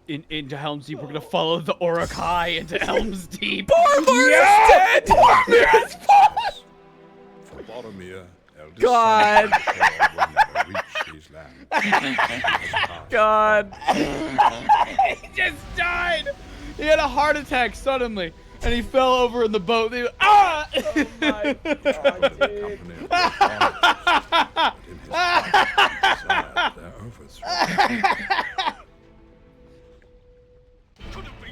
into Helm's Deep. We're gonna follow the Urukai into Helm's Deep. Boromir is dead! Boromir is fallen! For Boromir, eldest God. son of Thor will never reach these lands. God. He just died. He had a heart attack suddenly, and he fell over in the boat. They, ah! Oh my God, dude. Company of their fathers, but in his heart, desired their overthrow.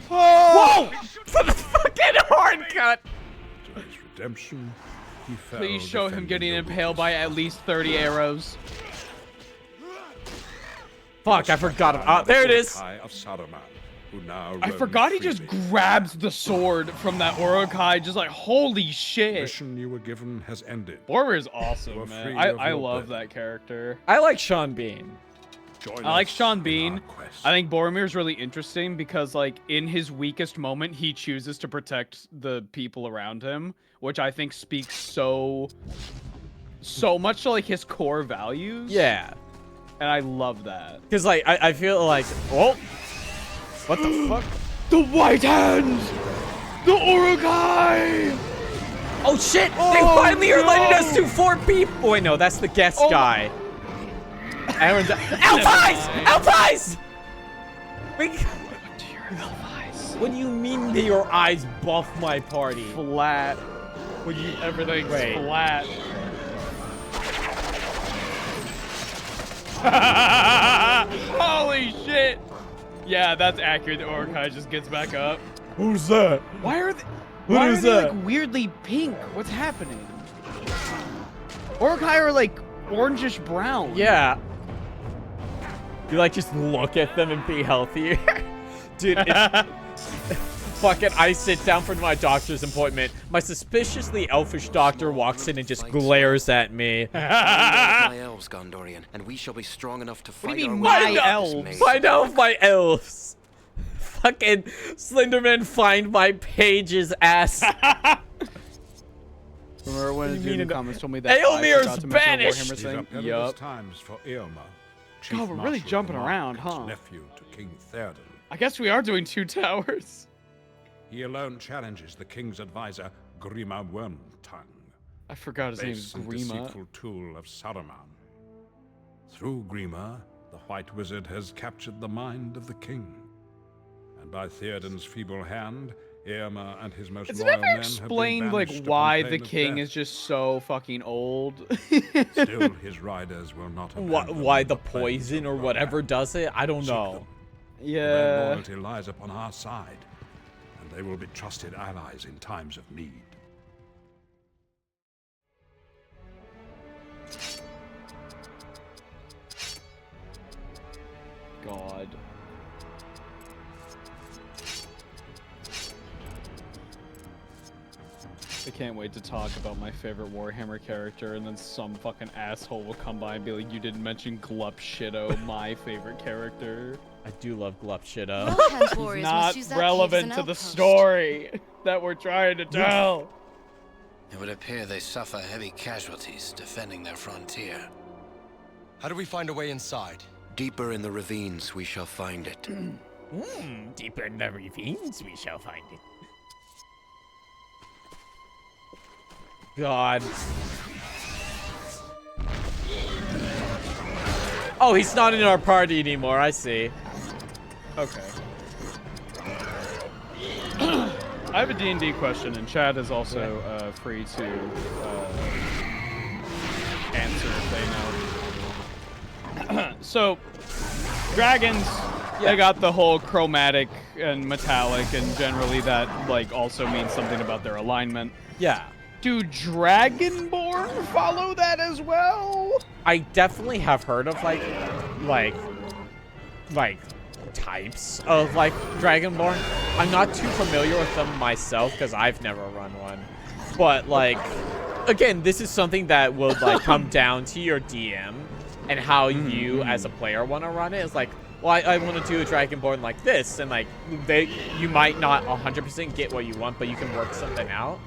Whoa! For the fucking hard cut! To his redemption, he fell Please show him defending getting the impaled by at least 30 arrows. Fuck, I forgot about. There it is. Urukai of Saruman, who now I roam forgot he just freely. grabs the sword from that Urukai, just like, holy The shit. mission you were given has ended. Boromir's You awesome, are man. free I of your love burden. that character. I like Sean Bean. Join I like us Sean in Bean. our quest. I think Boromir's really interesting because, like, in his weakest moment, he chooses to protect the people around him, which I think speaks so much to, like, his core values. Yeah. And I love that. Because, like, I feel like. Oh! What the fuck? The White Hands! The Urukai! Oh shit! They Oh, finally are letting us no! do 4 people! Oh, wait, no, that's the guest Oh. guy. Aaron's. Alpies! Alpies! Wait. What do you mean that your eyes buff my party? Flat. When you, everything's Wait. flat. Holy shit! Yeah, that's accurate. The Urukai just gets back up. Who's that? Why are they? What why is are they that? like weirdly pink? What's happening? Urukai are like orangish brown. Yeah. You like just look at them and be healthier? Dude, it's... Fucking, I sit down for my doctor's appointment. My suspiciously elfish doctor walks in and just glares at me. My elves, Gondorian, and we shall be strong enough to fight do you our mean, way my out of this elves? maze. Find out my elves. Fucking Slenderman, find my page's ass. Remember when a You dude mean in the an- comments told me that Eomir's I forgot to mention the banished! Warhammer These thing? are perilous Yup. times for Eomer, Chief God, we're really Marshal of jumping the around, Mark, huh? nephew to King Theoden. I guess we are doing 2 towers. He alone challenges the king's advisor, Grima Wormtongue, I forgot his name is base and Grima. deceitful tool of Saruman. Through Grima, the White Wizard has captured the mind of the king. And by Theoden's feeble hand, Eomer and his most Is it loyal ever men have been explained like banished why upon the pain of king death. is just so fucking old? Still, his riders will not abandon Why the plains poison of or whatever Rohan. does it? I don't Seek know. them. Their Yeah. loyalty lies upon our side, and they will be trusted allies in times of need. God. I can't wait to talk about my favorite Warhammer character, and then some fucking asshole will come by and be like, "You didn't mention Glup Shitto, my favorite character." I do love Glup Shitto. Rohan's warriors must Not use that cave as relevant an to the outpost. story that we're trying to tell. It would appear they suffer heavy casualties defending their frontier. How do we find a way inside? Deeper in the ravines, we shall find it. Deeper in the ravines, we shall find it. God. Oh, he's not in our party anymore. I see. Okay. I have a D&D question, and Chad is also free to answer if they know. So, dragons, they got the whole chromatic and metallic, and generally that like also means something about their alignment. Yeah. Do Dragonborn follow that as well? I definitely have heard of like types of like Dragonborn. I'm not too familiar with them myself because I've never run one. But like, again, this is something that would like come down to your DM and how you as a player want to run it. It's like, well, I want to do a Dragonborn like this, and like you might not 100% get what you want, but you can work something out.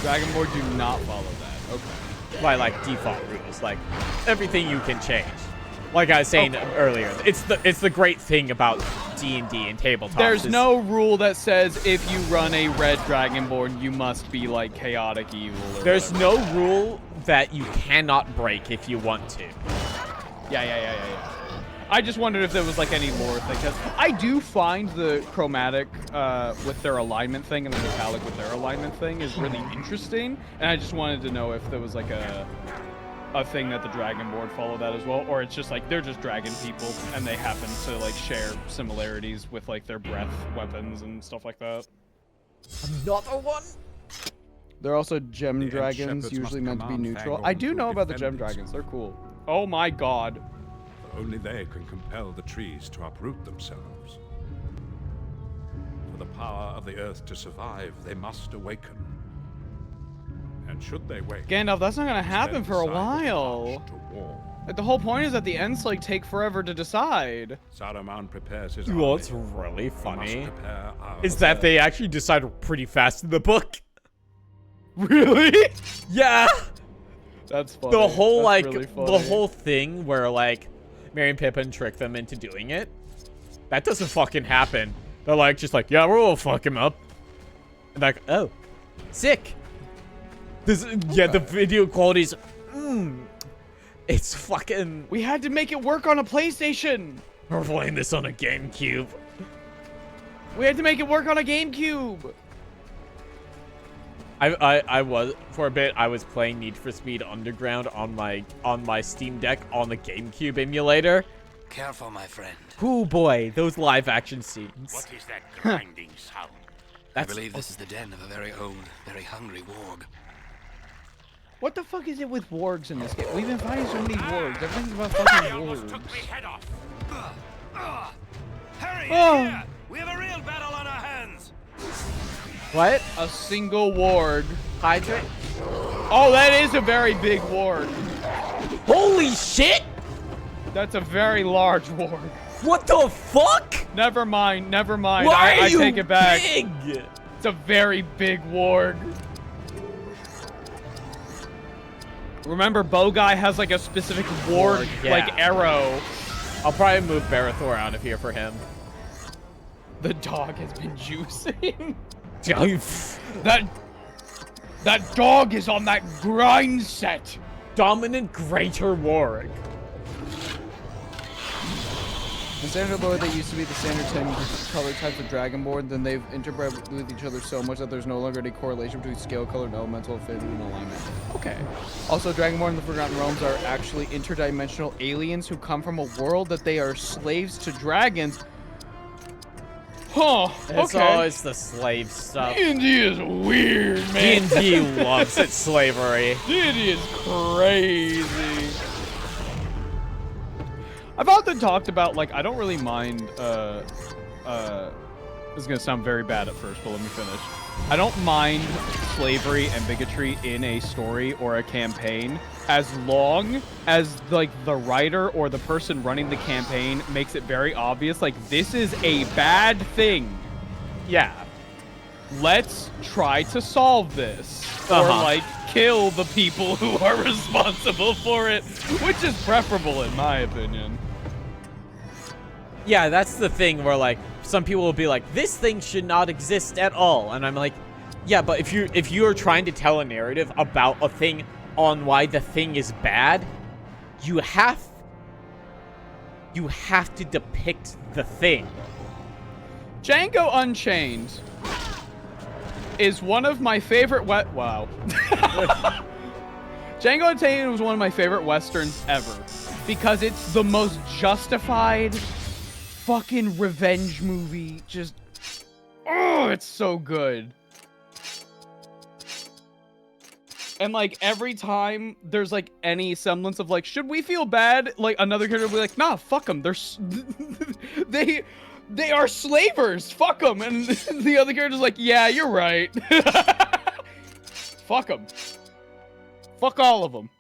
Dragonborn do not follow that. Okay. By like default rules, like everything you can change. Like I was saying earlier, it's the great thing about D&D and tabletop. There's no rule that says if you run a red Dragonborn, you must be like chaotic evil. There's no rule that you cannot break if you want to. Yeah. I just wondered if there was like any lore thing, because I do find the chromatic with their alignment thing and the metallic with their alignment thing is really interesting, and I just wanted to know if there was like a thing that the Dragonborn follow that as well, or it's just like they're just dragon people and they happen to like share similarities with like their breath weapons and stuff like that. Another one? They're also gem dragons, usually meant to be neutral. I do know about the gem dragons. They're cool. Oh my god. Only they can compel the trees to uproot themselves. For the power of the earth to survive, they must awaken. And should they wake, Gandalf, that's not gonna happen for a while. Like, the whole point is that the Ents like take forever to decide. Saruman prepares his Well, what's really funny is that they actually decide pretty fast in the book. Really? Yeah. That's funny. The whole That's like really funny. the whole thing where like Merry and Pippin trick them into doing it. That doesn't fucking happen. They're like just like, yeah, we'll fuck him up. And like, oh, sick. This yeah, the video quality's it's fucking. We had to make it work on a PlayStation. We're playing this on a GameCube. We had to make it work on a GameCube. I was for a bit. I was playing Need for Speed Underground on my Steam Deck on the GameCube emulator. Careful, my friend. Oh boy, those live action scenes. What is that grinding sound? I believe this is the den of a very old, very hungry warg. What the fuck is it with wargs in this game? We've been fighting so many wargs. Everything's about fucking wargs. Took me head off. Hurry! Oh. We have a real battle on our hands. What? A single warg. Hydrate? Oh, that is a very big warg. Holy shit! That's a very large warg. What the fuck? Never mind. Never mind. Why are I you take it back. big? It's a very big warg. Remember, Boguy has like a specific warg, Yeah. like arrow. I'll probably move Barathor out of here for him. The dog has been juicing. That dog is on that grind set. Dominant Greater Warwick. In standard lore, they used to be the standard 10 color types of Dragonborn, then they've interbred with each other so much that there's no longer any correlation between scale, color, and elemental affinity and alignment. Okay. Also, Dragonborn and the Forgotten Realms are actually interdimensional aliens who come from a world that they are slaves to dragons. Huh, It's always the slave stuff. D&D is weird, man. D&D loves its slavery. D&D is crazy. I've often talked about, like, I don't really mind, this is gonna sound very bad at first, but let me finish. I don't mind slavery and bigotry in a story or a campaign as long as, like, the writer or the person running the campaign makes it very obvious, like, this is a bad thing. Yeah. Let's try to solve this. Or, like, kill the people who are responsible for it, which is preferable in my opinion. Yeah, that's the thing where, like, some people will be like, this thing should not exist at all. And I'm like, yeah, but if you're trying to tell a narrative about a thing on why the thing is bad, you have to depict the thing. Django Unchained is one of my favorite wow. Django Unchained was one of my favorite westerns ever because it's the most justified fucking revenge movie. Just, oh, it's so good. And like every time there's like any semblance of like, should we feel bad? Like another character will be like, nah, fuck them. They are slavers. Fuck them. And the other character's like, yeah, you're right. Fuck them. Fuck all of them.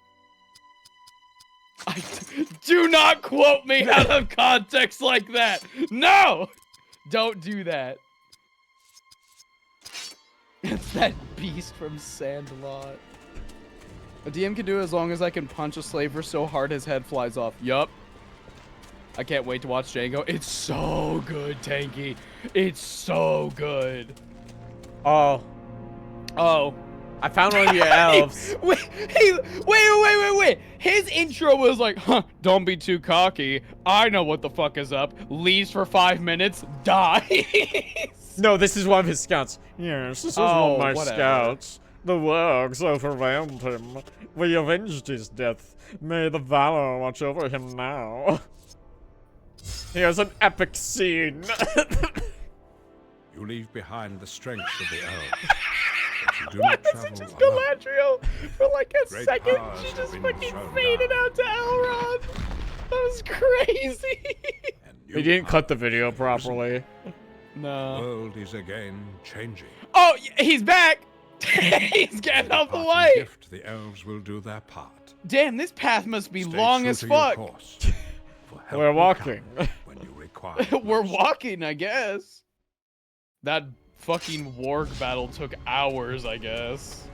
Do not quote me out of context like that. No! Don't do that. It's that beast from Sandlot. A DM can do it as long as I can punch a slaver so hard his head flies off. Yup. I can't wait to watch Django. It's so good, Tanky. It's so good. Oh. I found one of your elves. Wait. His intro was like, huh, don't be too cocky. I know what the fuck is up. Leaves for 5 minutes, dies. No, this is one of his scouts. Yes, this is one of my scouts. The wargs overwhelmed him. We avenged his death. May the valor watch over him now. Here's an epic scene. You leave behind the strength of the elves. But you do not travel Just alone. Galadriel for like a Great second. powers She have just been fucking thrown faded down. out to Elrond. That was crazy. And They new didn't cut the powers video have arisen. properly. The No. world is again changing. Oh, he's back. He's getting out the Parting way. gift, the elves will do their part. Damn, this path must be Stay long true as to your fuck. course, for help We're will walking. come when you require We're most. walking, I guess. That fucking warg battle took hours, I guess.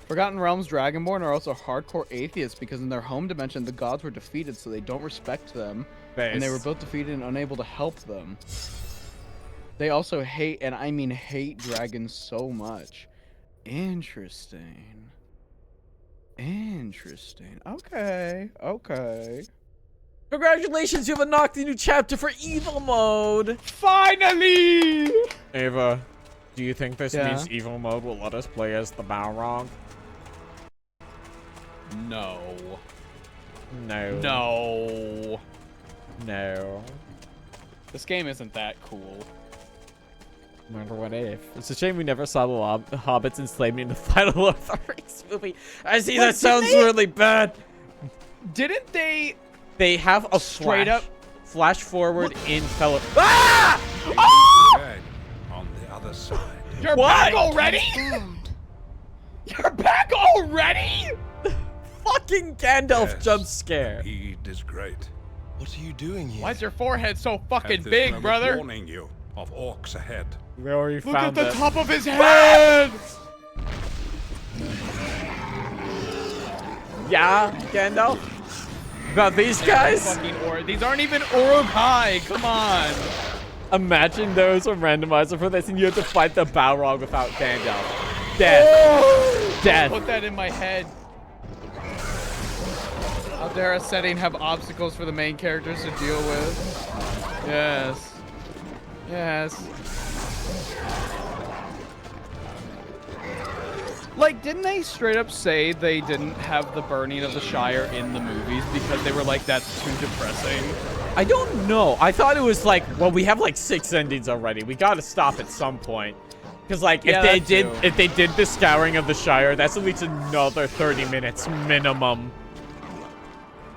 Forgotten Realms Dragonborn are also hardcore atheists because in their home dimension the gods were defeated, so they don't respect them. And they were both defeated and unable to help them. They also hate, and I mean hate, dragons so much. Interesting. Okay. Congratulations, you have unlocked a new chapter for evil mode. Finally! Ava, do you think this Yeah? means evil mode will let us play as the Balrog? No. No. No. This game isn't that cool. Wonder what if. It's a shame we never saw the hobbits enslaved in the final Lord of the Rings movie. I see, that sounds really bad. Didn't they... They have a Straight up- flash forward in fellow. Ah! Again, on the other side. You're What? back already? Found. You're back already? Fucking Gandalf Yes, jump scare. Heed is great. What are you doing here? Why's your forehead so fucking At this big, moment, brother? Warning you of orcs ahead. We already Look at found the it. top of his head! Yeah, Gandalf? About these guys? Fucking these aren't even Uruk-hai, come on. Imagine there's a randomizer for this and you have to fight the Balrog without Gandalf. Death. Death. Put that in my head. How dare a setting have obstacles for the main characters to deal with? Yes. Yes. Like, didn't they straight up say they didn't have the burning of the Shire in the movies because they were like, that's too depressing? I don't know. I thought it was like, well, we have like 6 endings already. We gotta stop at some point. Because like, Yeah, if they did the scouring of the Shire, that's at least another 30 minutes minimum.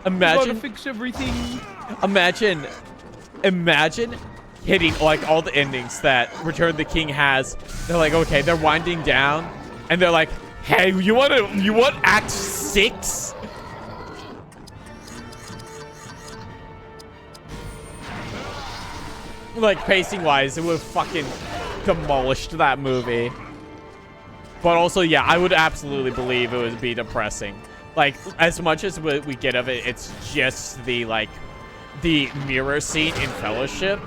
Imagine fix everything. Imagine hitting like all the endings that Return of the King has. They're like, okay, they're winding down, and they're like, hey, you want Act 6? Like pacing wise, it would have fucking demolished that movie. But also, yeah, I would absolutely believe it would be depressing. Like, as much as we get of it, it's just the, like, the mirror scene in Fellowship.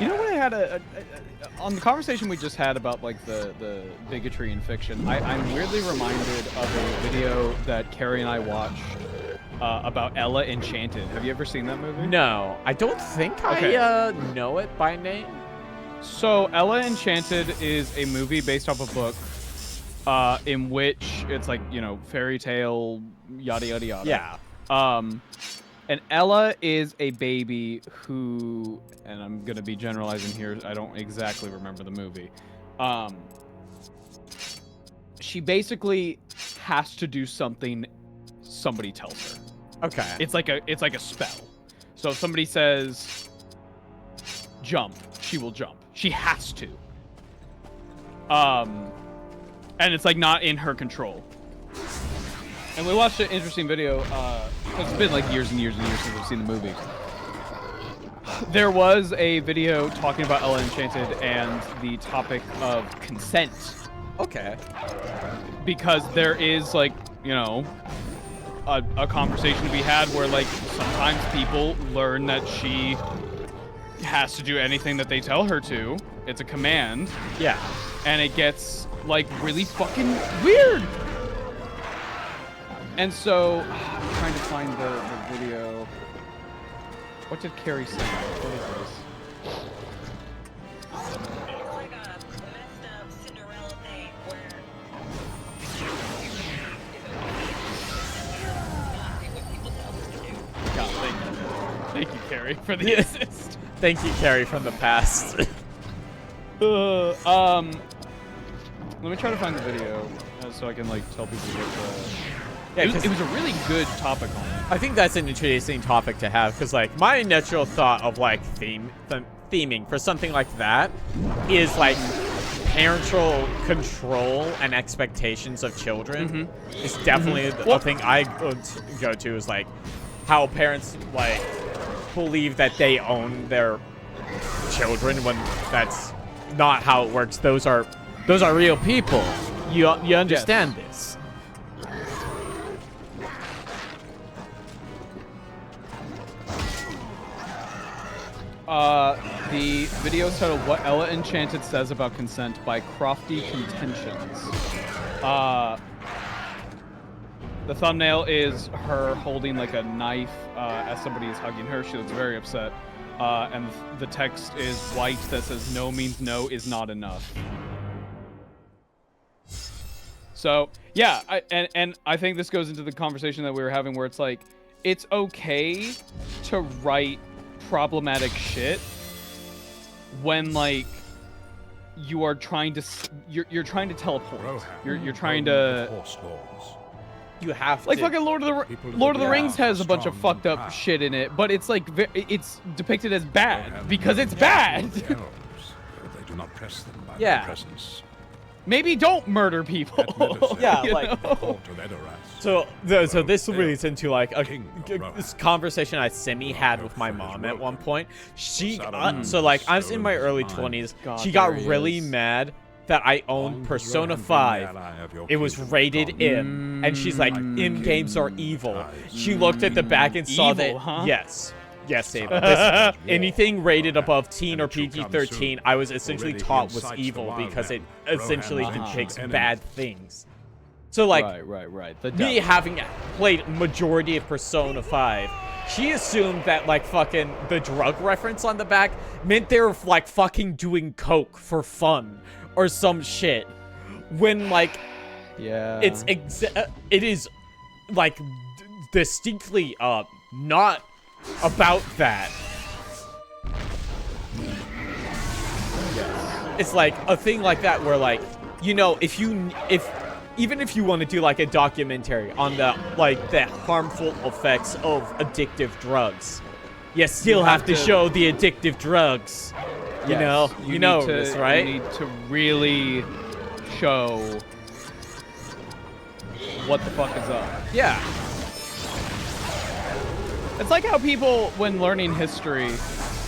You know what I had on the conversation we just had about like the bigotry in fiction, I'm weirdly reminded of a video that Carrie and I watched about Ella Enchanted. Have you ever seen that movie? No, I don't think I know it by name. So Ella Enchanted is a movie based off a book in which it's like, you know, fairy tale, yada yada yada. Yeah. And Ella is a baby who, and I'm gonna be generalizing here, I don't exactly remember the movie. She basically has to do something somebody tells her. Okay. It's like a spell. So if somebody says jump, she will jump. She has to. And it's like not in her control. And we watched an interesting video. It's been like years and years and years since I've seen the movie. There was a video talking about Ella Enchanted and the topic of consent. Okay. Because there is like, you know, a conversation to be had where like sometimes people learn that she has to do anything that they tell her to. It's a command. Yeah. And it gets like really fucking weird. And so, I'm trying to find the video. What did Carrie say? What is this? It's like a messed up Cinderella thing where God, thank you, Carrie, for the assist. Thank you, Carrie, from the past. Let me try to find the video so I can like tell people what. Yeah, it was a really good topic on it. I think that's an interesting topic to have because, like, my natural thought of like theming for something like that is like parental control and expectations of children. Mm-hmm. It's definitely a thing I go to is like how parents like believe that they own their children when that's not how it works. Those are real people. You understand this. The video is titled "What Ella Enchanted Says About Consent" by Crofty Contentions. The thumbnail is her holding like a knife as somebody is hugging her. She looks very upset. And the text is white that says "No means no is not enough." So yeah, and I think this goes into the conversation that we were having where it's like, it's okay to write problematic shit when like you are trying to you're trying to tell a point. You're trying to. You have like to. Fucking Lord of the Rings has a bunch of fucked up shit in it, but it's like it's depicted as bad because it's bad. They do not press them by Yeah. their presence. Maybe don't murder people. Yeah, you like know? so this leads into like this conversation I semi-had with my mom at one point. She so like I was in my early 20s. She got really mad that I owned Persona 5. It was rated M, and she's like, M games are evil. She looked at the back and saw that yes, Ava. Anything rated above teen or PG-13, I was essentially taught was evil because it essentially depicts bad things. So like, right. Me having played majority of Persona 5, she assumed that like fucking the drug reference on the back meant they were like fucking doing coke for fun or some shit. When like, yeah, it is like distinctly not about that. It's like a thing like that where like, you know, even if you want to do like a documentary on the harmful effects of addictive drugs, you still have to show the addictive drugs. You know, you know this, right? You need to really show what the fuck is up. Yeah. It's like how people, when learning history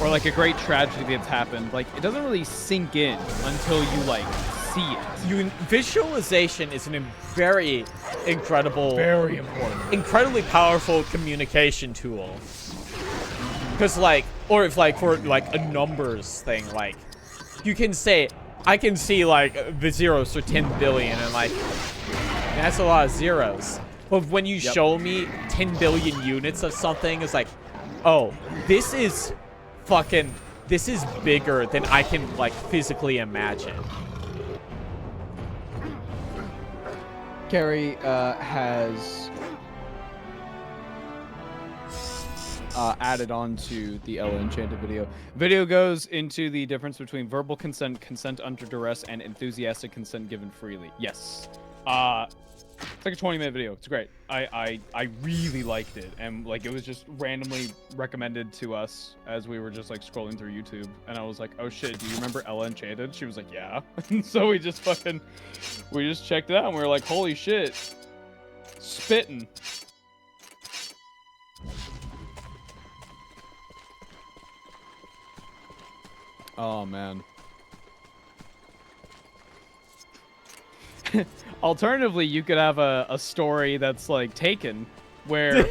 or like a great tragedy that's happened, like it doesn't really sink in until you like see it. Visualization is an very incredibly powerful communication tool. Because, like, or if, like, for, like, a numbers thing, like, you can say, I can see, like, the zeros for 10 billion, and, like, that's a lot of zeros. But when you show me 10 billion units of something, it's like, oh, this is fucking, this is bigger than I can, like, physically imagine. Carrie has added on to the Ella Enchanted video. Video goes into the difference between verbal consent, consent under duress, and enthusiastic consent given freely. Yes. It's like a 20-minute video. It's great. I really liked it, and like it was just randomly recommended to us as we were just like scrolling through YouTube, and I was like, oh shit, do you remember Ella Enchanted? She was like, yeah. So we just checked it out, and we were like, holy shit, spitting. Oh man. Alternatively, you could have a story that's like Taken, where,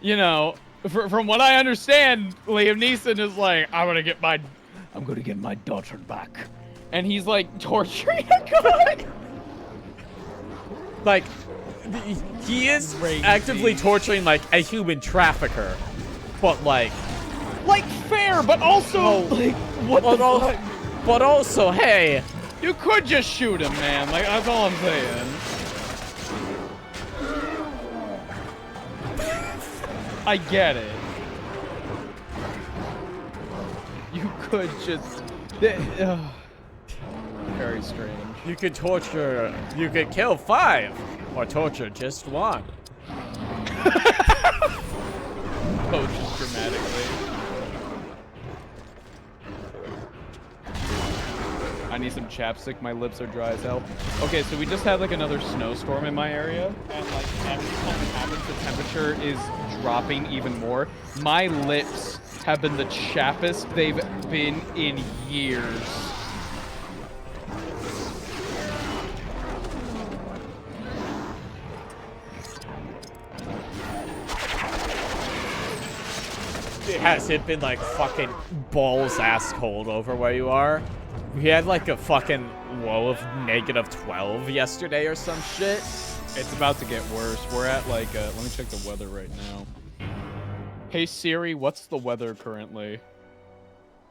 you know, from what I understand, Liam Neeson is like, I'm gonna get my daughter back, and he's like torturing a guy. Like, he is actively torturing like a human trafficker, but like fair, but also like what the fuck? But also, hey. You could just shoot him, man. Like, that's all I'm saying. I get it. You could just... Very strange. You could torture... You could kill 5. Or torture just 1. Coaches dramatically. I need some chapstick. My lips are dry as hell. Okay, so we just had like another snowstorm in my area, and like every time it happens, the temperature is dropping even more. My lips have been the chappest they've been in years. Has it been like fucking balls ass cold over where you are? We had like a fucking low of -12 yesterday or some shit. It's about to get worse. We're at like, let me check the weather right now. Hey Siri, what's the weather currently?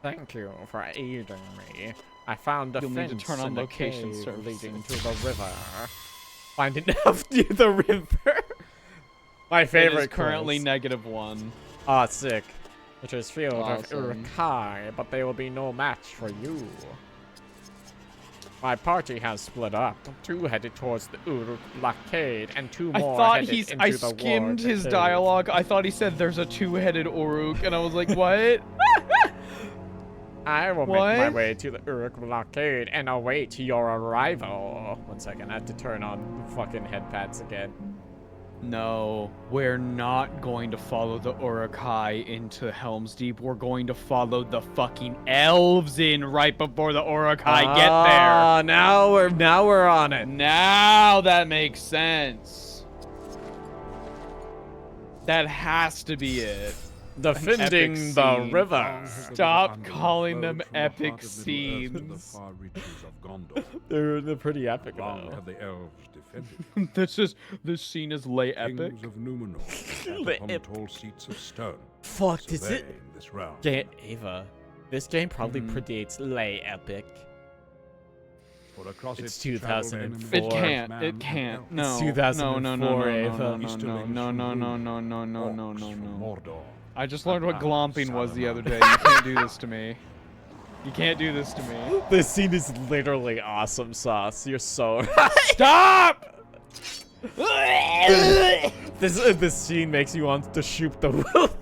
Thank you for aiding me. I found a You'll fence need to turn on in a location cave services. leading to the river. Find enough near the river. My favorite. It is currently quiz. -1. Ah, sick. Which is field Awesome. of Urukai, but they will be no match for you. My party has split up. 2 headed towards the Uruk blockade, and 2 more headed into I the skimmed war his cave. dialogue. I thought he said there's a 2-headed Uruk, and I was like, what? I will make my way to the Uruk blockade and await your arrival. 1 second, I have to turn on the fucking headpads again. No, we're not going to follow the Urukai into Helm's Deep. We're going to follow the fucking elves in right before the Urukai get there. Now we're on it. Now that makes sense. That has to be it. Defending the river. Stop calling them epic scenes. They're pretty epic. Long have the elves defended. This scene is lay epic. Kings of Numenor sat Lay upon epic. tall seats of stone. Fuck, is it? surveying this round. Ava, this game probably predates lay epic. For across It's its traveled 2004. It can't. man It and can't. elf. No. It's 2004, no, Ava. no. From Mordor. I just learned what glomping was the other day. You can't do this to me. You can't do this to me. This scene is literally awesome sauce. You're so Stop! this scene makes you want to shoot the wolf.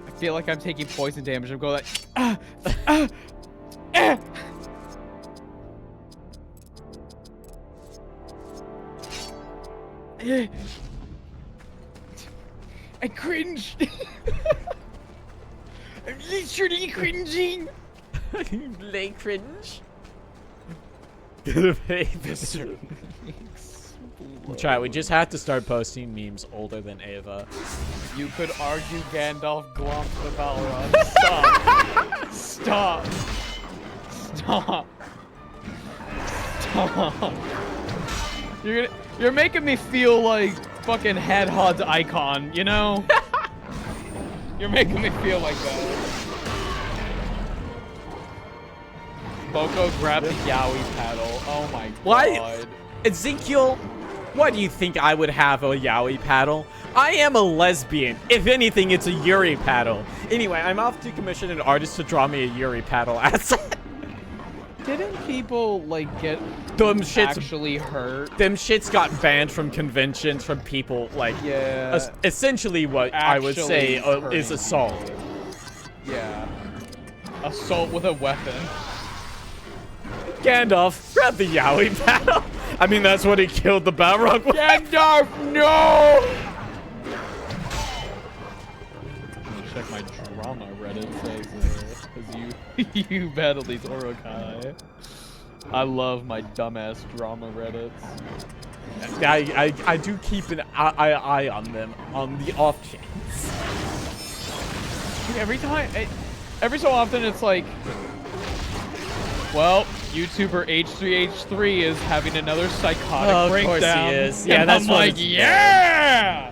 I feel like I'm taking poison damage. I'm going like, I cringe. I'm literally cringing. Lay cringe. Gonna pay this. Try. We just have to start posting memes older than Ava. You could argue Gandalf glomped the Balrog. Stop. Stop. Stop. You're making me feel like fucking Hadhod's icon, you know? You're making me feel like that. Boco grabbed the Yowie paddle. Oh my god. Why? Ezekiel, why do you think I would have a Yowie paddle? I am a lesbian. If anything, it's a Yuri paddle. Anyway, I'm off to commission an artist to draw me a Yuri paddle asset. Didn't people, like, get them shits actually hurt? Them shits got banned from conventions from people, like, yeah. Essentially what I would say is assault. Yeah. Assault with a weapon. Gandalf, grab the Yowie paddle. I mean, that's what he killed the Balrog with. Gandalf, no! Check my drama Reddit says because you battle these Urukai. I love my dumbass drama Reddits. I do keep an eye on them on the off chance. Every so often it's like, well, YouTuber H3H3 is having another psychotic breakdown. Of course he is. Yeah, that's I'm like, yeah!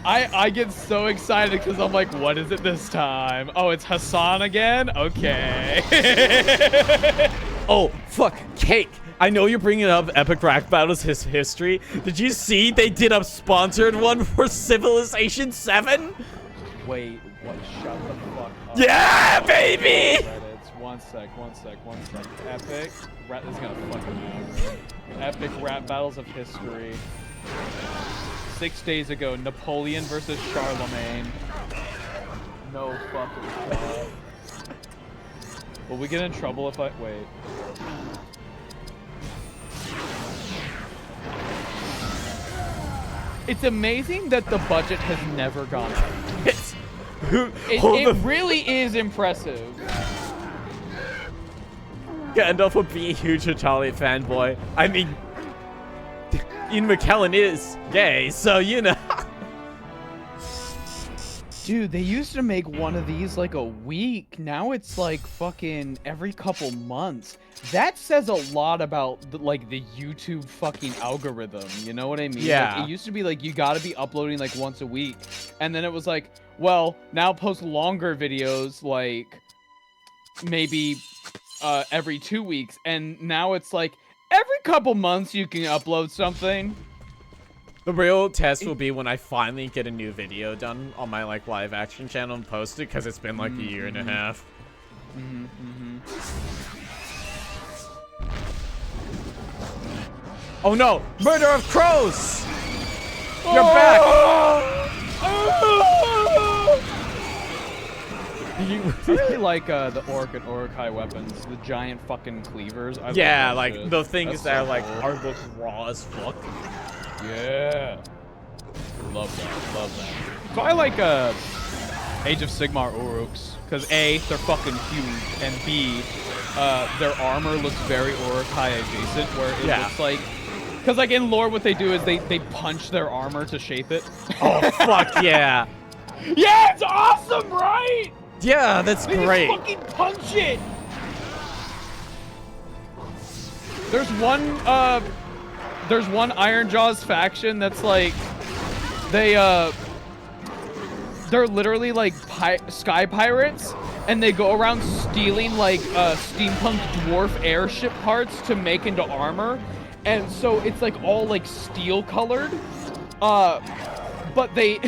I get so excited because I'm like, what is it this time? Oh, it's Hassan again? Okay. Oh, fuck. Cake. I know you're bringing up Epic Rap Battles history. Did you see they did a sponsored one for Civilization 7? Wait, what? Shut the fuck up. Yeah, baby! One sec. Epic rap. This is gonna fucking happen. Epic Rap Battles of history. 6 days ago, Napoleon versus Charlemagne. No fucking god. Will we get in trouble if I wait? It's amazing that the budget has never gone up. It really is impressive. Gandalf would be a huge Hitachi fanboy. I mean, Ian McKellen is gay, so you know. Dude, they used to make one of these like a week. Now it's like fucking every couple months. That says a lot about the YouTube fucking algorithm. You know what I mean? Yeah. Like, it used to be like you gotta be uploading like once a week, and then it was like, well, now post longer videos like maybe every 2 weeks, and now it's like every couple months you can upload something. The real test will be when I finally get a new video done on my live action channel and post it, because it's been like a year and a half. Oh no! Murder of crows! You're back! I really like the Orc and Urukai weapons, the giant fucking cleavers. Yeah, like the things that are like look raw as fuck. Yeah. Love that. So I like Age of Sigmar Uruks, because A, they're fucking huge, and B, their armor looks very Urukai adjacent, where it looks like, because like in lore what they do is they punch their armor to shape it. Oh fuck yeah. Yeah, it's awesome, right? Yeah, that's great. Just fucking punch it. There's one Iron Jaws faction that's like, they're literally like sky pirates, and they go around stealing like steampunk dwarf airship parts to make into armor, and so it's like all like steel colored, but they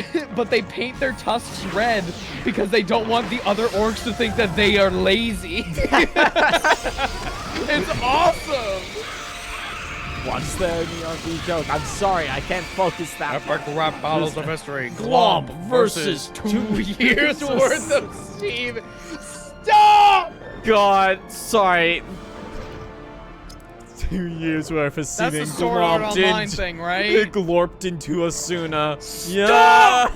paint their tusks red because they don't want the other orcs to think that they are lazy. It's awesome. What's the NERV joke? I'm sorry, I can't focus that. Epic Rap Battles of History. Glomp versus 2 years worth of steam. Stop! God, sorry. 2 years worth of steam. That's the Sword Art Online thing, right? It glorped into Asuna. Stop! Yeah.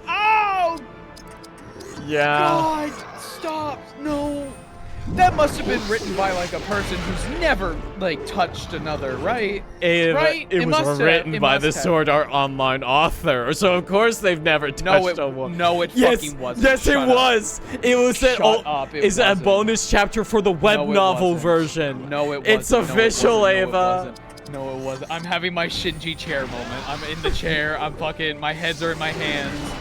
Oh! Yeah. God, stop! No. that must have been written by like a person who's never like touched another, right? Right? It was must written have. by the Sword Art Online author, so of course they've never touched a one. No, it fucking wasn't. Yes, Shut it up. was. It was Shut up, it Is a wasn't. bonus chapter for the web No, it novel wasn't. version. No, it wasn't. It's official, no, it Ava. wasn't. No, it wasn't. I'm having my Shinji chair moment. I'm in the chair. I'm fucking. My heads are in my hands.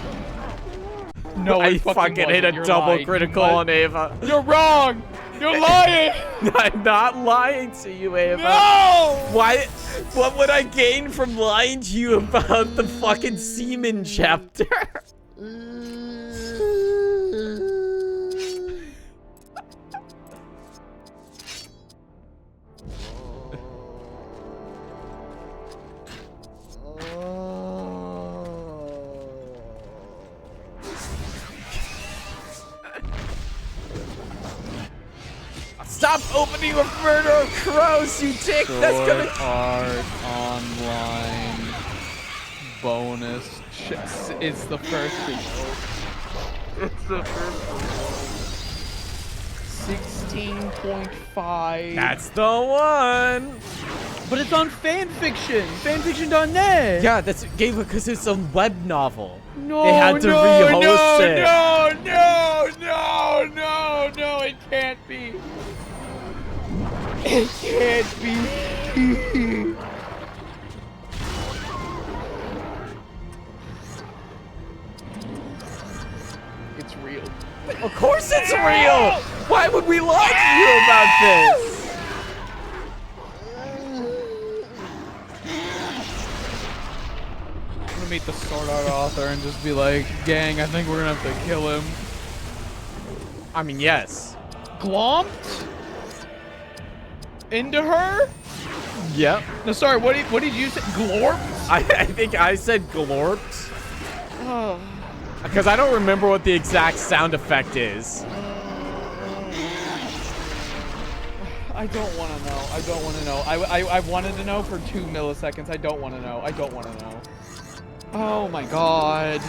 No, I it fucking hit a You're double lying. critical on Ava. You're wrong. You're lying. I'm not lying to you, Ava. No. Why? What would I gain from lying to you about the fucking semen chapter? Stop opening a murder of crows, you dick! That's Sword gonna. Art Online bonus. It's the first one. It's the first one. 16.5. That's the one. But it's on fanfiction. Fanfiction.net. Yeah, that's Gabe because it's a web novel. No, they had to rehost it. No, it can't be. It can't be. It's real. Of course it's real! Why would we lie to you about this? I'm gonna meet the Sword Art author and just be like, gang, I think we're gonna have to kill him. I mean, yes. Glomped? Into her? Yep. No, sorry, what did you say? Glorped? I think I said glorped. Because I don't remember what the exact sound effect is. I don't want to know. I don't want to know. I wanted to know for 2 milliseconds. I don't want to know. I don't want to know. Oh my god.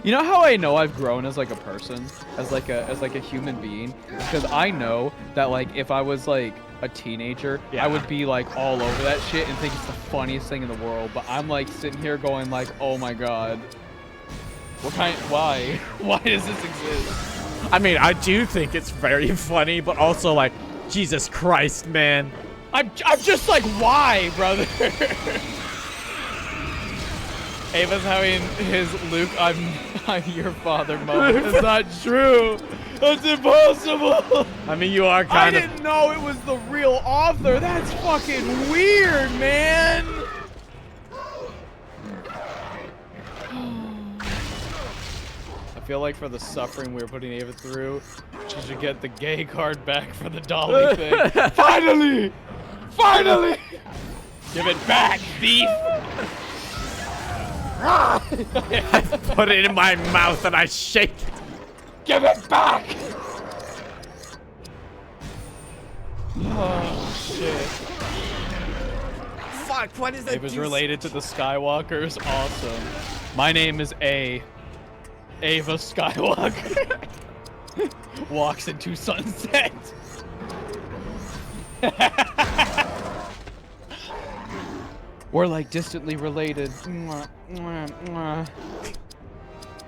You know how I know I've grown as like a person, as like a human being? Because I know that like if I was like a teenager, Yeah. I would be like all over that shit and think it's the funniest thing in the world. But I'm like sitting here going like, oh my god. Why? Why does this exist? I mean, I do think it's very funny, but also like, Jesus Christ, man. I'm just like, why, brother? Ava's having his Luke, I'm your father moment. It's not true. That's impossible. I mean, you are I kind of. didn't know it was the real author. That's fucking weird, man. I feel like for the suffering we were putting Ava through, she should get the gay card back for the Dolly thing. Finally! Finally! Give it back, thief! I put it in my mouth and I shake it. Give it back! Oh, shit. Fuck, what is that? Ava's related to the Skywalkers. Awesome. My name is Ava Skywalker. Walks into sunset. We're like distantly related. Mwah, mwah, mwah.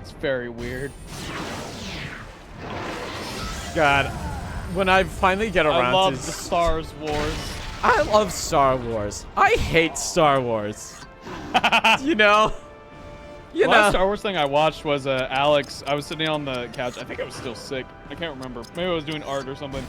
It's very weird. God, when I finally get around I love to the Star Wars. I love Star Wars. I hate Star Wars. You know? The last Star Wars thing I watched was Alex. I was sitting on the couch. I think I was still sick. I can't remember. Maybe I was doing art or something.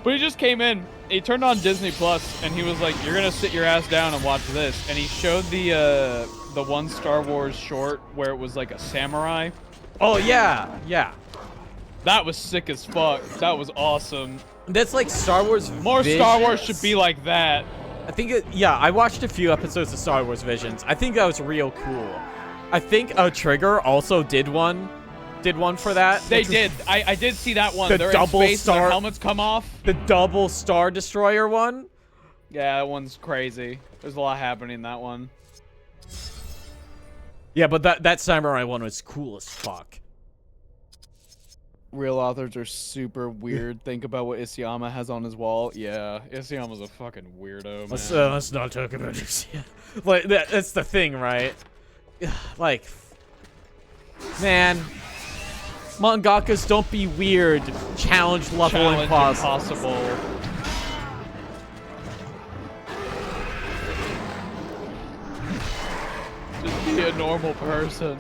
But he just came in. He turned on Disney Plus, and he was like, "You're gonna sit your ass down and watch this." And he showed the one Star Wars short where it was like a samurai. Oh yeah, yeah. That was sick as fuck. That was awesome. That's like Star Wars. More Visions. Star Wars should be like that. I think yeah, I watched a few episodes of Star Wars Visions. I think that was real cool. I think Trigger also did one for that. They did. I did see that one. The They're double in space, star- their helmets come off. The double Star Destroyer one. Yeah, that one's crazy. There's a lot happening in that one. Yeah, but that samurai one was cool as fuck. Real authors are super weird. Think about what Isayama has on his wall. Yeah, Isayama's a fucking weirdo, man. Let's not talk about this. Like that's the thing, right? Like, man, mangakas don't be weird. Challenge level impossible. Just be a normal person.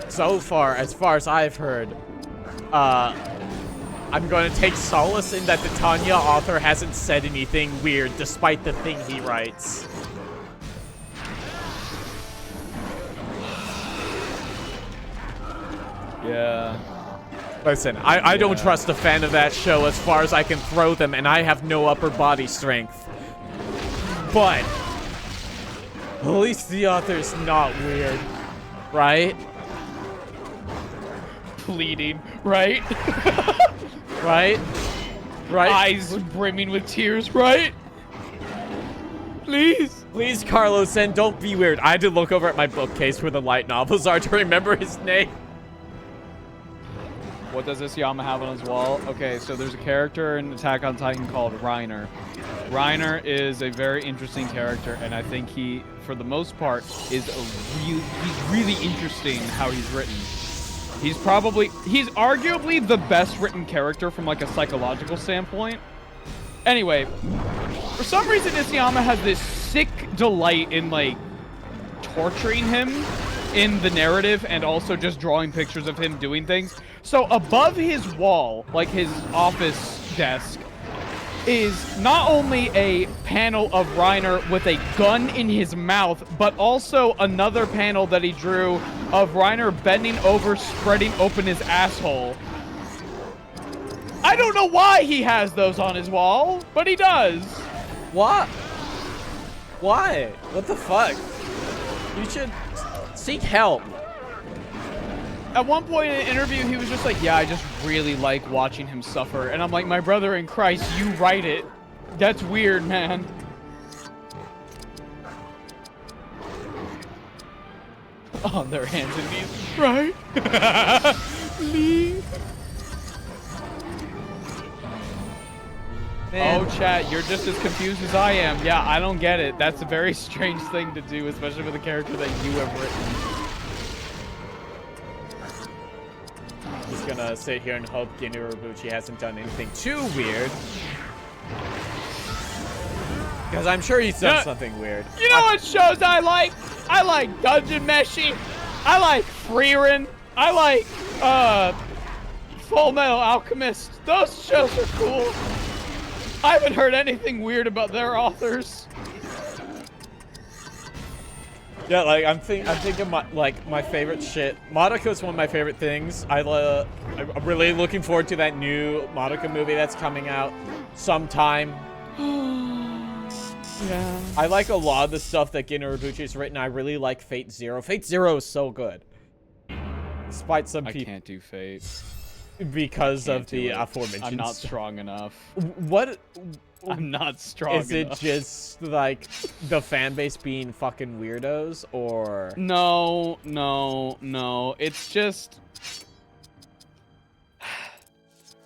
So far as I've heard, I'm going to take solace in that the Tanya author hasn't said anything weird despite the thing he writes. Yeah. Listen, I don't trust a fan of that show as far as I can throw them, and I have no upper body strength. But at least the author's not weird, right? Pleading, right? Right? Right? Eyes brimming with tears, right? Please. Please, Carlos, and don't be weird. I had to look over at my bookcase where the light novels are to remember his name. What does Isayama have on his wall? Okay, so there's a character in Attack on Titan called Reiner. Reiner is a very interesting character, and I think he, for the most part, he's really interesting how he's written. He's arguably the best written character from like a psychological standpoint. Anyway, for some reason Isayama has this sick delight in like torturing him in the narrative and also just drawing pictures of him doing things. So above his wall, like his office desk, is not only a panel of Reiner with a gun in his mouth, but also another panel that he drew of Reiner bending over, spreading open his asshole. I don't know why he has those on his wall, but he does. What? Why? What the fuck? You should seek help. At one point in an interview, he was just like, yeah, I just really like watching him suffer. And I'm like, my brother in Christ, you write it. That's weird, man. On their hands and knees. Right? Leave. Oh, chat, you're just as confused as I am. Yeah, I don't get it. That's a very strange thing to do, especially with a character that you have written. He's gonna sit here and hope Ginu Urobuchi hasn't done anything too weird. Because I'm sure he's done something weird. You know what shows I like? I like Dungeon Meshi. I like Frieren. I like Full Metal Alchemist. Those shows are cool. I haven't heard anything weird about their authors. Yeah, like I'm thinking my favorite shit. Madoka is one of my favorite things. I'm really looking forward to that new Madoka movie that's coming out sometime. Yeah. I like a lot of the stuff that Gin Urobuchi's written. I really like Fate Zero. Fate Zero is so good. Despite some people. I can't do Fate. Because of the aforementioned I'm not stuff. strong enough. What? I'm not strong enough. Is it just like the fan base being fucking weirdos, or? No. It's just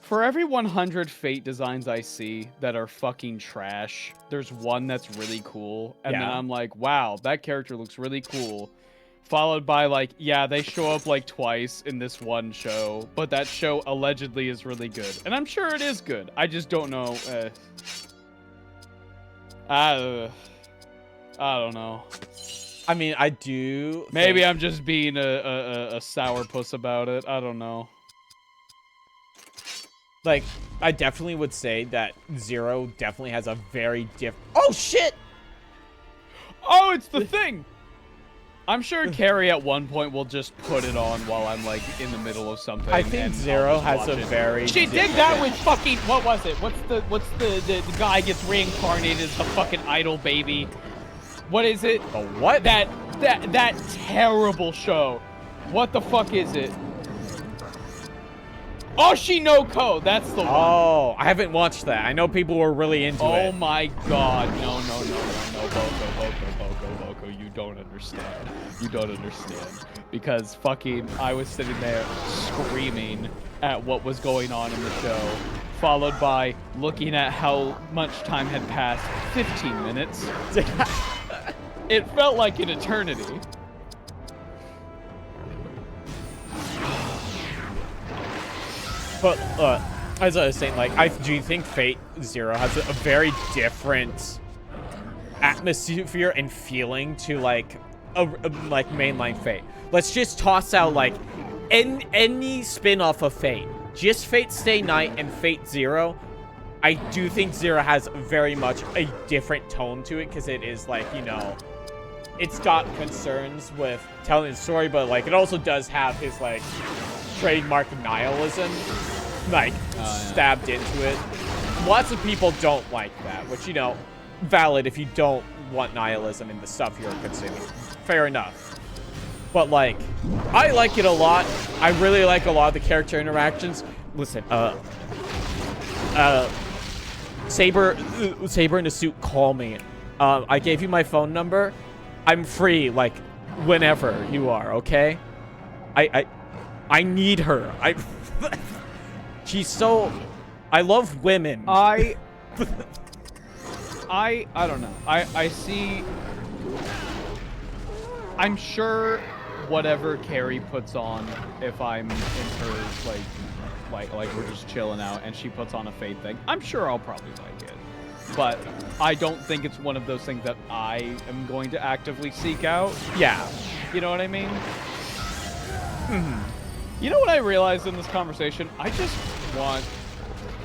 for every 100 Fate designs I see that are fucking trash, there's one that's really cool, and then I'm like, wow, that character looks really cool. Followed by like, yeah, they show up like twice in this one show, but that show allegedly is really good, and I'm sure it is good. I just don't know. I don't know. I mean, I do. Maybe I'm just being a sourpuss about it. I don't know. Like, I definitely would say that Zero definitely has a very different. Oh shit! Oh, it's the thing. I'm sure Carrie at one point will just put it on while I'm like in the middle of something. I think Zero has a very. She did that with fucking. What was it? What's the guy gets reincarnated as a fucking idol baby? What is it? The what? That terrible show. What the fuck is it? Oshinoko. That's the one. Oh, I haven't watched that. I know people were really into it. Oh my god. No. Boco. You don't understand. You don't understand. Because fucking, I was sitting there screaming at what was going on in the show, followed by looking at how much time had passed. 15 minutes. It felt like an eternity. But as I was saying, like, I do think Fate Zero has a very different atmosphere and feeling to like a like mainline Fate. Let's just toss out like any spin-off of Fate, just Fate Stay Night and Fate Zero. I do think Zero has very much a different tone to it because it is like, you know, it's got concerns with telling the story, but like it also does have his like trademark nihilism like stabbed into it. Lots of people don't like that, which, you know, valid if you don't want nihilism in the stuff you're consuming. Fair enough. But like, I like it a lot. I really like a lot of the character interactions. Listen, Saber in a suit, call me. I gave you my phone number. I'm free, like, whenever you are, okay? I need her. She's so... I love women. I don't know. I see... I'm sure whatever Carrie puts on, if I'm in her, like we're just chilling out and she puts on a Fate thing, I'm sure I'll probably like it. But I don't think it's one of those things that I am going to actively seek out. Yeah. You know what I mean? You know what I realized in this conversation? I just want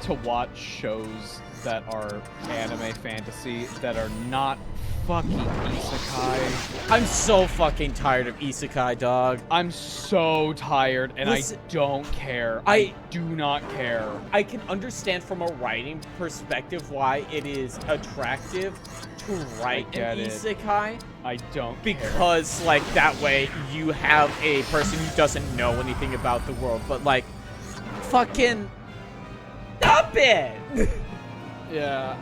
to watch shows that are anime fantasy that are not fucking isekai. I'm so fucking tired of isekai, dog. I'm so tired, and listen, I don't care. I do not care. I can understand from a writing perspective why it is attractive to write an isekai. I don't because care. Like, that way you have a person who doesn't know anything about the world, but like, fucking stop it. Yeah,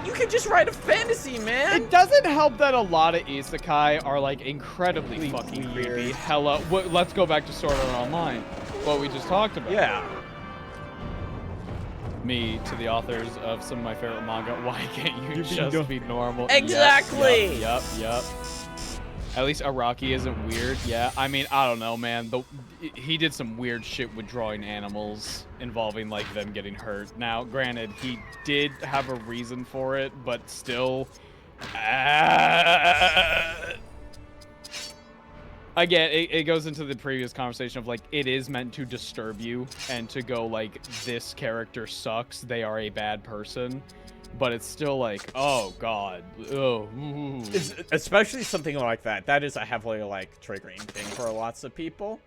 you can just write a fantasy, man. It doesn't help that a lot of isekai are like incredibly fucking weird. creepy. Hella, let's go back to Sword Art Online, what we just talked about. Yeah. Me to the authors of some of my favorite manga. Why can't you just be normal? Exactly. Yep. At least Araki isn't weird. Yeah, I mean, I don't know, man. He did some weird shit with drawing animals involving, like, them getting hurt. Now, granted, he did have a reason for it, but still... Again, it goes into the previous conversation of, like, it is meant to disturb you and to go, like, this character sucks, they are a bad person. But it's still like, oh god, oh. It's, especially something like that. That is a heavily like triggering thing for lots of people.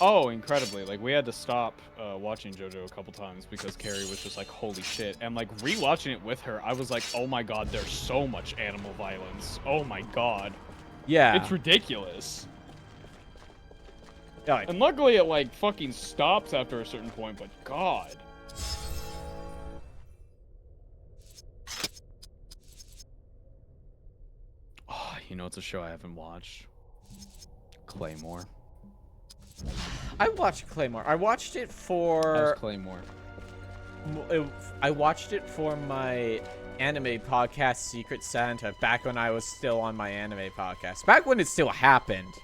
Oh, incredibly. Like, we had to stop watching JoJo a couple times because Carrie was just like, holy shit. And like rewatching it with her, I was like, oh my god, there's so much animal violence. Oh my god. Yeah. It's ridiculous. Yeah. And luckily it like fucking stops after a certain point, but god. You know, it's a show I haven't watched. Claymore. I watched Claymore. I watched it for... How's Claymore? I watched it for my anime podcast, Secret Santa, back when I was still on my anime podcast. Back when it still happened.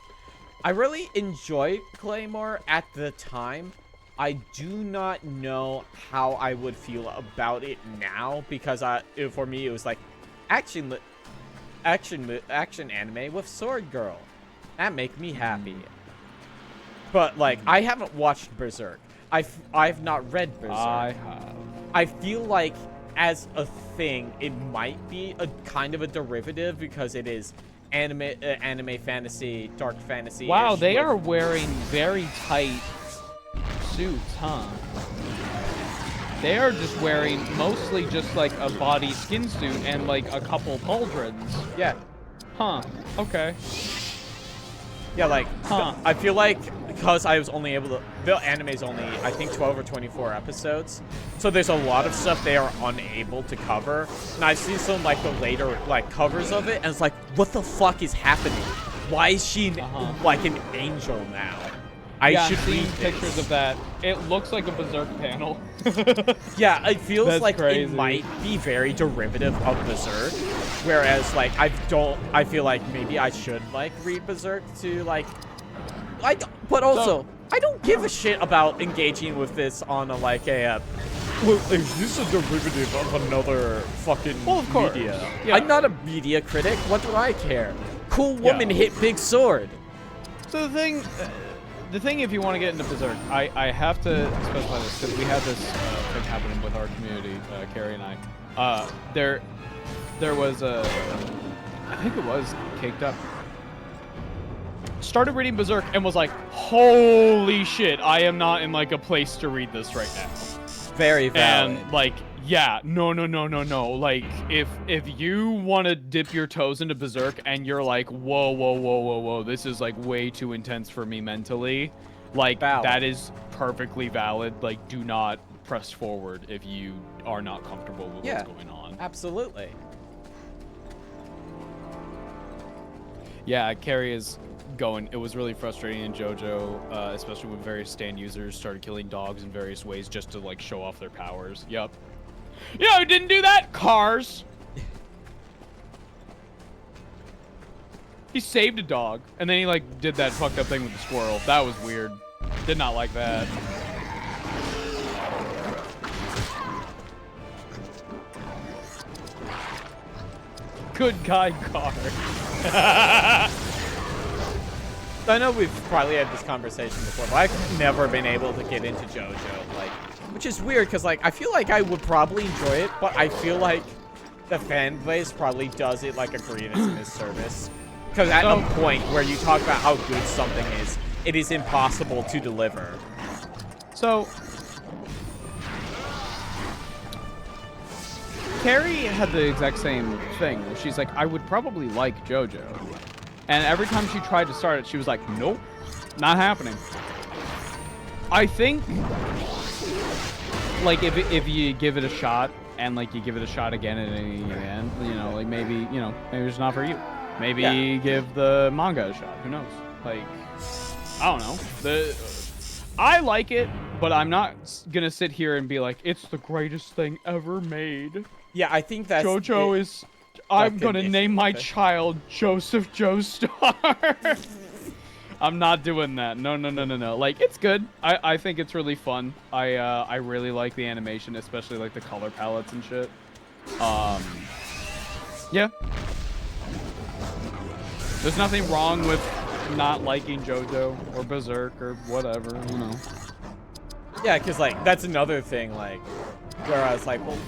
I really enjoyed Claymore at the time. I do not know how I would feel about it now, because for me, it was like action anime with Sword Girl. That make me happy. But like, I haven't watched Berserk. I've not read Berserk. I have. I feel like as a thing, it might be a kind of a derivative because it is anime fantasy, dark fantasy. Wow, they are wearing very tight suits, huh? They are just wearing mostly just like a body skin suit and like a couple pauldrons. Yeah. Huh. Okay. Yeah, like, I feel like because I was only able to, the anime is only, I think, 12 or 24 episodes. So there's a lot of stuff they are unable to cover. And I've seen some, like, the later, like, covers of it, and it's like, what the fuck is happening? Why is she, like, an angel now? I should see read pictures of that. It looks like a Berserk panel. Yeah, it feels That's like crazy. it might be very derivative of Berserk, whereas like I feel like maybe I should like read Berserk to like, but also I don't give a shit about engaging with this on a like a. Well, is this a derivative of another fucking media? Yeah. I'm not a media critic. What do I care? Cool woman hit big sword. So the thing, if you want to get into Berserk, I have to specify this because we had this thing happening with our community, Carrie and I. There was a, I think it was Caked Up. Started reading Berserk and was like, holy shit, I am not in like a place to read this right now. Very valid. And like, yeah, no. Like, if you want to dip your toes into Berserk and you're like, whoa, this is like way too intense for me mentally, like that is perfectly valid. Like, do not press forward if you are not comfortable with what's going on. Absolutely. Yeah, Carrie is going. It was really frustrating in JoJo, especially when various stand users started killing dogs in various ways just to like show off their powers. Yup. You know who didn't do that? Cars. He saved a dog, and then he like did that fucked up thing with the squirrel. That was weird. Did not like that. Good guy car. I know we've probably had this conversation before, but I've never been able to get into JoJo, like, which is weird because, like, I feel like I would probably enjoy it, but I feel like the fan base probably does it like a grievous misservice. Because at a point where you talk about how good something is, it is impossible to deliver. So, Carrie had the exact same thing. Where she's like, I would probably like JoJo. And every time she tried to start it, she was like, nope, not happening. I think, like, if you give it a shot, and, like, you give it a shot again and again, you know, like, maybe it's not for you. Maybe give the manga a shot. Who knows? Like, I don't know. I like it, but I'm not gonna sit here and be like, it's the greatest thing ever made. Yeah, I think that's... JoJo is... I'm gonna name my child Joseph Joestar. I'm not doing that. No. Like, it's good. I think it's really fun. I really like the animation, especially like the color palettes and shit. Yeah. There's nothing wrong with not liking JoJo or Berserk or whatever, you know. Yeah, because, like, that's another thing, like, where I was like, well,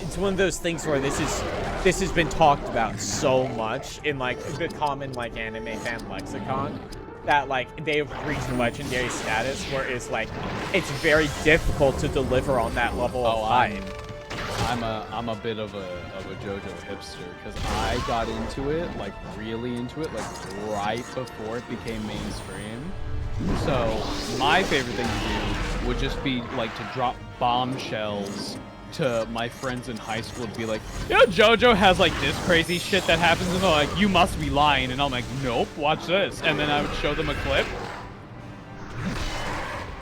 it's one of those things where this has been talked about so much in, like, the common, like, anime fan lexicon that, like, they have reached legendary status where it's, like, it's very difficult to deliver on that level of hype. I'm a bit of a JoJo hipster because I got into it, like really into it, like right before it became mainstream. So my favorite thing to do would just be like to drop bombshells to my friends in high school to be like, you know, JoJo has like this crazy shit that happens, and they're like, you must be lying, and I'm like, nope, watch this, and then I would show them a clip.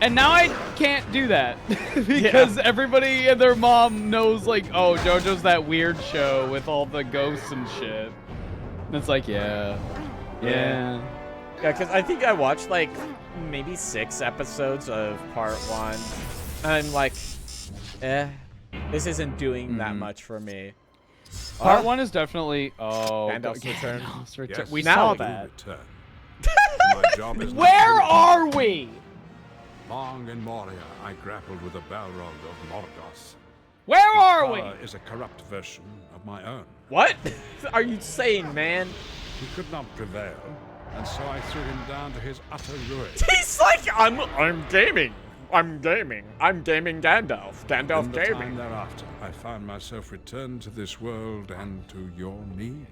And now I can't do that because everybody and their mom knows, like, oh, JoJo's that weird show with all the ghosts and shit. And it's like, yeah. Yeah, because I think I watched, like, maybe 6 episodes of part 1. And I'm like, this isn't doing that much for me. Part 1 is definitely... Oh, Gandalf's Return. Yes, we now saw we that. My job is Where are we? Long in Moria, I grappled with a Balrog of Mordos. Where are we? Is a corrupt version of my own. What are you saying, man? He could not prevail, and so I threw him down to his utter ruin. He's like, I'm gaming. I'm gaming Gandalf. Gandalf In the time gaming. thereafter, I found myself returned to this world and to your needs.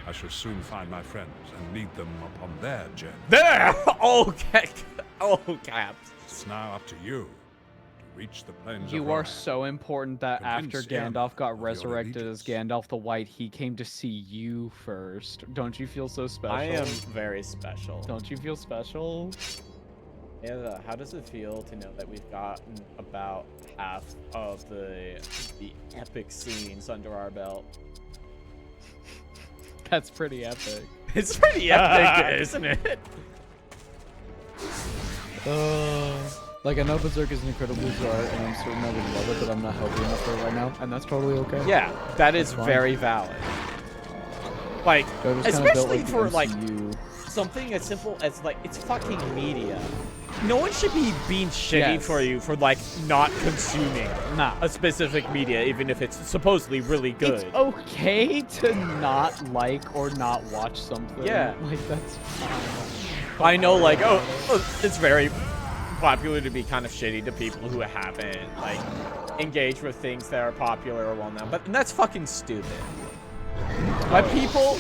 I shall soon find my friends and lead them upon their journey. There! Okay. Oh, Caps. It's now up to you to reach the plains of You are Rohan. so important that after Convince him Gandalf of got your resurrected as allegiance. Gandalf the White, he came to see you first. Don't you feel so special? I am very special. Don't you feel special? Yeah, how does it feel to know that we've gotten about half of the epic scenes under our belt? That's pretty epic. It's pretty epic, isn't it? Like, I know Berserk is incredibly bizarre, and I'm certain I would love it, but I'm not healthy enough for it right now, and that's totally okay. Yeah, that is fine. very valid. Like, They're just kinda built especially like the for like MCU. something as simple as like it's fucking media. No one should be being shitty Yes. for you for like not consuming Nah. a specific media, even if it's supposedly really good. It's okay to not like or not watch something. Yeah. Like, that's fine. I know, like, oh, it's very popular to be kind of shitty to people who haven't like engaged with things that are popular or well-known, but that's fucking stupid. But people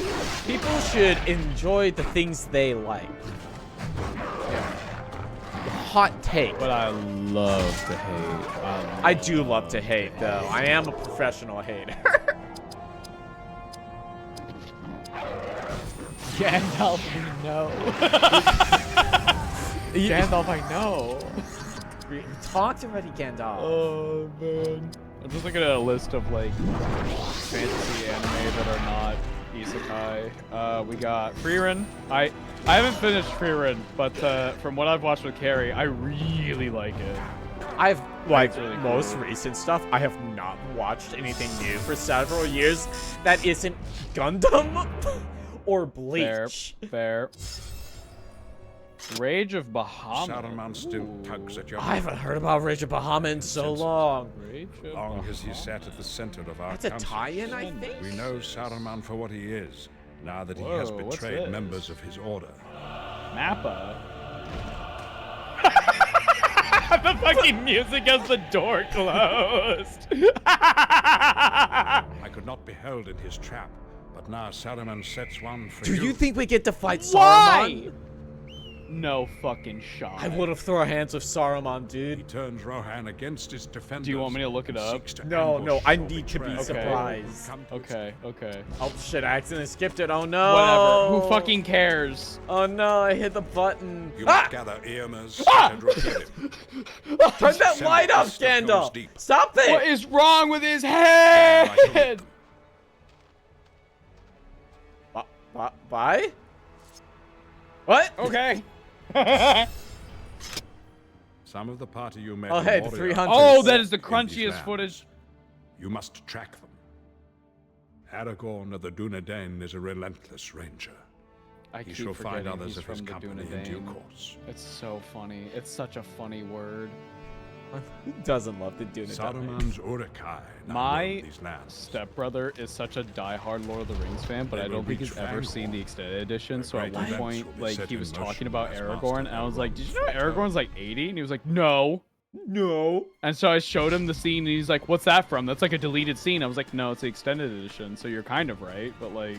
should enjoy the things they like. Hot take. But I love to hate. I do love to hate, though. I am a professional hater. Gandalf, we know. Gandalf, I know. We talked already, Gandalf. Oh, man. I'm just looking at a list of, like, fantasy anime that are not isekai. We got Frieren. I haven't finished Frieren, but from what I've watched with Carrie, I really like it. I've, like, really most cool. recent stuff, I have not watched anything new for several years that isn't Gundam or Bleach. Fair. Rage of Bahamut. Saruman still tugs at your I haven't heard about Rage of Bahamut in so long. Rage of long as he Bahamut. sat at the center of our That's a council. tie-in, I think? We know Saruman for what he is, now that he Whoa, has what's betrayed this? members of his order. Mappa. The fucking music as the door closed. I could not be held in his trap, but now Saruman sets one for Do you. you think we get to fight Why? Saruman? No fucking shot. I would have thrown hands with Saruman, He dude. turns Rohan against his defenders. Do you want me to look it and up? seeks to No, ambush no, I or need to be betray surprised. those who come to his Okay. Oh shit, I accidentally skipped it. Oh no. Whatever. Who fucking cares? Oh no, I hit the button. You Ah! must gather Earmers Ah! and repeat it. Turn that light off, Assemble the Gandalf! stones deep. Stop it! What is wrong with his head? Bye? What? Okay. Some of the party you met. Oh, were hey, the warriors 300. Oh, that is the in these crunchiest lands. footage. You must track them. Aragorn of the Dunedain is a relentless ranger. I He keep shall find forgetting others he's of from his the company in due Dunedain. course. It's so funny. It's such a funny word. Who doesn't love the Dune? Saruman's Uruk-hai now My roam these lands. stepbrother is such a die-hard Lord of the Rings fan, but They I will don't think reach he's ever Fangorn. seen the extended edition. The So at great one events point, will be like, set he was in talking motion about as Aragorn, and Master I was like, "Did you know Elrond Aragorn's like 80?" And he was like, "No." No. And so I showed him the scene, and he's like, "What's that from? That's like a deleted scene." I was like, "No, it's the extended edition." So you're kind of right, but like,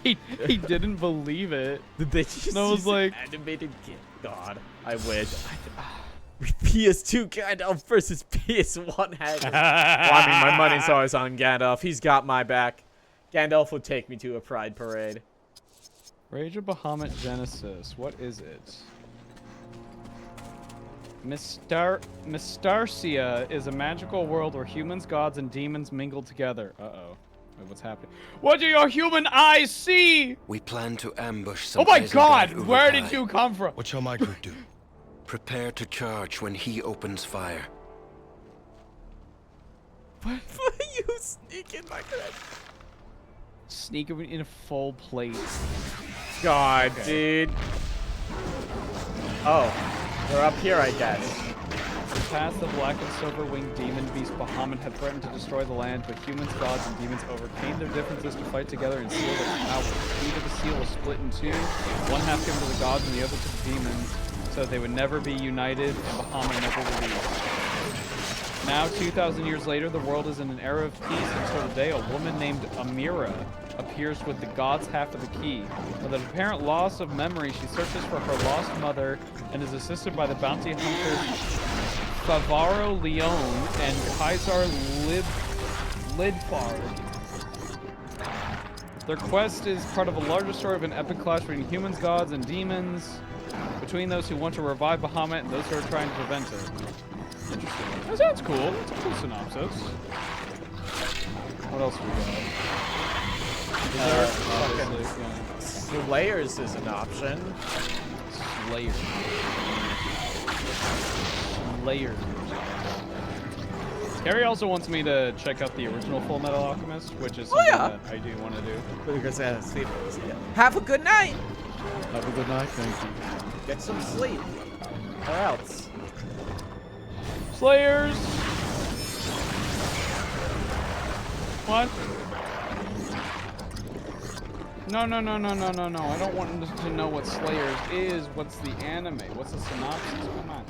he didn't believe it. Did they just And I was use like- animated kid? God, I wish. PS2 Gandalf versus PS1 Hagrid. Well, I mean, my money's always on Gandalf. He's got my back. Gandalf would take me to a pride parade. Rage of Bahamut Genesis. What is it? Mystarcia is a magical world where humans, gods, and demons mingle together. Uh-oh. Wait, what's happening? What do your human eyes see? We plan to ambush some Oh my Isengard god! Where did Uruk-hai. you come from? What shall my group do? Prepare to charge when he opens fire. Why are you sneaking like that? Sneak in a full plate. God, dude. Oh, they're up here, I guess. Past the black and silver-winged demon beast Bahamut had threatened to destroy the land, but humans, gods, and demons overcame their differences to fight together and seal their power. The key to the seal was split in two, one half given to the gods and the other to the demons, so that they would never be united and Bahamut never released. Now, 2,000 years later, the world is in an era of peace until the day a woman named Amira appears with the god's half of the key. With an apparent loss of memory, she searches for her lost mother and is assisted by the bounty hunters Favaro Leone and Kaisar Lidfard. Their quest is part of a larger story of an epic clash between humans, gods, and demons, between those who want to revive Bahamut and those who are trying to prevent it. Interesting. That sounds cool. That's a cool synopsis. What else we got? Slayers is an option. Slayers. Slayers. Carrie also wants me to check out the original Full Metal Alchemist, which is something that I do want to do. Have a good night. Have a good night, thank you. Get some sleep. Or else. Slayers! What? No. I don't want to know what Slayers is. What's the anime? What's the synopsis? Come on.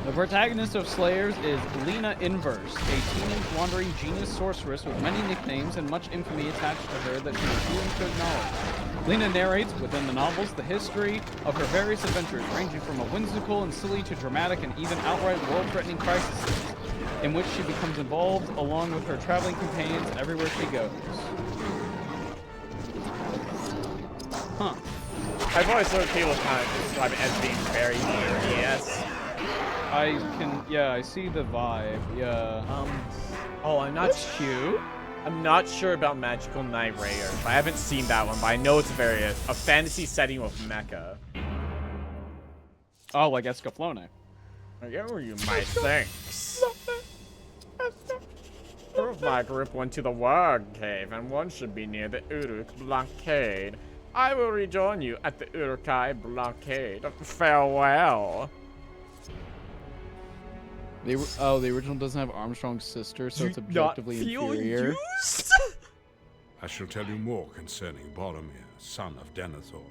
The protagonist of Slayers is Lena Inverse, a teenage wandering genius sorceress with many nicknames and much infamy attached to her that she refuses to acknowledge. Lena narrates within the novels the history of her various adventures, ranging from a whimsical and silly to dramatic and even outright world-threatening crises, in which she becomes involved along with her traveling companions everywhere she goes. Huh. I've always heard people kind of describe it as being very yes. I see the vibe, yeah. Oh, I'm not That's cute. I'm not sure about Magical Knight Rayer. I haven't seen that one, but I know it's a fantasy setting with mecha. Oh, like Escaflowne. Yeah, you might think. Two of my group went to the Warg Cave, and one should be near the Uruk blockade. I will rejoin you at the Urukai blockade. Farewell. The original doesn't have Armstrong's sister, so it's objectively inferior. I shall tell you more concerning Boromir, son of Denethor.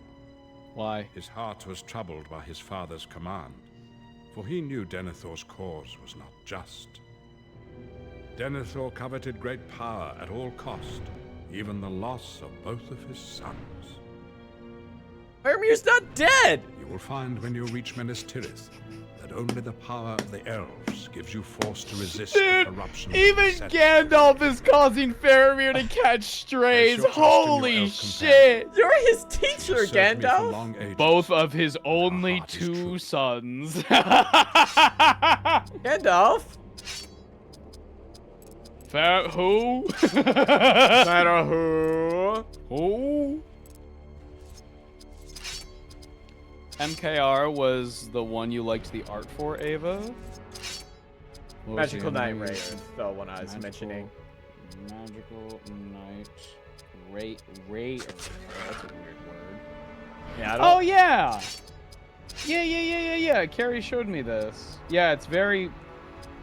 Why? His heart was troubled by his father's command, for he knew Denethor's cause was not just. Denethor coveted great power at all cost, even the loss of both of his sons. Boromir's not dead! You will find when you reach Minas Tirith that only the power of the elves gives you force to resist the corruption. Even Gandalf is causing Faramir to catch strays. Holy shit! You're his teacher, Gandalf! Both of his only two sons. Gandalf? Who? Matter who? Who? MKR was the one you liked the art for, Ava? Magical Knight Rayer is the one I was mentioning. Magical Knight Rayer. Oh, that's a weird word. Yeah. Oh yeah. Yeah. Carrie showed me this. Yeah, it's very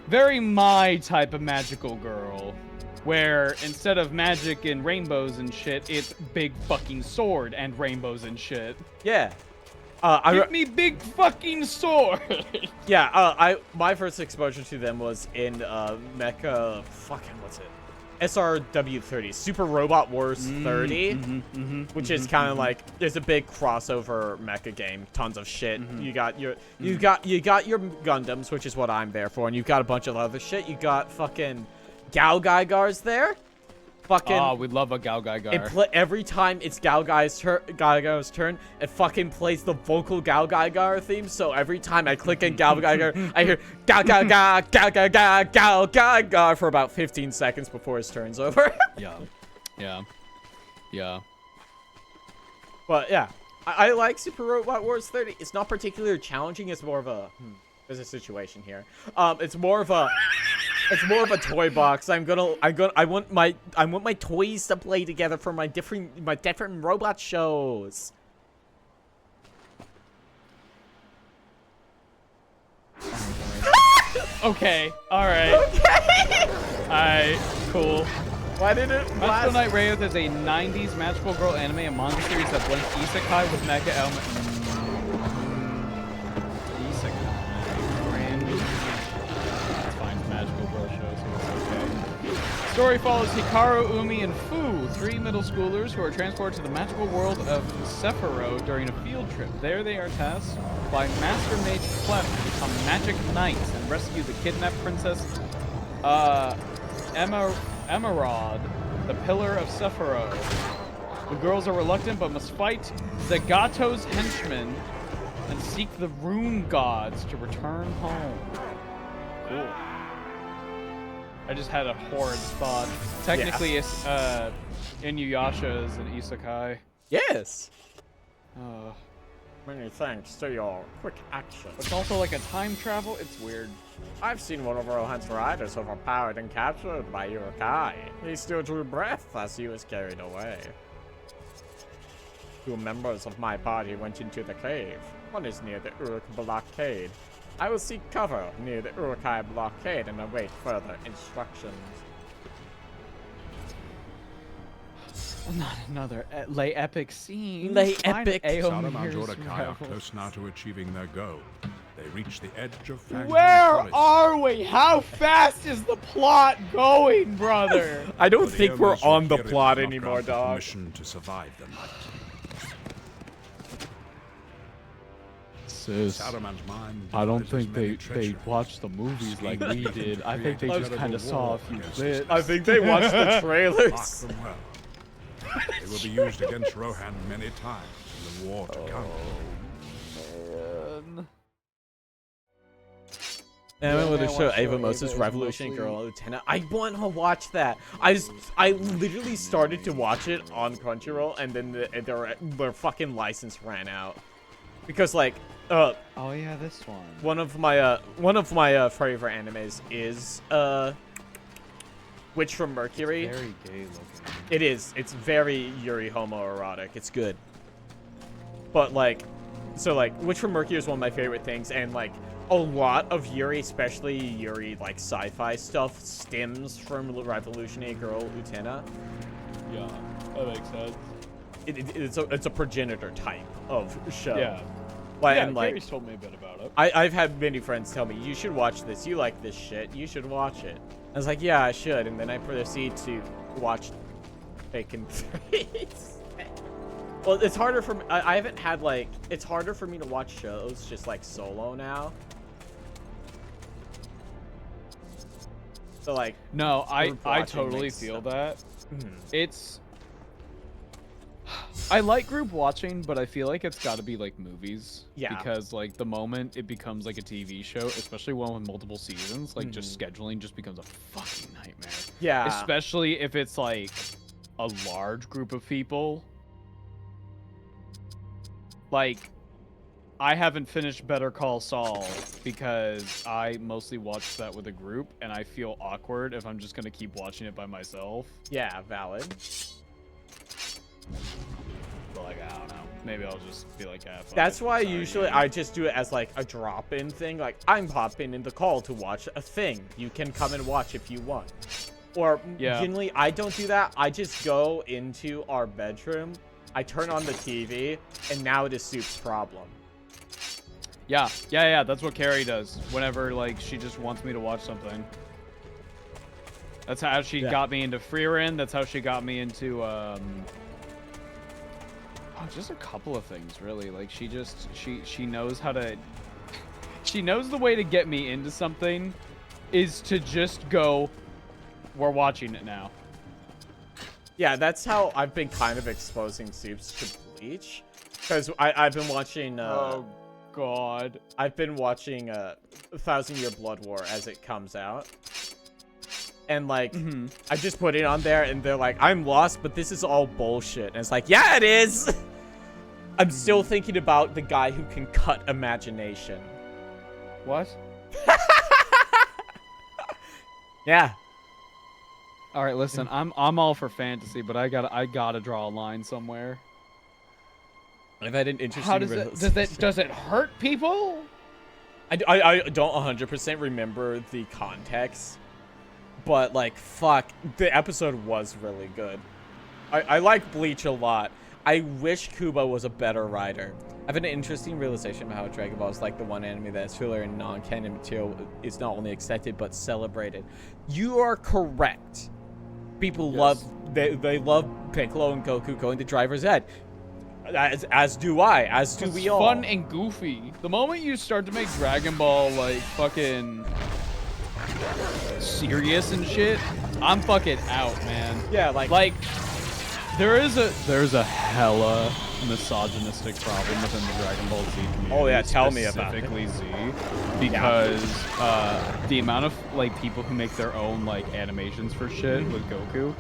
my type of magical girl. Where instead of magic and rainbows and shit, it's big fucking sword and rainbows and shit. Yeah. Give me big fucking sword. Yeah, my first exposure to them was in Mecha. Fucking what's it? SRW 30, Super Robot Wars 30, which is kind of like there's a big crossover mecha game, tons of shit. You got your Gundams, which is what I'm there for, and you've got a bunch of other shit. You got fucking Gal-Gaigars there. Fucking. Oh, we love a Gal-Gaigar. Every time it's Gal-Gaigar's turn, it fucking plays the vocal Gal-Gaigar theme. So every time I click in Gal-Gaigar, I hear Gal-Gaigar for about 15 seconds before his turn's over. Yeah. But yeah, I like Super Robot Wars 30. It's not particularly challenging. It's more of a there's a situation here. It's more of a toy box. I want my toys to play together for my different robot shows. Okay. All right. Okay. All right. Cool. Why did it? Magical Knight Rayer is a 90s magical girl anime and manga series that blends isekai with mecha elements. Isekai. That's fine. Magical girl shows, so it's okay. Story follows Hikaru, Umi, and Fu, 3 middle schoolers who are transported to the magical world of Sephiroth during a field trip. There they are tasked by Master Mage Clef to become magic knights and rescue the kidnapped princess Emerald, the Pillar of Sephiroth. The girls are reluctant but must fight Zagato's henchmen and seek the rune gods to return home. Cool. I just had a horrid thought. Technically, it's Inuyasha is an isekai. Yes. Many thanks to your quick action. It's also like a time travel. It's weird. I've seen one of Rohan's riders overpowered and captured by Urukai. He still drew breath as he was carried away. 2 members of my party went into the cave. One is near the Uruk blockade. I will seek cover near the Urukai blockade and await further instructions. Not another lay epic scene. Lay epic. Saruman's Urukai are close now to achieving their goal. They reach the edge of Fang's Where forest. are we? How fast is the plot going, brother? I don't But the think we're owners of on the Kirit plot have not anymore, granted dog. permission to survive the night. Sis, Saruman's mind I don't devises think many they treacheries. watched the movies like we did. I think they just kind of saw a few Against bits. I think they watched the Mark trailers. them well. They will be used against Rohan many times in the war to come. Man. And I'm going to I show wanna show Ava Ava Moses is Revolution mostly- Girl Lieutenant. I want to watch that. I literally started to watch it on Crunchyroll, and then their fucking license ran out because like Oh yeah, this one. one of my favorite animes is Witch from Mercury. Very gay looking. It is. It's very Yuri homoerotic. It's good. But like, so like, Witch from Mercury is one of my favorite things, and like, a lot of Yuri, especially Yuri like sci-fi stuff, stems from Revolutionary Girl Utena. Yeah, that makes sense. It's a progenitor type of show. Yeah. Like, Yeah, and like, Gary's told me a bit about it. I've had many friends tell me, you should watch this. You like this shit. You should watch it. I was like, yeah, I should. And then I proceed to watch Bacon 3. Well, it's harder for me. I haven't had like, it's harder for me to watch shows just like solo now. So like, No, I group watching totally makes feel sense. that. Mhm. It's I like group watching, but I feel like it's got to be like movies. Yeah. Because like the moment it becomes like a TV show, especially one with multiple seasons, like just scheduling just becomes a fucking nightmare. yeah. Especially if it's like a large group of people. Like, I haven't finished Better Call Saul because I mostly watched that with a group, and I feel awkward if I'm just gonna keep watching it by myself. Yeah, valid. But like, I don't know. Maybe I'll just be like, fuck That's it, why sorry, usually game. I just do it as like a drop-in thing. Like, I'm popping in the call to watch a thing. You can come and watch if you want. Or Yeah. generally, I don't do that. I just go into our bedroom, I turn on the TV, and now it is Soup's problem. Yeah. That's what Carrie does whenever like she just wants me to watch something. That's how she got me into Freerin. That's how she got me into just a couple of things really. Like she knows how to. She knows the way to get me into something is to just go. We're watching it now. Yeah, that's how I've been kind of exposing Soups to Bleach. Because I've been watching... Oh, God. I've been watching 1,000 Year Blood War as it comes out. And, like, I just put it on there, and they're like, I'm lost, but this is all bullshit. And it's like, yeah, it is! I'm still thinking about the guy who can cut imagination. What? Yeah. All right, listen. I'm all for fantasy, but I gotta draw a line somewhere. I've had an interesting... How does it hurt people? I don't 100% remember the context, but like, fuck, the episode was really good. I like Bleach a lot. I wish Kubo was a better writer. I've had an interesting realization about how Dragon Ball is like the one anime that is filler and non-canon material is not only accepted but celebrated. You are correct. People love they love Piccolo and Goku going to driver's ed. As do I. As do we all. Fun and goofy. The moment you start to make Dragon Ball like fucking serious and shit, I'm fucking out, man. Yeah, like there's a hella misogynistic problem within the Dragon Ball Z community. Oh yeah, tell me about it. Specifically Z, because the amount of like people who make their own like animations for shit with Goku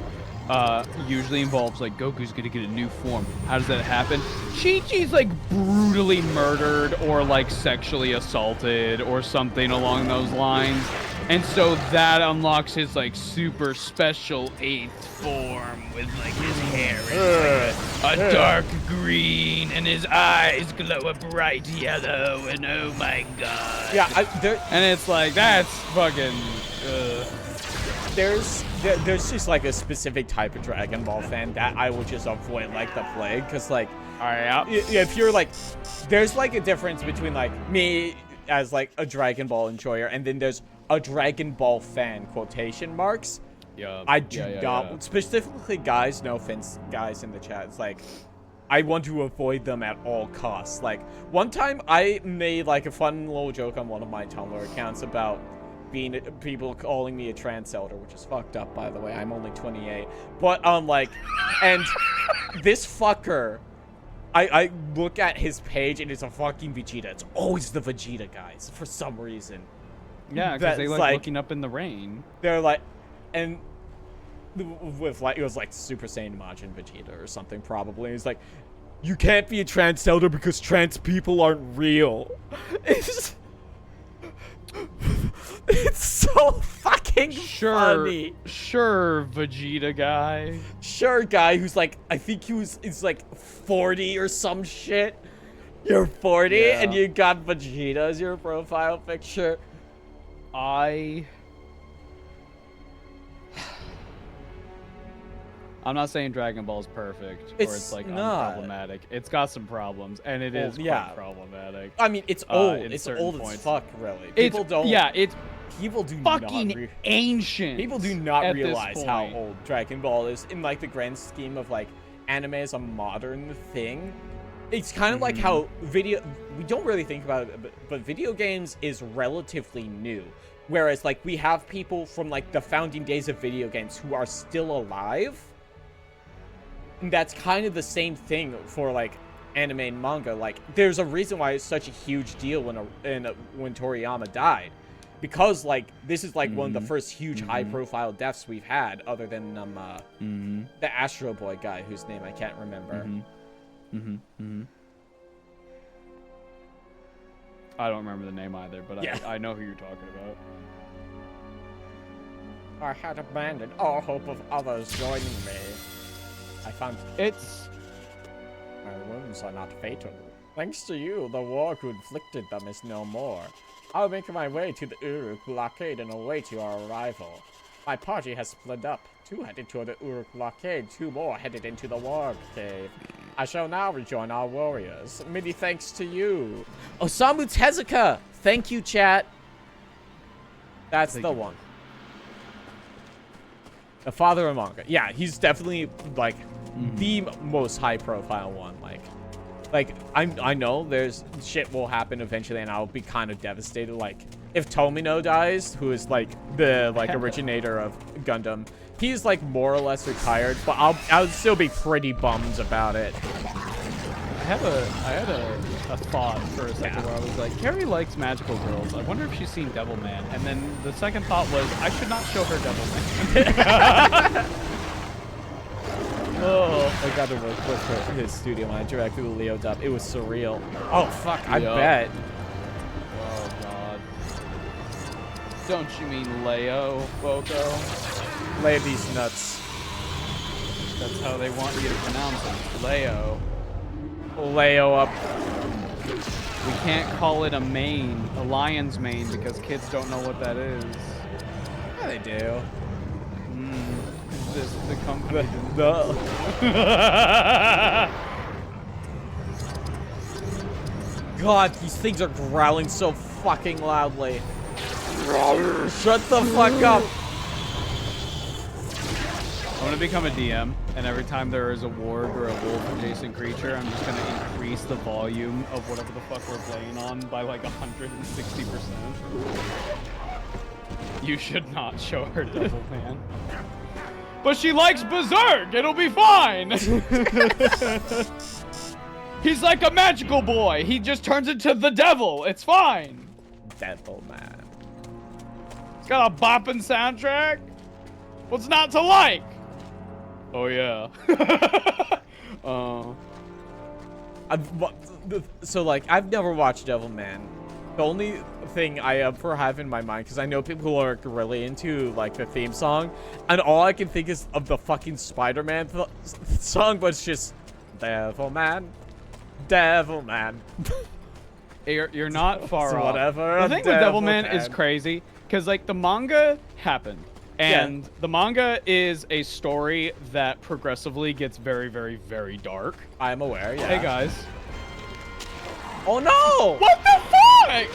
usually involves like Goku's gonna get a new form. How does that happen? Chi-Chi's like brutally murdered or like sexually assaulted or something along those lines. And so that unlocks his like super special 8th form with like his hair is like a dark green and his eyes glow a bright yellow and oh my god. Yeah, and it's like that's fucking. There's just like a specific type of Dragon Ball fan that I would just avoid like the plague, cause like, if you're like, there's like a difference between like me as like a Dragon Ball enjoyer, and then there's a Dragon Ball fan, quotation marks. Yeah. I do not, specifically guys, no offense guys in the chat, it's like, I want to avoid them at all costs. Like, one time I made like a fun little joke on one of my Tumblr accounts about people calling me a trans elder, which is fucked up, by the way. I'm only 28. But, like, and this fucker, I look at his page and it's a fucking Vegeta. It's always the Vegeta guys, for some reason. Yeah, because they like looking up in the rain. They're like, and with like, it was like Super Saiyan Majin Vegeta or something probably. He's like, you can't be a trans elder because trans people aren't real. It's so fucking funny. Sure, Vegeta guy. Sure, guy who's like, I think he's like 40 or some shit. You're 40 and you got Vegeta as your profile picture. I'm not saying Dragon Ball is perfect or it's like unproblematic. It's got some problems, and it is quite problematic. I mean, it's old. It's old as fuck, really. People don't. Yeah, it's people do fucking not ancient. People do not realize how old Dragon Ball is in like the grand scheme of like anime as a modern thing. It's kind of like how we don't really think about it, but video games is relatively new. Whereas like we have people from like the founding days of video games who are still alive. And that's kind of the same thing for like anime and manga. Like there's a reason why it's such a huge deal when Toriyama died, because like this is like one of the first huge high profile deaths we've had, other than the Astro Boy guy whose name I can't remember. I don't remember the name either, but I know who you're talking about. I had abandoned all hope of others joining me. I found my wounds are not fatal. Thanks to you, the war who inflicted them is no more. I'll make my way to the Uruk blockade and await your arrival. My party has split up. 2 headed toward the Uruk blockade, 2 more headed into the Warg cave. I shall now rejoin our warriors. Many thanks to you. Osamu Tezuka! Thank you, chat. That's the one. The father of manga. Yeah, he's definitely like the most high profile one. Like I know there's shit will happen eventually and I'll be kind of devastated. Like if Tomino dies, who is like the originator of Gundam, he's like more or less retired, but I'll still be pretty bummed about it. I had a thought for a second where I was like, Carrie likes magical girls. I wonder if she's seen Devilman. And then the second thought was, I should not show her Devilman. Oh, I got to work with his studio when I directed with Leo Dub. It was surreal. Oh fuck, I bet. Oh god. Don't you mean Leo, Boco? Lay these nuts. That's how they want you to pronounce it. Leo. Leo up. We can't call it a mane, a lion's mane, because kids don't know what that is. Yeah, they do. The company. God, these things are growling so fucking loudly. Shut the fuck up. I'm gonna become a DM, and every time there is a warg or a wolf adjacent creature, I'm just gonna increase the volume of whatever the fuck we're playing on by like 160%. You should not show her Devil Man. But she likes Berserk! It'll be fine! He's like a magical boy. He just turns into the devil. It's fine. Devil Man. It's got a bopping soundtrack. What's not to like? Oh yeah. So like I've never watched Devilman. The only thing I ever have in my mind, because I know people who are really into like the theme song, and all I can think is of the fucking Spider-Man song, but it's just Devilman, Devilman. You're not far So off. whatever. The thing with Devilman is crazy, because like the manga happened. And the manga is a story that progressively gets very, very, very dark. I'm aware, yeah. Hey, guys. Oh, no! What the fuck?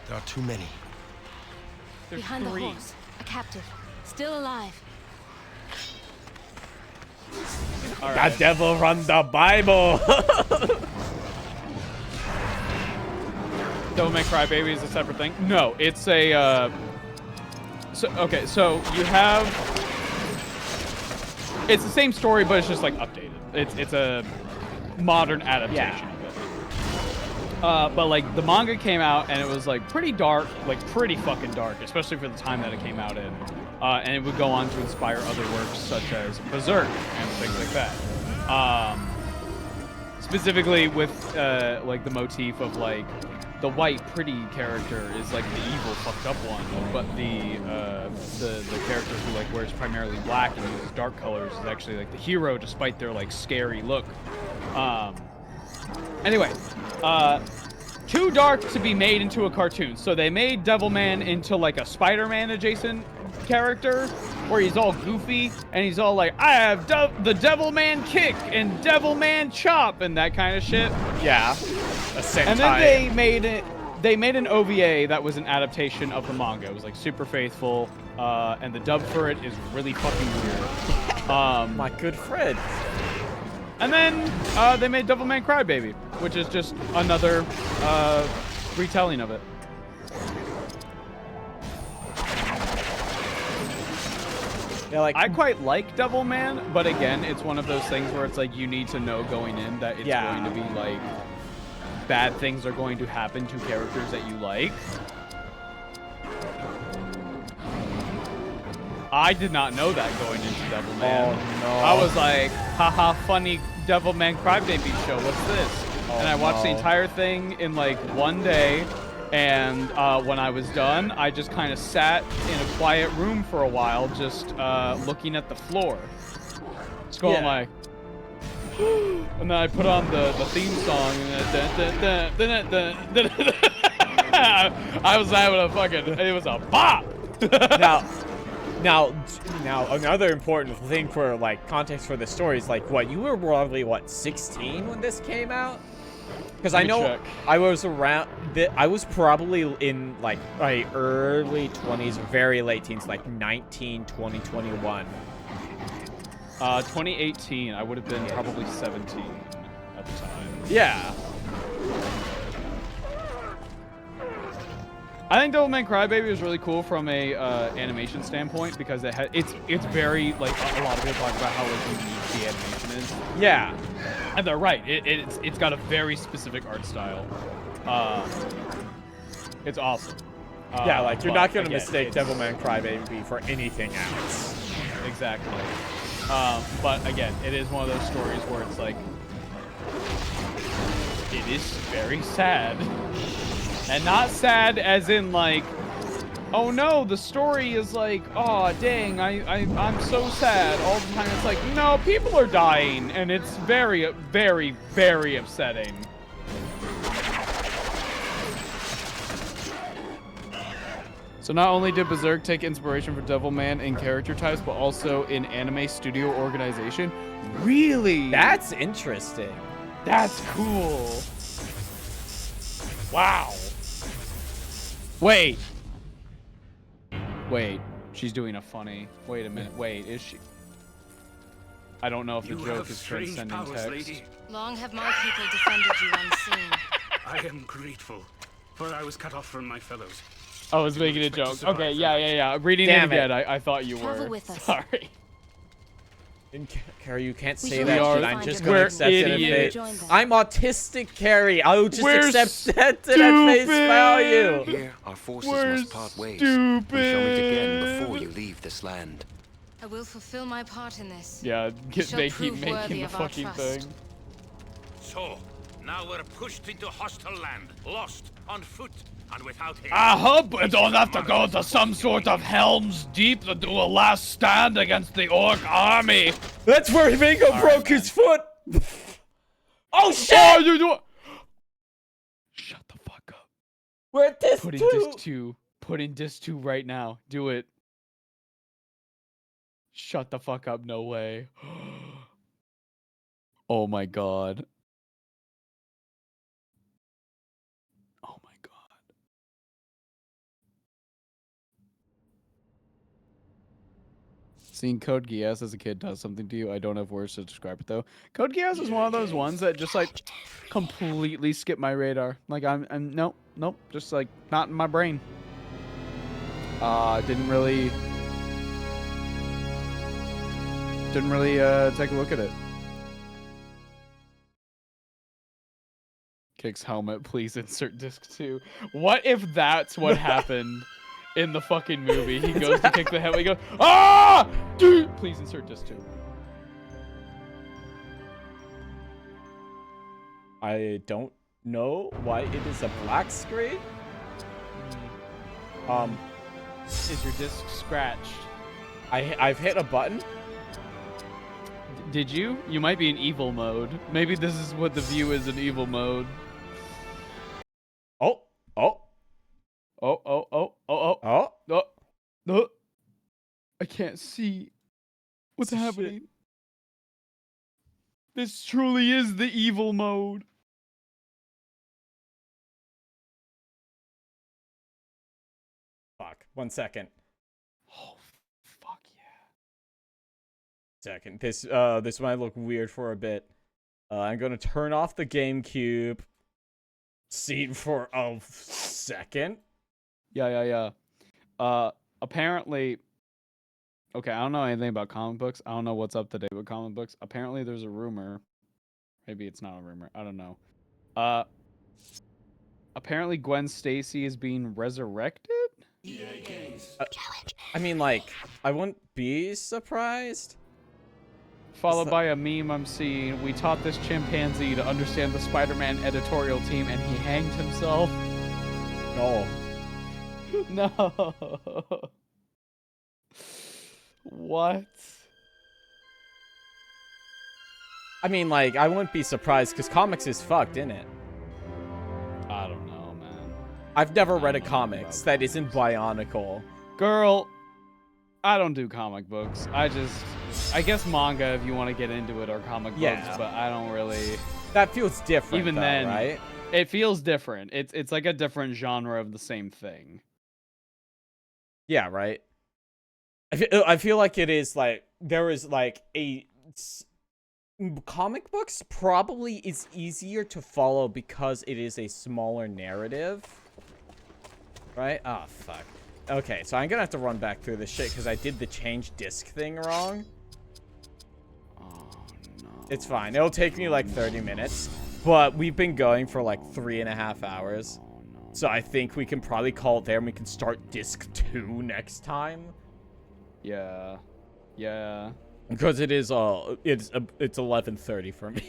There are too many. There's Behind 3. the horse, a captive, still alive. All The right. devil run the Bible! Devil May Cry Baby is a separate thing? No, it's a, so you have... It's the same story, but it's just, like, updated. It's a modern adaptation of it. But, like, the manga came out, and it was, like, pretty dark. Like, pretty fucking dark, especially for the time that it came out in. And it would go on to inspire other works, such as Berserk and things like that. Specifically with, like, the motif of, like, the white pretty character is like the evil fucked up one, but the character who like wears primarily black and uses dark colors is actually like the hero, despite their like scary look. Anyway, too dark to be made into a cartoon, so they made Devilman into like a Spider-Man adjacent character, where he's all goofy and he's all like, I have the Devilman kick and Devilman chop and that kind of shit. Yeah. And then they made an OVA that was an adaptation of the manga. It was like super faithful, and the dub for it is really fucking weird. My good friend. And then they made Devilman Crybaby, which is just another retelling of it. Yeah, like I quite like Devilman, but again, it's one of those things where it's like you need to know going in that it's going to be like bad things are going to happen to characters that you like. I did not know that going into Devilman. Oh no. I was like, haha, funny Devilman Crybaby show. What's this? And I watched the entire thing in like one day. And when I was done, I just kind of sat in a quiet room for a while, just looking at the floor. Just going like, and then I put on the theme song, and I was having a fucking, it was a bop. Now, another important thing for like context for the story is like, what, you were probably what, 16 when this came out? Because I know check. I was around, I was probably in like my early 20s, very late teens, like 19, 20, 21. 2018, I would have been probably 17 at the time. Yeah. I think Devilman Crybaby was really cool from a animation standpoint because it's very like a lot of people talk about how like unique the animation is. Yeah. And they're right. It's got a very specific art style. It's awesome. Yeah, like you're not gonna again, mistake Devilman Crybaby for anything else. Exactly. But again, it is one of those stories where it's like it is very sad. And not sad as in like, oh no, the story is like, oh dang, I'm so sad all the time. It's like, no, people are dying, and it's very, very, very upsetting. So not only did Berserk take inspiration for Devilman in character types, but also in anime studio organization. Really? That's interesting. That's cool. Wow. Wait. She's doing a funny. Wait a minute. Wait, is she? I don't know if the joke is transcending text. Lady. Long have my people defended you unseen. I am grateful, for I was cut off from my fellows. I was making a joke. Okay, yeah. Reading Damn it it. again, I thought you Travel were. with us. Sorry. Carrie, you can't We say shall that all shit. find I'm just your gonna We're accept it at idiots. face. I'm autistic, Carrie. I'll just We're accept it at face value. Here, our forces We're must part ways. We shall meet again before stupid. you leave this land. I will fulfill my part in this. Yeah, shall they keep prove worthy making the of our fucking trust. thing. So, now we're pushed into hostile land, lost, on foot, and without aid. I hope we don't have to go to some sort of Helm's Deep to do a last stand against the Orc army. That's where Vingo broke his foot. Oh shit! Oh, you do. Shut the fuck up. We're at this Put in too. disc 2. Put in disc 2 right now. Do it. Shut the fuck up. No way. Oh my god. Oh my god. Seeing Code Geass as a kid does something to you. I don't have words to describe it though. Code Geass is one of those ones that just like completely skip my radar. Like I'm nope, just like not in my brain. Didn't really take a look at it. Kicks helmet, please insert disc 2. What if that's what happened in the fucking movie? He goes to kick the helmet, he goes, ah! Dude, please insert disc 2. I don't know why it is a black screen. Is your disc scratched? I've hit a button. Did you? You might be in evil mode. Maybe this is what the view is in evil mode. Oh. No. I can't see what's happening. This truly is the evil mode. Fuck. 1 second. Oh, fuck yeah. Second. This might look weird for a bit. I'm gonna turn off the GameCube scene for a second. Yeah. Apparently, okay, I don't know anything about comic books. I don't know what's up to date with comic books. Apparently, there's a rumor. Maybe it's not a rumor. I don't know. Apparently, Gwen Stacy is being resurrected? I mean, like, I wouldn't be surprised. Followed by a meme I'm seeing. We taught this chimpanzee to understand the Spider-Man editorial team, and he hanged himself. No. No. What? I mean, like, I wouldn't be surprised because comics is fucked, isn't it? I don't know, man. I've never read a comics that isn't Bionicle. Girl, I don't do comic books. I guess manga if you want to get into it, or comic books, but I don't really. That feels different. Even though, then, right? It feels different. It's like a different genre of the same thing. Yeah, right. I feel like it is like there is like comic books probably is easier to follow because it is a smaller narrative. Right? Oh, fuck. Okay, so I'm gonna have to run back through this shit because I did the change disc thing wrong. Oh, no. It's fine. It'll take me like 30 minutes. But we've been going for like 3.5 hours. Oh, no. So I think we can probably call it there and we can start disc 2 next time. Yeah. Yeah. Because it is it's 11:30 for me.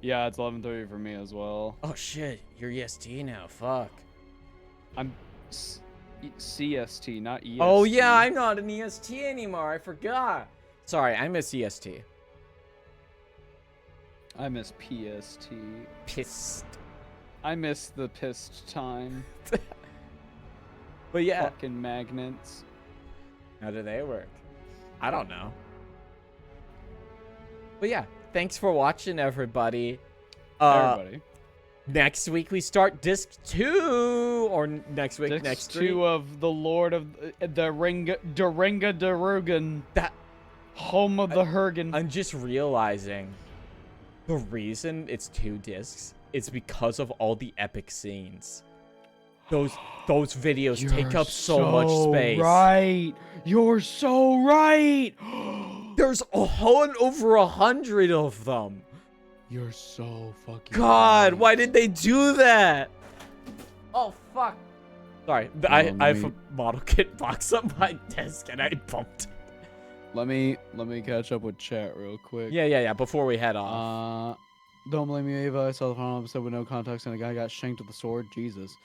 Yeah, it's 11:30 for me as well. Oh shit, you're EST now. Fuck. I'm CST, not EST. Oh yeah, I'm not an EST anymore. I forgot. Sorry, I miss EST. I miss PST. Pissed. I miss the pissed time. But yeah. Fucking magnets. How do they work? I don't know. But yeah, thanks for watching, everybody. Everybody. next week we start disc 2, or next week, Disc next 2 of the Lord of the Ringa Darugan. That Home of the Hergen. I'm just realizing the reason it's 2 discs is because of all the epic scenes. Those videos take up so much space. Right. You're so right. There's over 100 of them. You're so fucking God, right. why did they do that? Oh, fuck. Sorry, I have a model kit box on my desk and I bumped. Let me catch up with chat real quick. Yeah, before we head off. Don't blame me, Ava. I saw the final episode with no context and a guy got shanked with a sword. Jesus.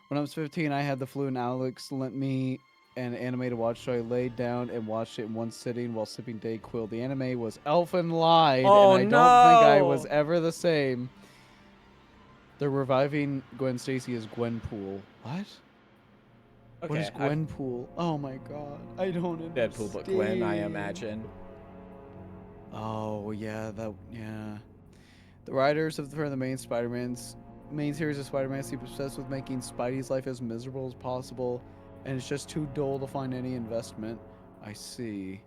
When I was 15, I had the flu and Alex lent me an anime to watch, so I laid down and watched it in one sitting while sipping Dayquil. The anime was Elfen Lied, Oh, and I don't think I was ever the same. They're reviving Gwen Stacy as Gwenpool. What? Okay, What is Gwenpool? Oh my god. I don't understand. Deadpool, but Gwen, I imagine. Oh, yeah, yeah. The writers for the main series of Spider-Man seem obsessed with making Spidey's life as miserable as possible, and it's just too dull to find any investment. I see.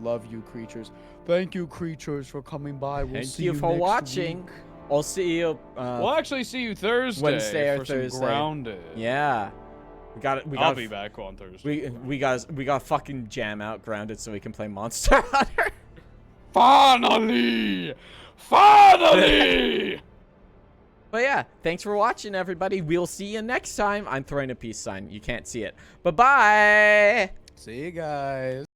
Love you, creatures. Thank you, creatures, for coming by. We'll see you for next watching. week. I'll see you. We'll actually see you Thursday. Wednesday or for Thursday. Some Grounded. Yeah. I'll be back on Thursday. We got fucking jam out Grounded so we can play Monster Hunter. Finally! Finally! But yeah, thanks for watching, everybody. We'll see you next time. I'm throwing a peace sign. You can't see it. Bye-bye. See you guys.